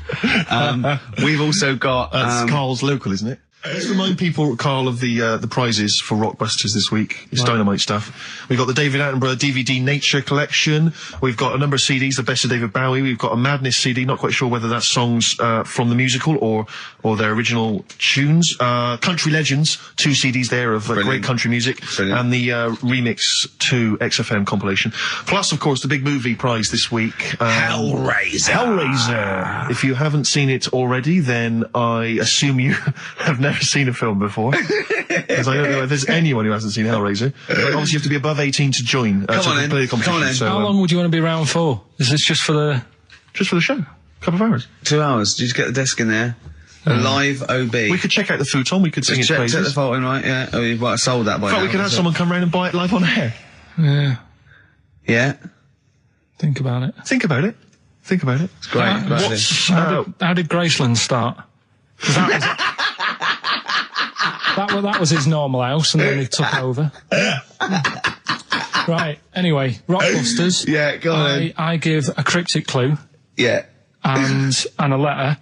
We've also got that's Carl's local, isn't it? Let's remind people, Carl, of the prizes for Rockbusters this week. It's dynamite stuff. We've got the David Attenborough DVD Nature Collection. We've got a number of CDs, the best of David Bowie. We've got a Madness CD, not quite sure whether that's songs from the musical or their original tunes. Country Legends, 2 CDs there of great country music. Brilliant. And the remix to XFM compilation. Plus, of course, the big movie prize this week. Hellraiser. If you haven't seen it already, then I assume you have never seen a film before, because I don't know if there's anyone who hasn't seen Hellraiser. But obviously you have to be above 18 to join. Come on in. So, how long would you want to be around for? Is this just for the show? A couple of hours. 2 hours. Did you get the desk in there? A live OB. We could check out the futon. We could sing its praises. Check the photo, right? Yeah. Oh, you've sold that by now. In fact, we could have someone come round and buy it live on air. Yeah. Yeah. Think about it. It's great. It's great. How did Graceland start? That was his normal house, and then he took over. Right. Anyway, Rockbusters. Yeah, go on. I give a cryptic clue. Yeah. And a letter,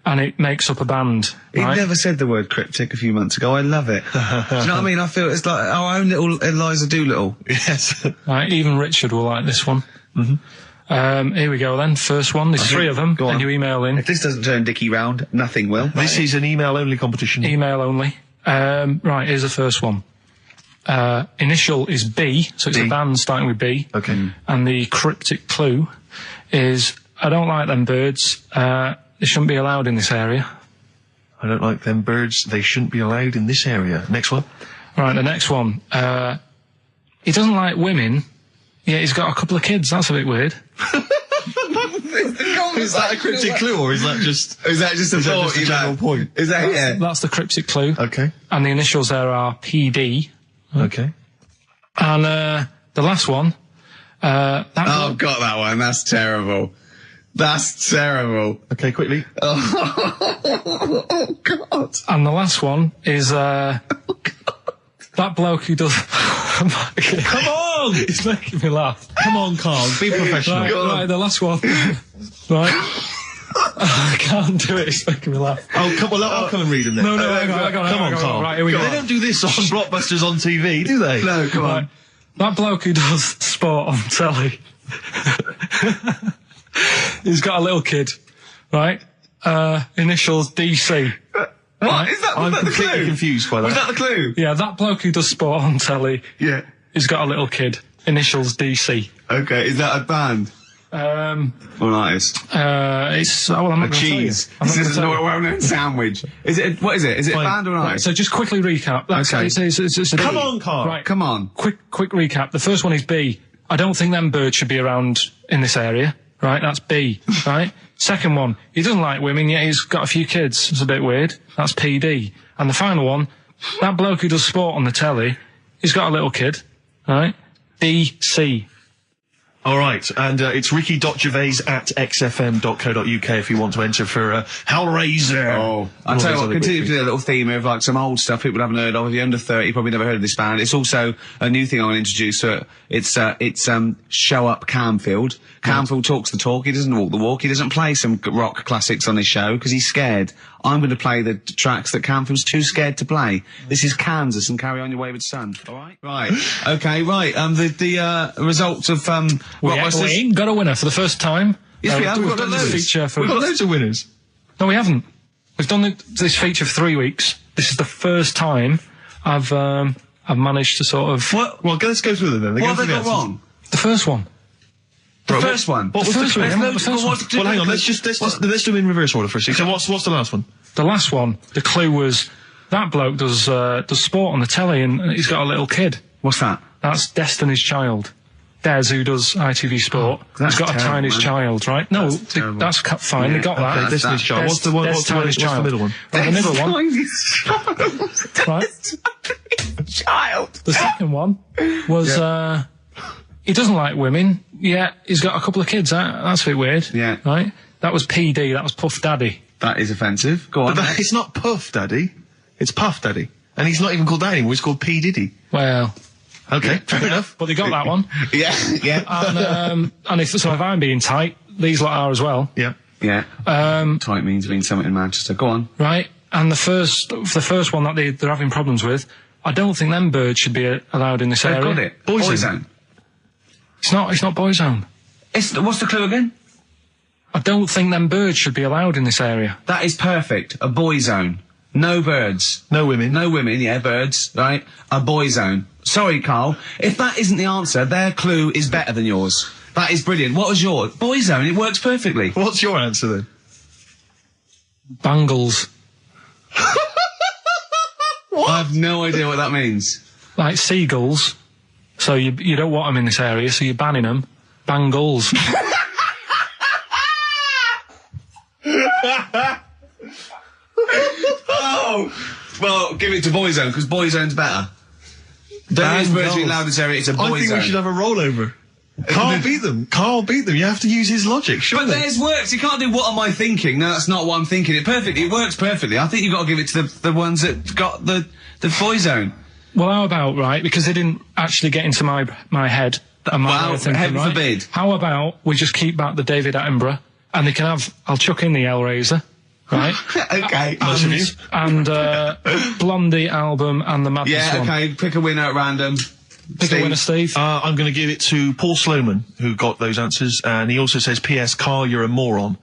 and it makes up a band. He right? never said the word cryptic a few months ago. I love it. Do you know what I mean? I feel it's like our own little Eliza Doolittle. Yes. Right. Even Richard will like this one. Mm-hmm. Here we go then. First one. There's 3 of them. Go on. And you email in. If this doesn't turn Dickie round, nothing will. This is an email-only competition. Email only. Right, here's the first one. Initial is B, so it's a band starting with B. Okay. And the cryptic clue is, I don't like them birds, they shouldn't be allowed in this area. I don't like them birds, they shouldn't be allowed in this area. Next one. Right, the next one. He doesn't like women, yet he's got a couple of kids, that's a bit weird. Is that a cryptic clue, or is that just a general point? Is that That's the cryptic clue. Okay. And the initials there are PD. Okay. And the last one. I've got that one. That's terrible. That's terrible. Okay, quickly. Oh God. And the last one is that bloke who does. Come on! It's making me laugh. Come on, Carl. Be professional. Right, the last one. Right. I can't do it. It's making me laugh. Oh, come on. I'll come and read them then. No, hang on, Come on, Carl. Right, here we go. They don't do this on Blockbusters on TV, do they? No, come on. That bloke who does sport on telly. He's got a little kid, right? Initials DC. What? Right? Is that I'm the completely clue? confused by that. Was that the clue? Yeah, that bloke who does sport on telly. Yeah. He's got a little kid. Initials DC. Okay, is that a band? Or an artist? It's I'm not cheese. I'm not This is a gonna tell you. well-known sandwich. Is it? What is it? Is it a band or an Right, artist? so just quickly recap. That's, Okay. It's a Come B. on, Carl. Right, Come on. quick recap. The first one is B. I don't think them birds should be around in this area. Right, that's B. Right. Second one, he doesn't like women, yet he's got a few kids. It's a bit weird. That's PD. And the final one, that bloke who does sport on the telly, he's got a little kid. Right. DC. All right, and it's ricky.gervais@xfm.co.uk if you want to enter for Hellraiser. Oh, I'll tell you what, continue to do a little theme of like some old stuff people haven't heard of. If you're under 30, you probably never heard of this band. It's also a new thing I want to introduce. It's Show Up Camfield. Camfield talks the talk, he doesn't walk the walk. He doesn't play some rock classics on his show because he's scared. I'm going to play the tracks that Camfield's too scared to play. This is Kansas and Carry On Your Wayward Son. All right? Right. Okay, right. The results of Rockbusters. We ain't got a winner for the first time. Yes, we have. We've done this feature for... We've got loads of winners. No, we haven't. We've done this feature for 3 weeks. This is the first time I've managed to sort of... What? Well, let's go through them then. What have they got wrong? The first one. The first one? What was the first one? Well, hang on, let's do them in reverse order for a second. So what's the last one? The last one, the clue was, that bloke does sport on the telly and he's got a little kid. What's that? That's Destiny's Child. Des, who does ITV Sport, has got a tiny child, right? No, that's fine, they got that. Okay, Destiny's Child. What's the middle one? Right, the middle one. Right. Child. The second one was, he doesn't like women, yet he's got a couple of kids. That's a bit weird. Yeah. Right? That was PD, that was Puff Daddy. That is offensive. Go on. But it's not Puff Daddy. It's Puff Daddy. And he's not even called that anymore, he's called P. Diddy. Well... Okay, fair enough. But they got that one. Yeah. And if I'm being tight, these lot are as well. Yeah. Yeah. Tight means being something in Manchester. Go on. Right. And the first one that they're having problems with, I don't think them birds should be allowed in this area. They've got it. Boyzone. It's not Boyzone. What's the clue again? I don't think them birds should be allowed in this area. That is perfect. A boy zone. No birds. No women. No women, yeah, birds, right? A boy zone. Sorry, Carl. If that isn't the answer, their clue is better than yours. That is brilliant. What was yours? Boy zone, it works perfectly. What's your answer then? Bangles. What? I have no idea what that means. Like seagulls. So you don't want them in this area, so you're banning them. Bangles. Oh! Well, give it to Boyzone, because Boyzone's better. There is virtually loudest area, it's a Boyzone. I think we should have a rollover. Carl beat them. Carl beat them. You have to use his logic, surely. But theirs works. You can't do what am I thinking. No, that's not what I'm thinking. It works perfectly. I think you've got to give it to the ones that got the Boyzone. Well, how about, right, because they didn't actually get into my head. Heaven forbid. How about we just keep back the David Attenborough, and they can have, I'll chuck in the Hellraiser, right? Okay. And Blondie album and the Madness one. Yeah, okay, pick a winner at random. Pick a winner, Steve. I'm going to give it to Paul Sloman, who got those answers, and he also says, P.S. Carl, you're a moron.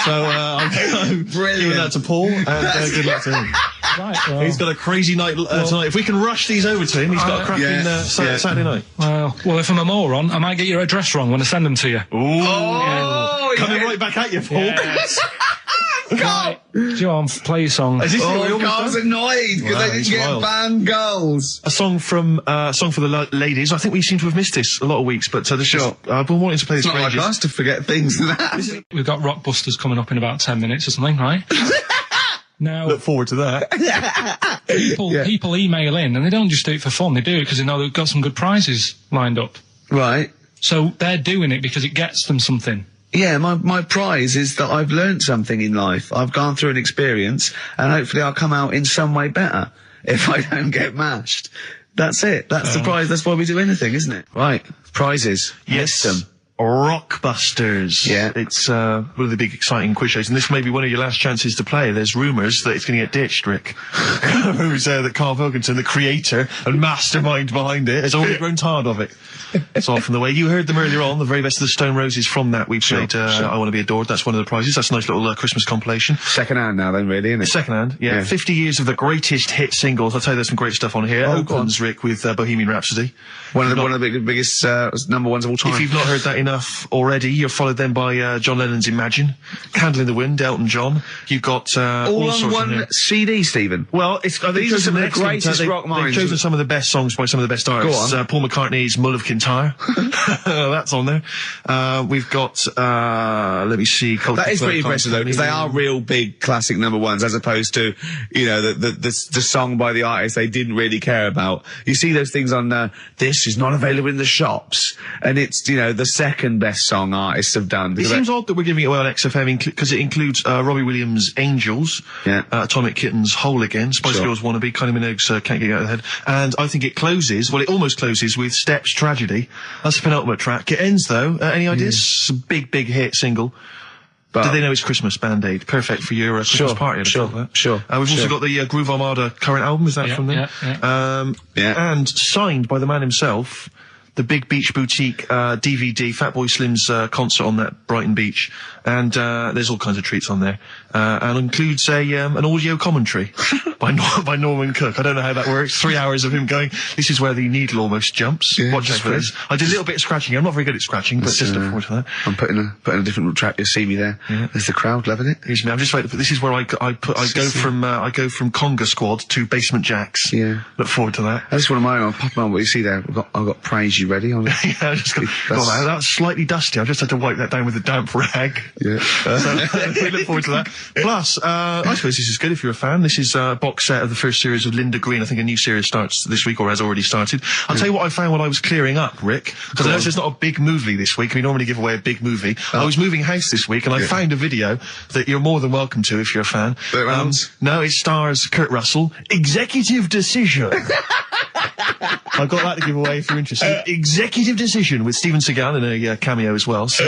So, I'm giving that to Paul, and good luck to him. Right, well, he's got a crazy night tonight. If we can rush these over to him, he's got a cracking Saturday night. Well, if I'm a moron, I might get your address wrong when I send them to you. Ooh. Coming right back at you, Paul. Yes. Right. John, play your song. Carl's annoyed because they didn't get banned girls. A song from song for the ladies. I think we seem to have missed this a lot of weeks, but I've been wanting to play this for ages. It's not like us to forget things than that. We've got Rockbusters coming up in about 10 minutes or something, right? Now, look forward to that. People email in, and they don't just do it for fun. They do it because they know they've got some good prizes lined up. Right. So they're doing it because it gets them something. Yeah, my prize is that I've learned something in life. I've gone through an experience, and hopefully I'll come out in some way better if I don't get mashed. That's it. That's the prize. That's why we do anything, isn't it? Right. Prizes. Yes. List them. Rockbusters. Yeah. It's one of the big exciting quiz shows, and this may be one of your last chances to play. There's rumours that it's going to get ditched, Rick. Rumours that Karl Pilkington, the creator and mastermind behind it, has already grown tired of it. It's off from the way. You heard them earlier on, the very best of the Stone Roses. From that we played I Want to Be Adored. That's one of the prizes. That's a nice little Christmas compilation. Second hand now then, really, isn't it? Second hand, yeah. 50 years of the greatest hit singles. I'll tell you there's some great stuff on here. Opens, Rick, with Bohemian Rhapsody. One of the biggest number ones of all time. If you've not heard that enough already. You're followed then by John Lennon's Imagine, Candle in the Wind, Elton John. You've got all on sorts one CD, Stephen. Well, these are some of the greatest rock minds. They've chosen some of the best songs by some of the best artists. Go on. Paul McCartney's Mull of Kintyre. That's on there. We've got, let me see. That is pretty impressive though, because they are real big classic number ones, as opposed to, you know, the song by the artist they didn't really care about. You see those things on, this is not available in the shops, and it's, you know, the second best song artists have done. It seems odd that we're giving it away on XFM because it includes Robbie Williams' Angels, Atomic Kitten's Whole Again, Spice Girls Wannabe, Kylie Minogue's Can't Get You Out of the Head, and I think it almost closes with Steps Tragedy. That's the penultimate track. It ends though, any ideas? It's a big hit single. But do they know it's Christmas, Band-Aid? Perfect for your Christmas party. Sure. We've also got the Groove Armada current album, is that from them? And signed by the man himself, the Big Beach Boutique DVD, Fatboy Slim's concert on that Brighton beach. And there's all kinds of treats on there. And includes an audio commentary by Norman Cook. I don't know how that works. 3 hours of him going, this is where the needle almost jumps. Watch this for this. I did a little bit of scratching. I'm not very good at scratching, but just look forward to that. I'm putting a different track. You'll see me there. There's the crowd loving it. Here's me. I'm just waiting for this. Is where I go from Conga Squad to Basement Jacks. Yeah. Look forward to that. That's one of mine. I'm popping on what you see there. I've got Praise You ready on it. Yeah, I just got that was slightly dusty. I just had to wipe that down with a damp rag. Yeah. So we look forward to that. Plus, I suppose this is good if you're a fan. This is a box set of the first series of Linda Green. I think a new series starts this week or has already started. I'll tell you what I found when I was clearing up, Rick, because I know it's not a big movie this week. We normally give away a big movie. I was moving house this week and I found a video that you're more than welcome to if you're a fan. No, it stars Kurt Russell. Executive Decision. I've got that to give away if you're interested. Executive Decision with Steven Seagal in a cameo as well. So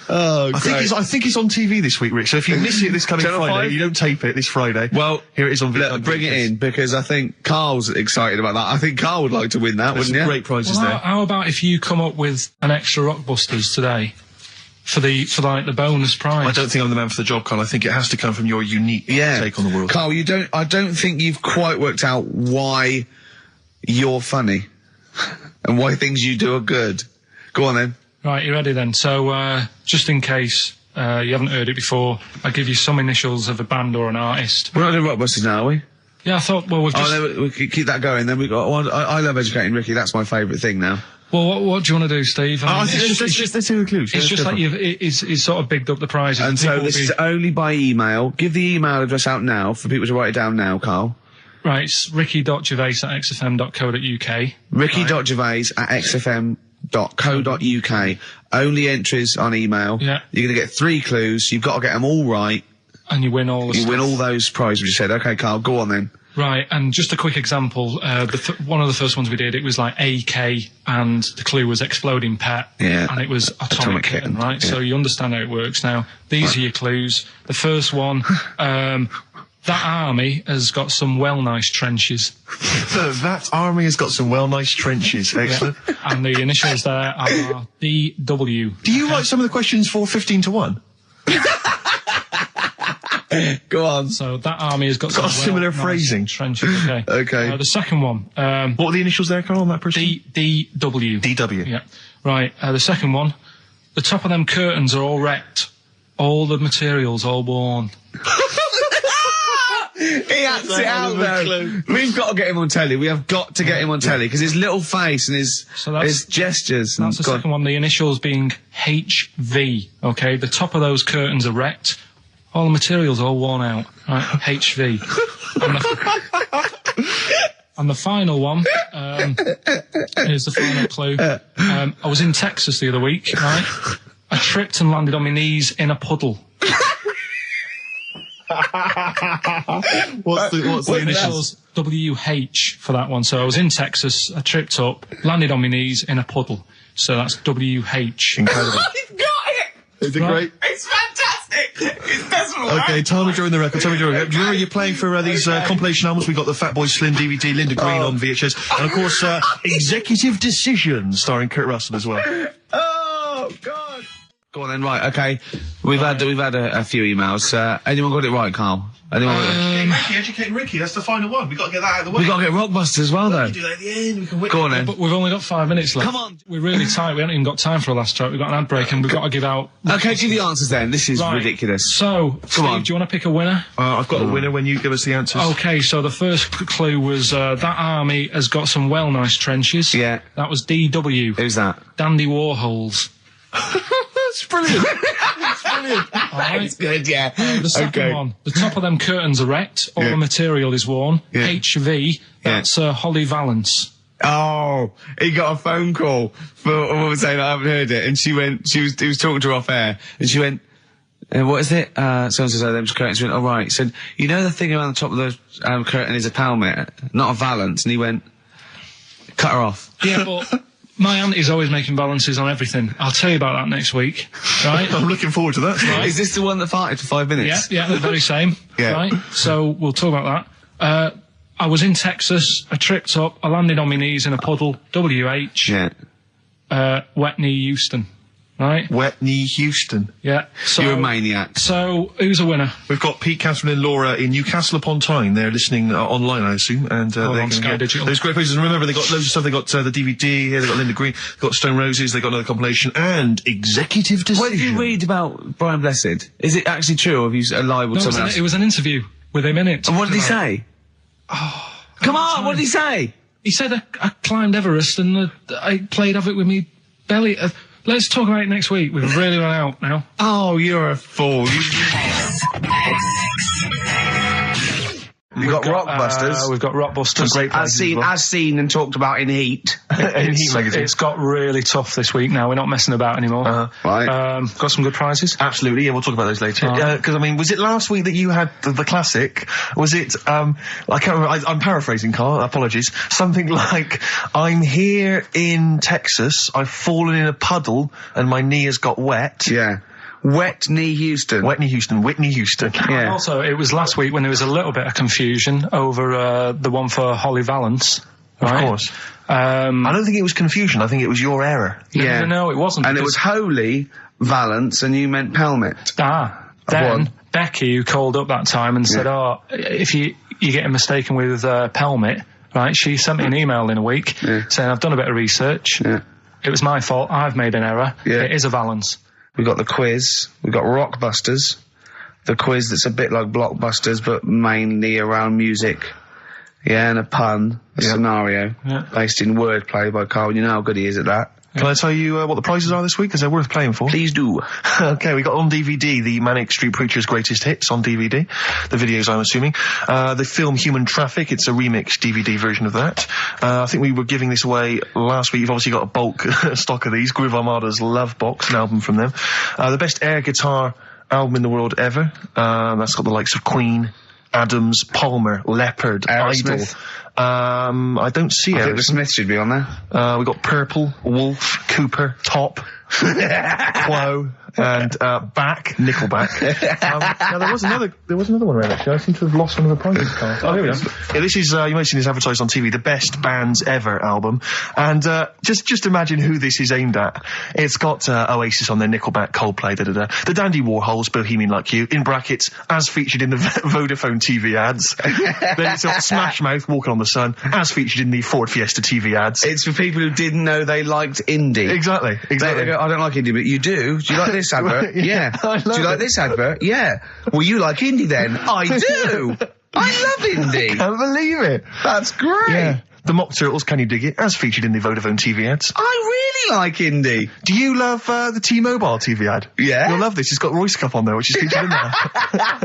I think it's on TV this week, Rick. So if you miss it this coming Friday, you don't tape it this Friday. Well, here it is on video. Bring it in, because I think Carl's excited about that. I think Carl would like to win that, wouldn't you? Great prizes there. How about if you come up with an extra Rockbusters today for the bonus prize? I don't think I'm the man for the job, Carl. I think it has to come from your unique take on the world. Carl, I don't think you've quite worked out why you're funny and why things you do are good. Go on then. Right, you ready then? So, just in case you haven't heard it before, I'll give you some initials of a band or an artist. We're not doing Rockbusters now, are we? Yeah, I thought, well, we've just... we could keep that going. Then we've got... I love educating Ricky. That's my favourite thing now. Well, what do you want to do, Steve? I mean, let's do the clues. It's just like he's sort of bigged up the prizes. And so this is only by email. Give the email address out now for people to write it down now, Carl. Right, it's ricky.gervais@xfm.co.uk. ricky.gervais@xfm.co.uk. Only entries on email. Yeah. You're going to get 3 clues. You've got to get them all right. And you win all the stuff. You win all those prizes, you said. Okay, Carl, go on then. Right, and just a quick example, one of the first ones we did, it was like AK, and the clue was Exploding Pet, and it was Atomic Kitten, right? Yeah. So you understand how it works now. These are your clues. The first one, that army has got some nice trenches. That army has got some nice trenches, excellent. Yeah. And the initials there are DW. Do you write some of the questions for 15 to 1? Go on. So that army has got some similar phrasing. Trenches. Okay. Okay. The second one. What are the initials there, Carl, on that person? DW. DW. Yeah. Right. The second one. The top of them curtains are all wrecked. All the materials all worn. He acts it out though. We've got to get him on telly. We have got to get him on telly because his little face and his gestures. That's the second one. The initials being HV. Okay. The top of those curtains are wrecked. All the materials all worn out. Right, HV. And the final one, here's the final clue. I was in Texas the other week, right? I tripped and landed on my knees in a puddle. What's the initials? WH for that one. So I was in Texas, I tripped up, landed on my knees in a puddle. So that's WH. Incredible. You've got it! Is it great? It's fantastic! It's desperate. Okay, tell me during the record. Do you remember you're playing for these compilation albums? We got the Fatboy Slim DVD, Linda Green on VHS, and of course, Executive Decision, starring Kurt Russell as well. Oh, God! Go on then, right, okay. We've had a few emails. Anyone got it right, Carl? Anyone got it? Ricky, educating Ricky, that's the final one. We've got to get that out of the way. We've got to get Rockbusters as well, though. We can do that at the end, we can Go on then. But we've only got 5 minutes left. Come on. We're really tight. We haven't even got time for a last joke. We've got an ad break and we've got to give out... Okay, give the answers then. This is Right. ridiculous. So, Steve, on. do you want to pick a winner? I've got a winner when you give us the answers. Okay, so the first clue was that army has got some well nice trenches. Yeah. That was DW. Who's that? Dandy Warhols. That's brilliant. That's brilliant. All right. That's good, yeah. The second one, the top of them curtains are wrecked, all the material is worn. Yeah. HV, that's Holly Valance. Oh, he got a phone call for a woman saying I haven't heard it, and he was talking to her off air, and she went, what is it? So-and-so said them's curtains. She went, oh right. He said, you know the thing around the top of the curtain is a palmet, not a valance, and he went, cut her off. Yeah, but my auntie's always making balances on everything. I'll tell you about that next week, right? I'm looking forward to that. Right. Is this the one that farted for 5 minutes? Yeah, the very same. Yeah. Right? So we'll talk about that. I was in Texas, I tripped up, I landed on my knees in a puddle, WH, wet knee Houston, right? Wet knee Houston. Yeah. So, You're a maniac. So, who's a winner? We've got Pete, Catherine and Laura in Newcastle upon Tyne. They're listening online, I assume, and they're on going to Sky get Digital. those great places. And remember, they got loads of stuff. They got the DVD here. They got Linda Green. They got Stone Roses. They got another compilation and Executive Decision. What did you read about Brian Blessed? Is it actually true, or have you lied with No, someone else? it was an interview with him in it. And what did he say? Come on, what did he say? He said I climbed Everest and I played havoc with me belly. Let's talk about it next week. We've really run out now. Oh, you're a fool. We've got Rockbusters. We've got Rockbusters. Great as seen and talked about in Heat. in Heat magazine. It's got really tough this week now. We're not messing about anymore. Right. Got some good prizes. Absolutely, yeah, we'll talk about those later. Because, I mean, was it last week that you had the classic? Was it, I can't remember, I'm paraphrasing, Carl, apologies. Something like, I'm here in Texas, I've fallen in a puddle, and my knee has got wet. Yeah. Wet knee Houston. Wet knee Houston, Whitney Houston. And also, it was last week when there was a little bit of confusion over the one for Holly Valance. Right? Of course. I don't think it was confusion, I think it was your error. No, it wasn't. And it was Holy Valance, and you meant Pelmet. Then Becky, who called up that time and said, if you're getting mistaken with Pelmet, right, she sent me an email in a week saying, I've done a bit of research. Yeah. It was my fault, I've made an error. Yeah. It is a Valance. We've got the quiz, we've got Rockbusters, the quiz that's a bit like Blockbusters, but mainly around music. Yeah, and a pun, a scenario, based in wordplay by Carl. You know how good he is at that. Can I tell you what the prizes are this week? Because they're worth playing for. Please do. Okay, we got on DVD the Manic Street Preachers' Greatest Hits on DVD. The videos, I'm assuming. The film Human Traffic, it's a remixed DVD version of that. I think we were giving this away last week. You've obviously got a bulk stock of these. Groove Armada's Love Box, an album from them. The best air guitar album in the world ever. That's got the likes of Queen, Adams, Palmer, Leopard, Aerosmith. Idol. I don't see it. I think the Smiths should be on there. We got Purple, Wolf, Cooper, Top, Quo, and Back, Nickelback. Now there was another one around actually. I seem to have lost one of the prizes cards. Oh, here we are. Yeah, this is you may have seen this advertised on TV, the Best Bands Ever album, and just imagine who this is aimed at. It's got Oasis on there, Nickelback, Coldplay, the Dandy Warhols, Bohemian Like You, in brackets, as featured in the Vodafone TV ads. Then it's got Smash Mouth, Walking on the Sun, as featured in the Ford Fiesta TV ads. It's for people who didn't know they liked indie. Exactly. They go, I don't like indie, but you do. Do you like this advert? Yeah. Do you like this advert? Yeah. Well, you like indie then? I do. I love indie. I can't believe it. That's great. Yeah. The Mock Turtles, Can You Dig It, as featured in the Vodafone TV ads. I really like indie. Do you love the T-Mobile TV ad? Yeah. You'll love this. It's got Royce Cup on there, which is featured in there.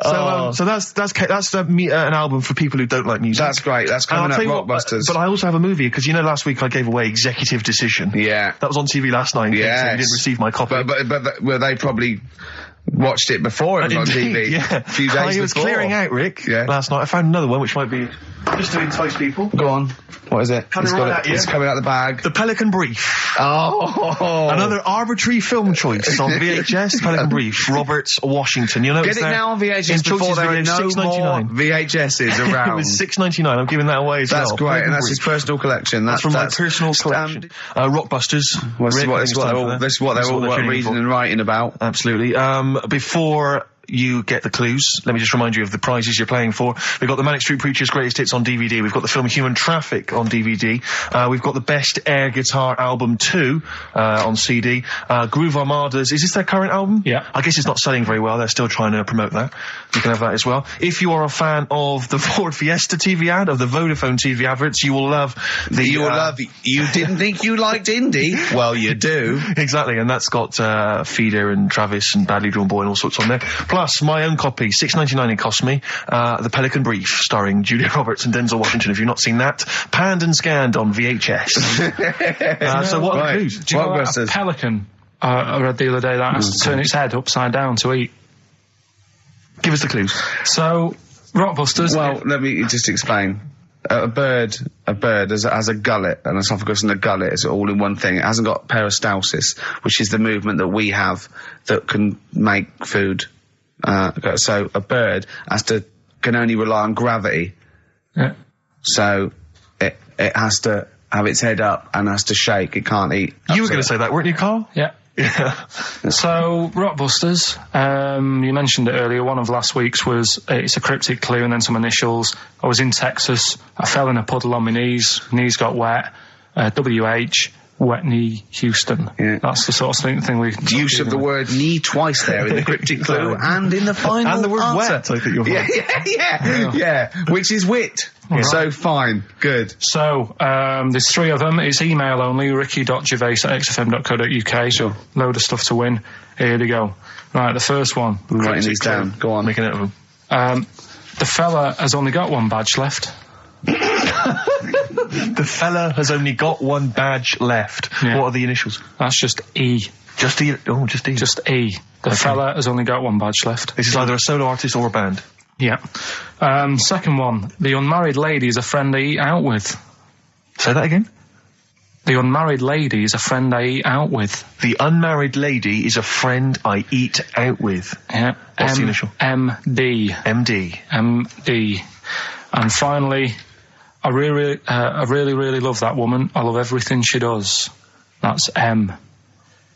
So that's an album for people who don't like music. That's great. That's coming up, Rockbusters. But I also have a movie, because you know last week I gave away Executive Decision. Yeah. That was on TV last night. Yeah. So you didn't receive my copy. But well, they probably watched it before it was on TV. Yeah. A few days before. I was clearing out, Rick, last night. I found another one which might be... Just to entice people. Go on. What is it? Coming right at you. It's coming out the bag. The Pelican Brief. Oh. Another arbitrary film choice on VHS. Pelican Brief. Roberts, Washington. You'll notice Get it now on VHS before there are no more VHSs around. It was $6.99. I'm giving that away as well. That's great, and that's his personal collection. That's from my personal collection. Rockbusters. This is what they're all reading and writing about. Absolutely. Before you get the clues, let me just remind you of the prizes you're playing for. We've got the Manic Street Preachers' Greatest Hits on DVD. We've got the film Human Traffic on DVD. We've got the Best Air Guitar Album 2 on CD. Groove Armada's, is this their current album? Yeah. I guess it's not selling very well. They're still trying to promote that. You can have that as well. If you are a fan of the Ford Fiesta TV ad, of the Vodafone TV adverts, you will love the... You didn't think you liked indie? Well, you do. Exactly, and that's got Feeder and Travis and Badly Drawn Boy and all sorts on there. Plus, my own copy, $6.99 it cost me, The Pelican Brief, starring Julia Roberts and Denzel Washington. If you've not seen that, panned and scanned on VHS. So what are the clues? Do you know what a pelican, I read the other day, that has to turn its head upside down to eat? Give us the clues. So, Rockbusters... Well, let me just explain. A bird has a gullet, an esophagus and a gullet. It's all in one thing. It hasn't got peristalsis, which is the movement that we have that can make food. So a bird can only rely on gravity. Yeah. So it has to have its head up and has to shake. It can't eat. You were going to say that, weren't you, Carl? Yeah. Yeah. So, Rockbusters, you mentioned it earlier, one of last week's was, it's a cryptic clue and then some initials. I was in Texas, I fell in a puddle on my knees got wet, WH, wet knee, Houston. Yeah. That's the sort of thing we... Use of the word knee twice there in the cryptic clue and in the final and the word answer. Wet, I think you're right. Yeah, which is wit. Yeah. So fine, good. So, there's 3 of them. It's email only, ricky.gervais@xfm.co.uk. Sure. Load of stuff to win. Here they go. Right, the first one. I'm writing these down. Go on. Making it of them. The fella has only got one badge left. The fella has only got one badge left. Yeah. What are the initials? That's just E. Just E? Oh, just E. Just E. The fella has only got one badge left. This is either a solo artist or a band. Yeah. Second one. The unmarried lady is a friend I eat out with. Say that again? The unmarried lady is a friend I eat out with. The unmarried lady is a friend I eat out with. Yeah. What's the initial? MD. MD. MD. And finally, I really love that woman. I love everything she does. That's M.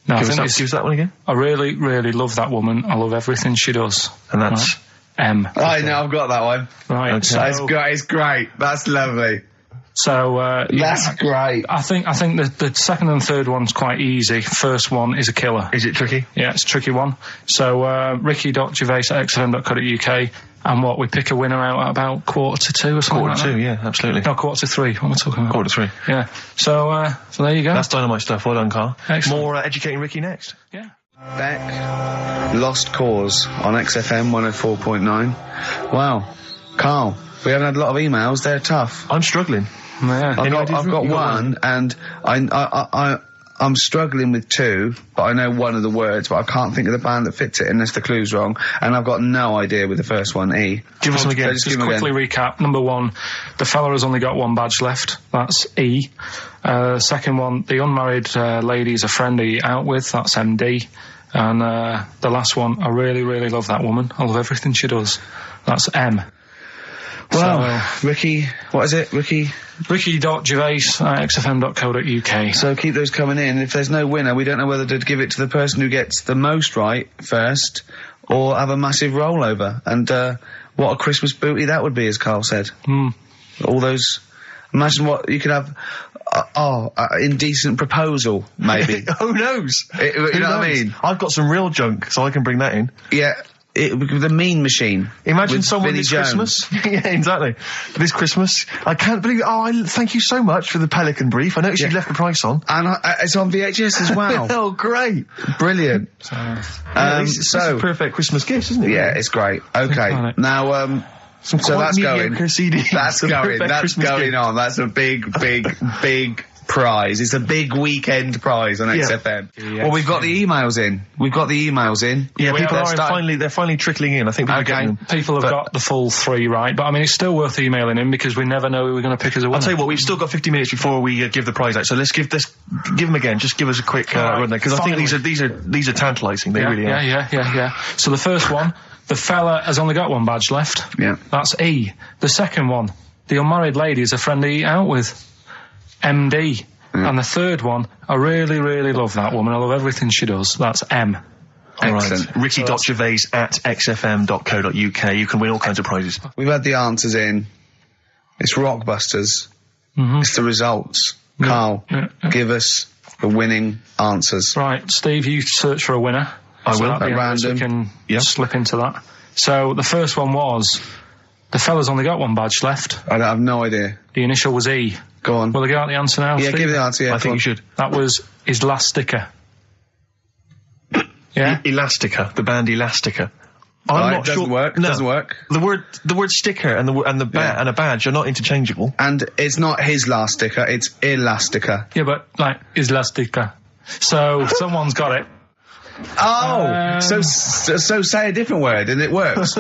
Now, give us that one again. I really love that woman. I love everything she does. And that's... Right? M. I know, I've got that one. Right. Okay. So, it's great. That's lovely. So, that's great. I think the second and third one's quite easy. First one is a killer. Is it tricky? Yeah, it's a tricky one. So, ricky.gervais@xfm.co.uk. And we pick a winner out at about 1:45 or something. 1:45, yeah, absolutely. No, 2:45. What am I talking about? 1:45. Yeah. So there you go. That's dynamite stuff. Well done, Carl. Excellent. More educating Ricky next. Yeah. Beck, Lost Cause on XFM 104.9. Wow. Carl, we haven't had a lot of emails. They're tough. I'm struggling. Yeah. I've got one, and I'm struggling with 2, but I know one of the words, but I can't think of the band that fits it unless the clue's wrong, and I've got no idea with the first one, E. Give us them again. Just quickly recap. Number 1, the fella has only got one badge left. That's E. Second one, the unmarried lady is a friend I eat out with. That's MD. And the last one, I really love that woman. I love everything she does. That's M. Well, Ricky, what is it, Ricky? Ricky.gervais@xfm.co.uk. So keep those coming in. If there's no winner, we don't know whether to give it to the person who gets the most right first, or have a massive rollover. And what a Christmas booty that would be, as Carl said. All those... Imagine what you could have... indecent proposal, maybe. Who knows? You know what I mean? I've got some real junk, so I can bring that in. Yeah. The Mean Machine. Imagine someone Vinnie this Jones. Christmas. Yeah, exactly. This Christmas. I can't believe it. Thank you so much for the Pelican Brief. I noticed you left the price on. And it's on VHS as well. Oh, great. Brilliant. This is a perfect Christmas gift, isn't it? Yeah, it's great. Okay. Now, so that's going. CD. That's going on. That's a big prize. It's a big weekend prize on XFM. Yeah. Well, we've got the emails in. Yeah, people are they're finally trickling in. I think people are getting them. People have got the full 3 right, but I mean, it's still worth emailing in because we never know who we're going to pick as a winner. I'll tell you what, we've still got 50 minutes before we give the prize out, so let's give them again. Just give us a quick run there, because I think these are tantalising. They really are. Yeah. So the first one, the fella has only got 1 badge left. Yeah. That's E. The second one, the unmarried lady is a friend to eat out with. MD. And the third one, I really, really love that woman. I love everything she does. That's M. Excellent. Right. Ricky.Gervais at xfm.co.uk. You can win all kinds of prizes. We've had the answers in. It's Rockbusters. It's the results. Carl, give us the winning answers. Right, Steve, you search for a winner. I will. At random. We can slip into that. So the first one was, the fella's only got 1 badge left. I have no idea. The initial was E. Go on. Will I get out the answer now, Yeah, Steve? give me the answer, yeah. I think you should. That was his last sticker. Yeah? Elastica, the band Elastica. I'm not sure. Doesn't work. The word sticker and a badge are not interchangeable. And it's not his last sticker, it's Elastica. Yeah, but, like, Elastica. So, someone's got it. Oh, so say a different word and it works.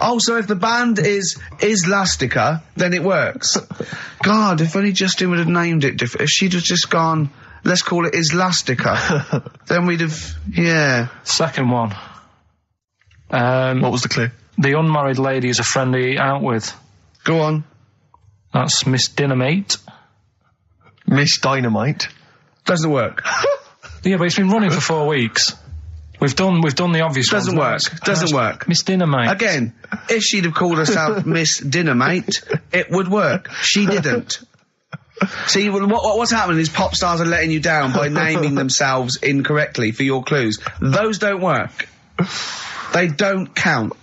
Oh, so if the band is Elastica, then it works. God, if only Justin would have named it different. If she'd have just gone, let's call it Elastica, then we'd have, yeah. Second one. What was the clue? The unmarried lady is a friend to eat out with. Go on. That's Miss Dynamite. Miss Dynamite? Doesn't work. Yeah, but it's been running for 4 weeks. We've done the obvious ones. Doesn't work. Miss Dynamite. Again, if she'd have called herself Miss Dynamite, it would work. She didn't. See, what's happening is pop stars are letting you down by naming themselves incorrectly for your clues. Those don't work. They don't count.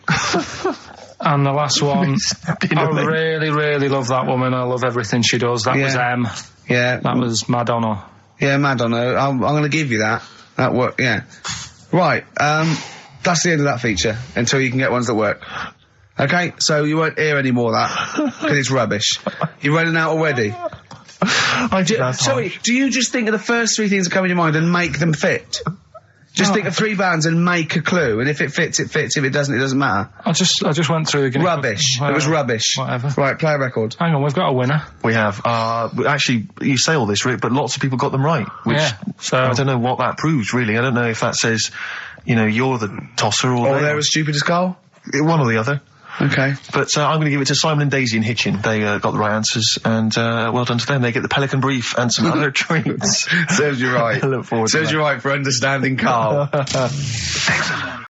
And the last one, I really, really love that woman. I love everything she does. That was M. Yeah. That was Madonna. Yeah, Madonna. I'm going to give you that. That worked, yeah. Right, that's the end of that feature, until you can get ones that work. Okay, so you won't hear any more of that, because it's rubbish. You're running out already. Do you just think of the first 3 things that come in your mind and make them fit? Just think of 3 bands and make a clue, and if it fits, it fits. If it doesn't, it doesn't matter. I just went through again. Rubbish. It was rubbish. Whatever. Right, play a record. Hang on, we've got a winner. We have. Actually, you say all this, Rick, but lots of people got them right. Which, so I don't know what that proves, really. I don't know if that says, you're the tosser or they're as stupid as Carl? One or the other. Okay. But I'm going to give it to Simon and Daisy in Hitchin. They got the right answers, and well done to them. They get the Pelican Brief and some other treats. Serves you right. I look forward to that. Serves you right for understanding Carl. XFM.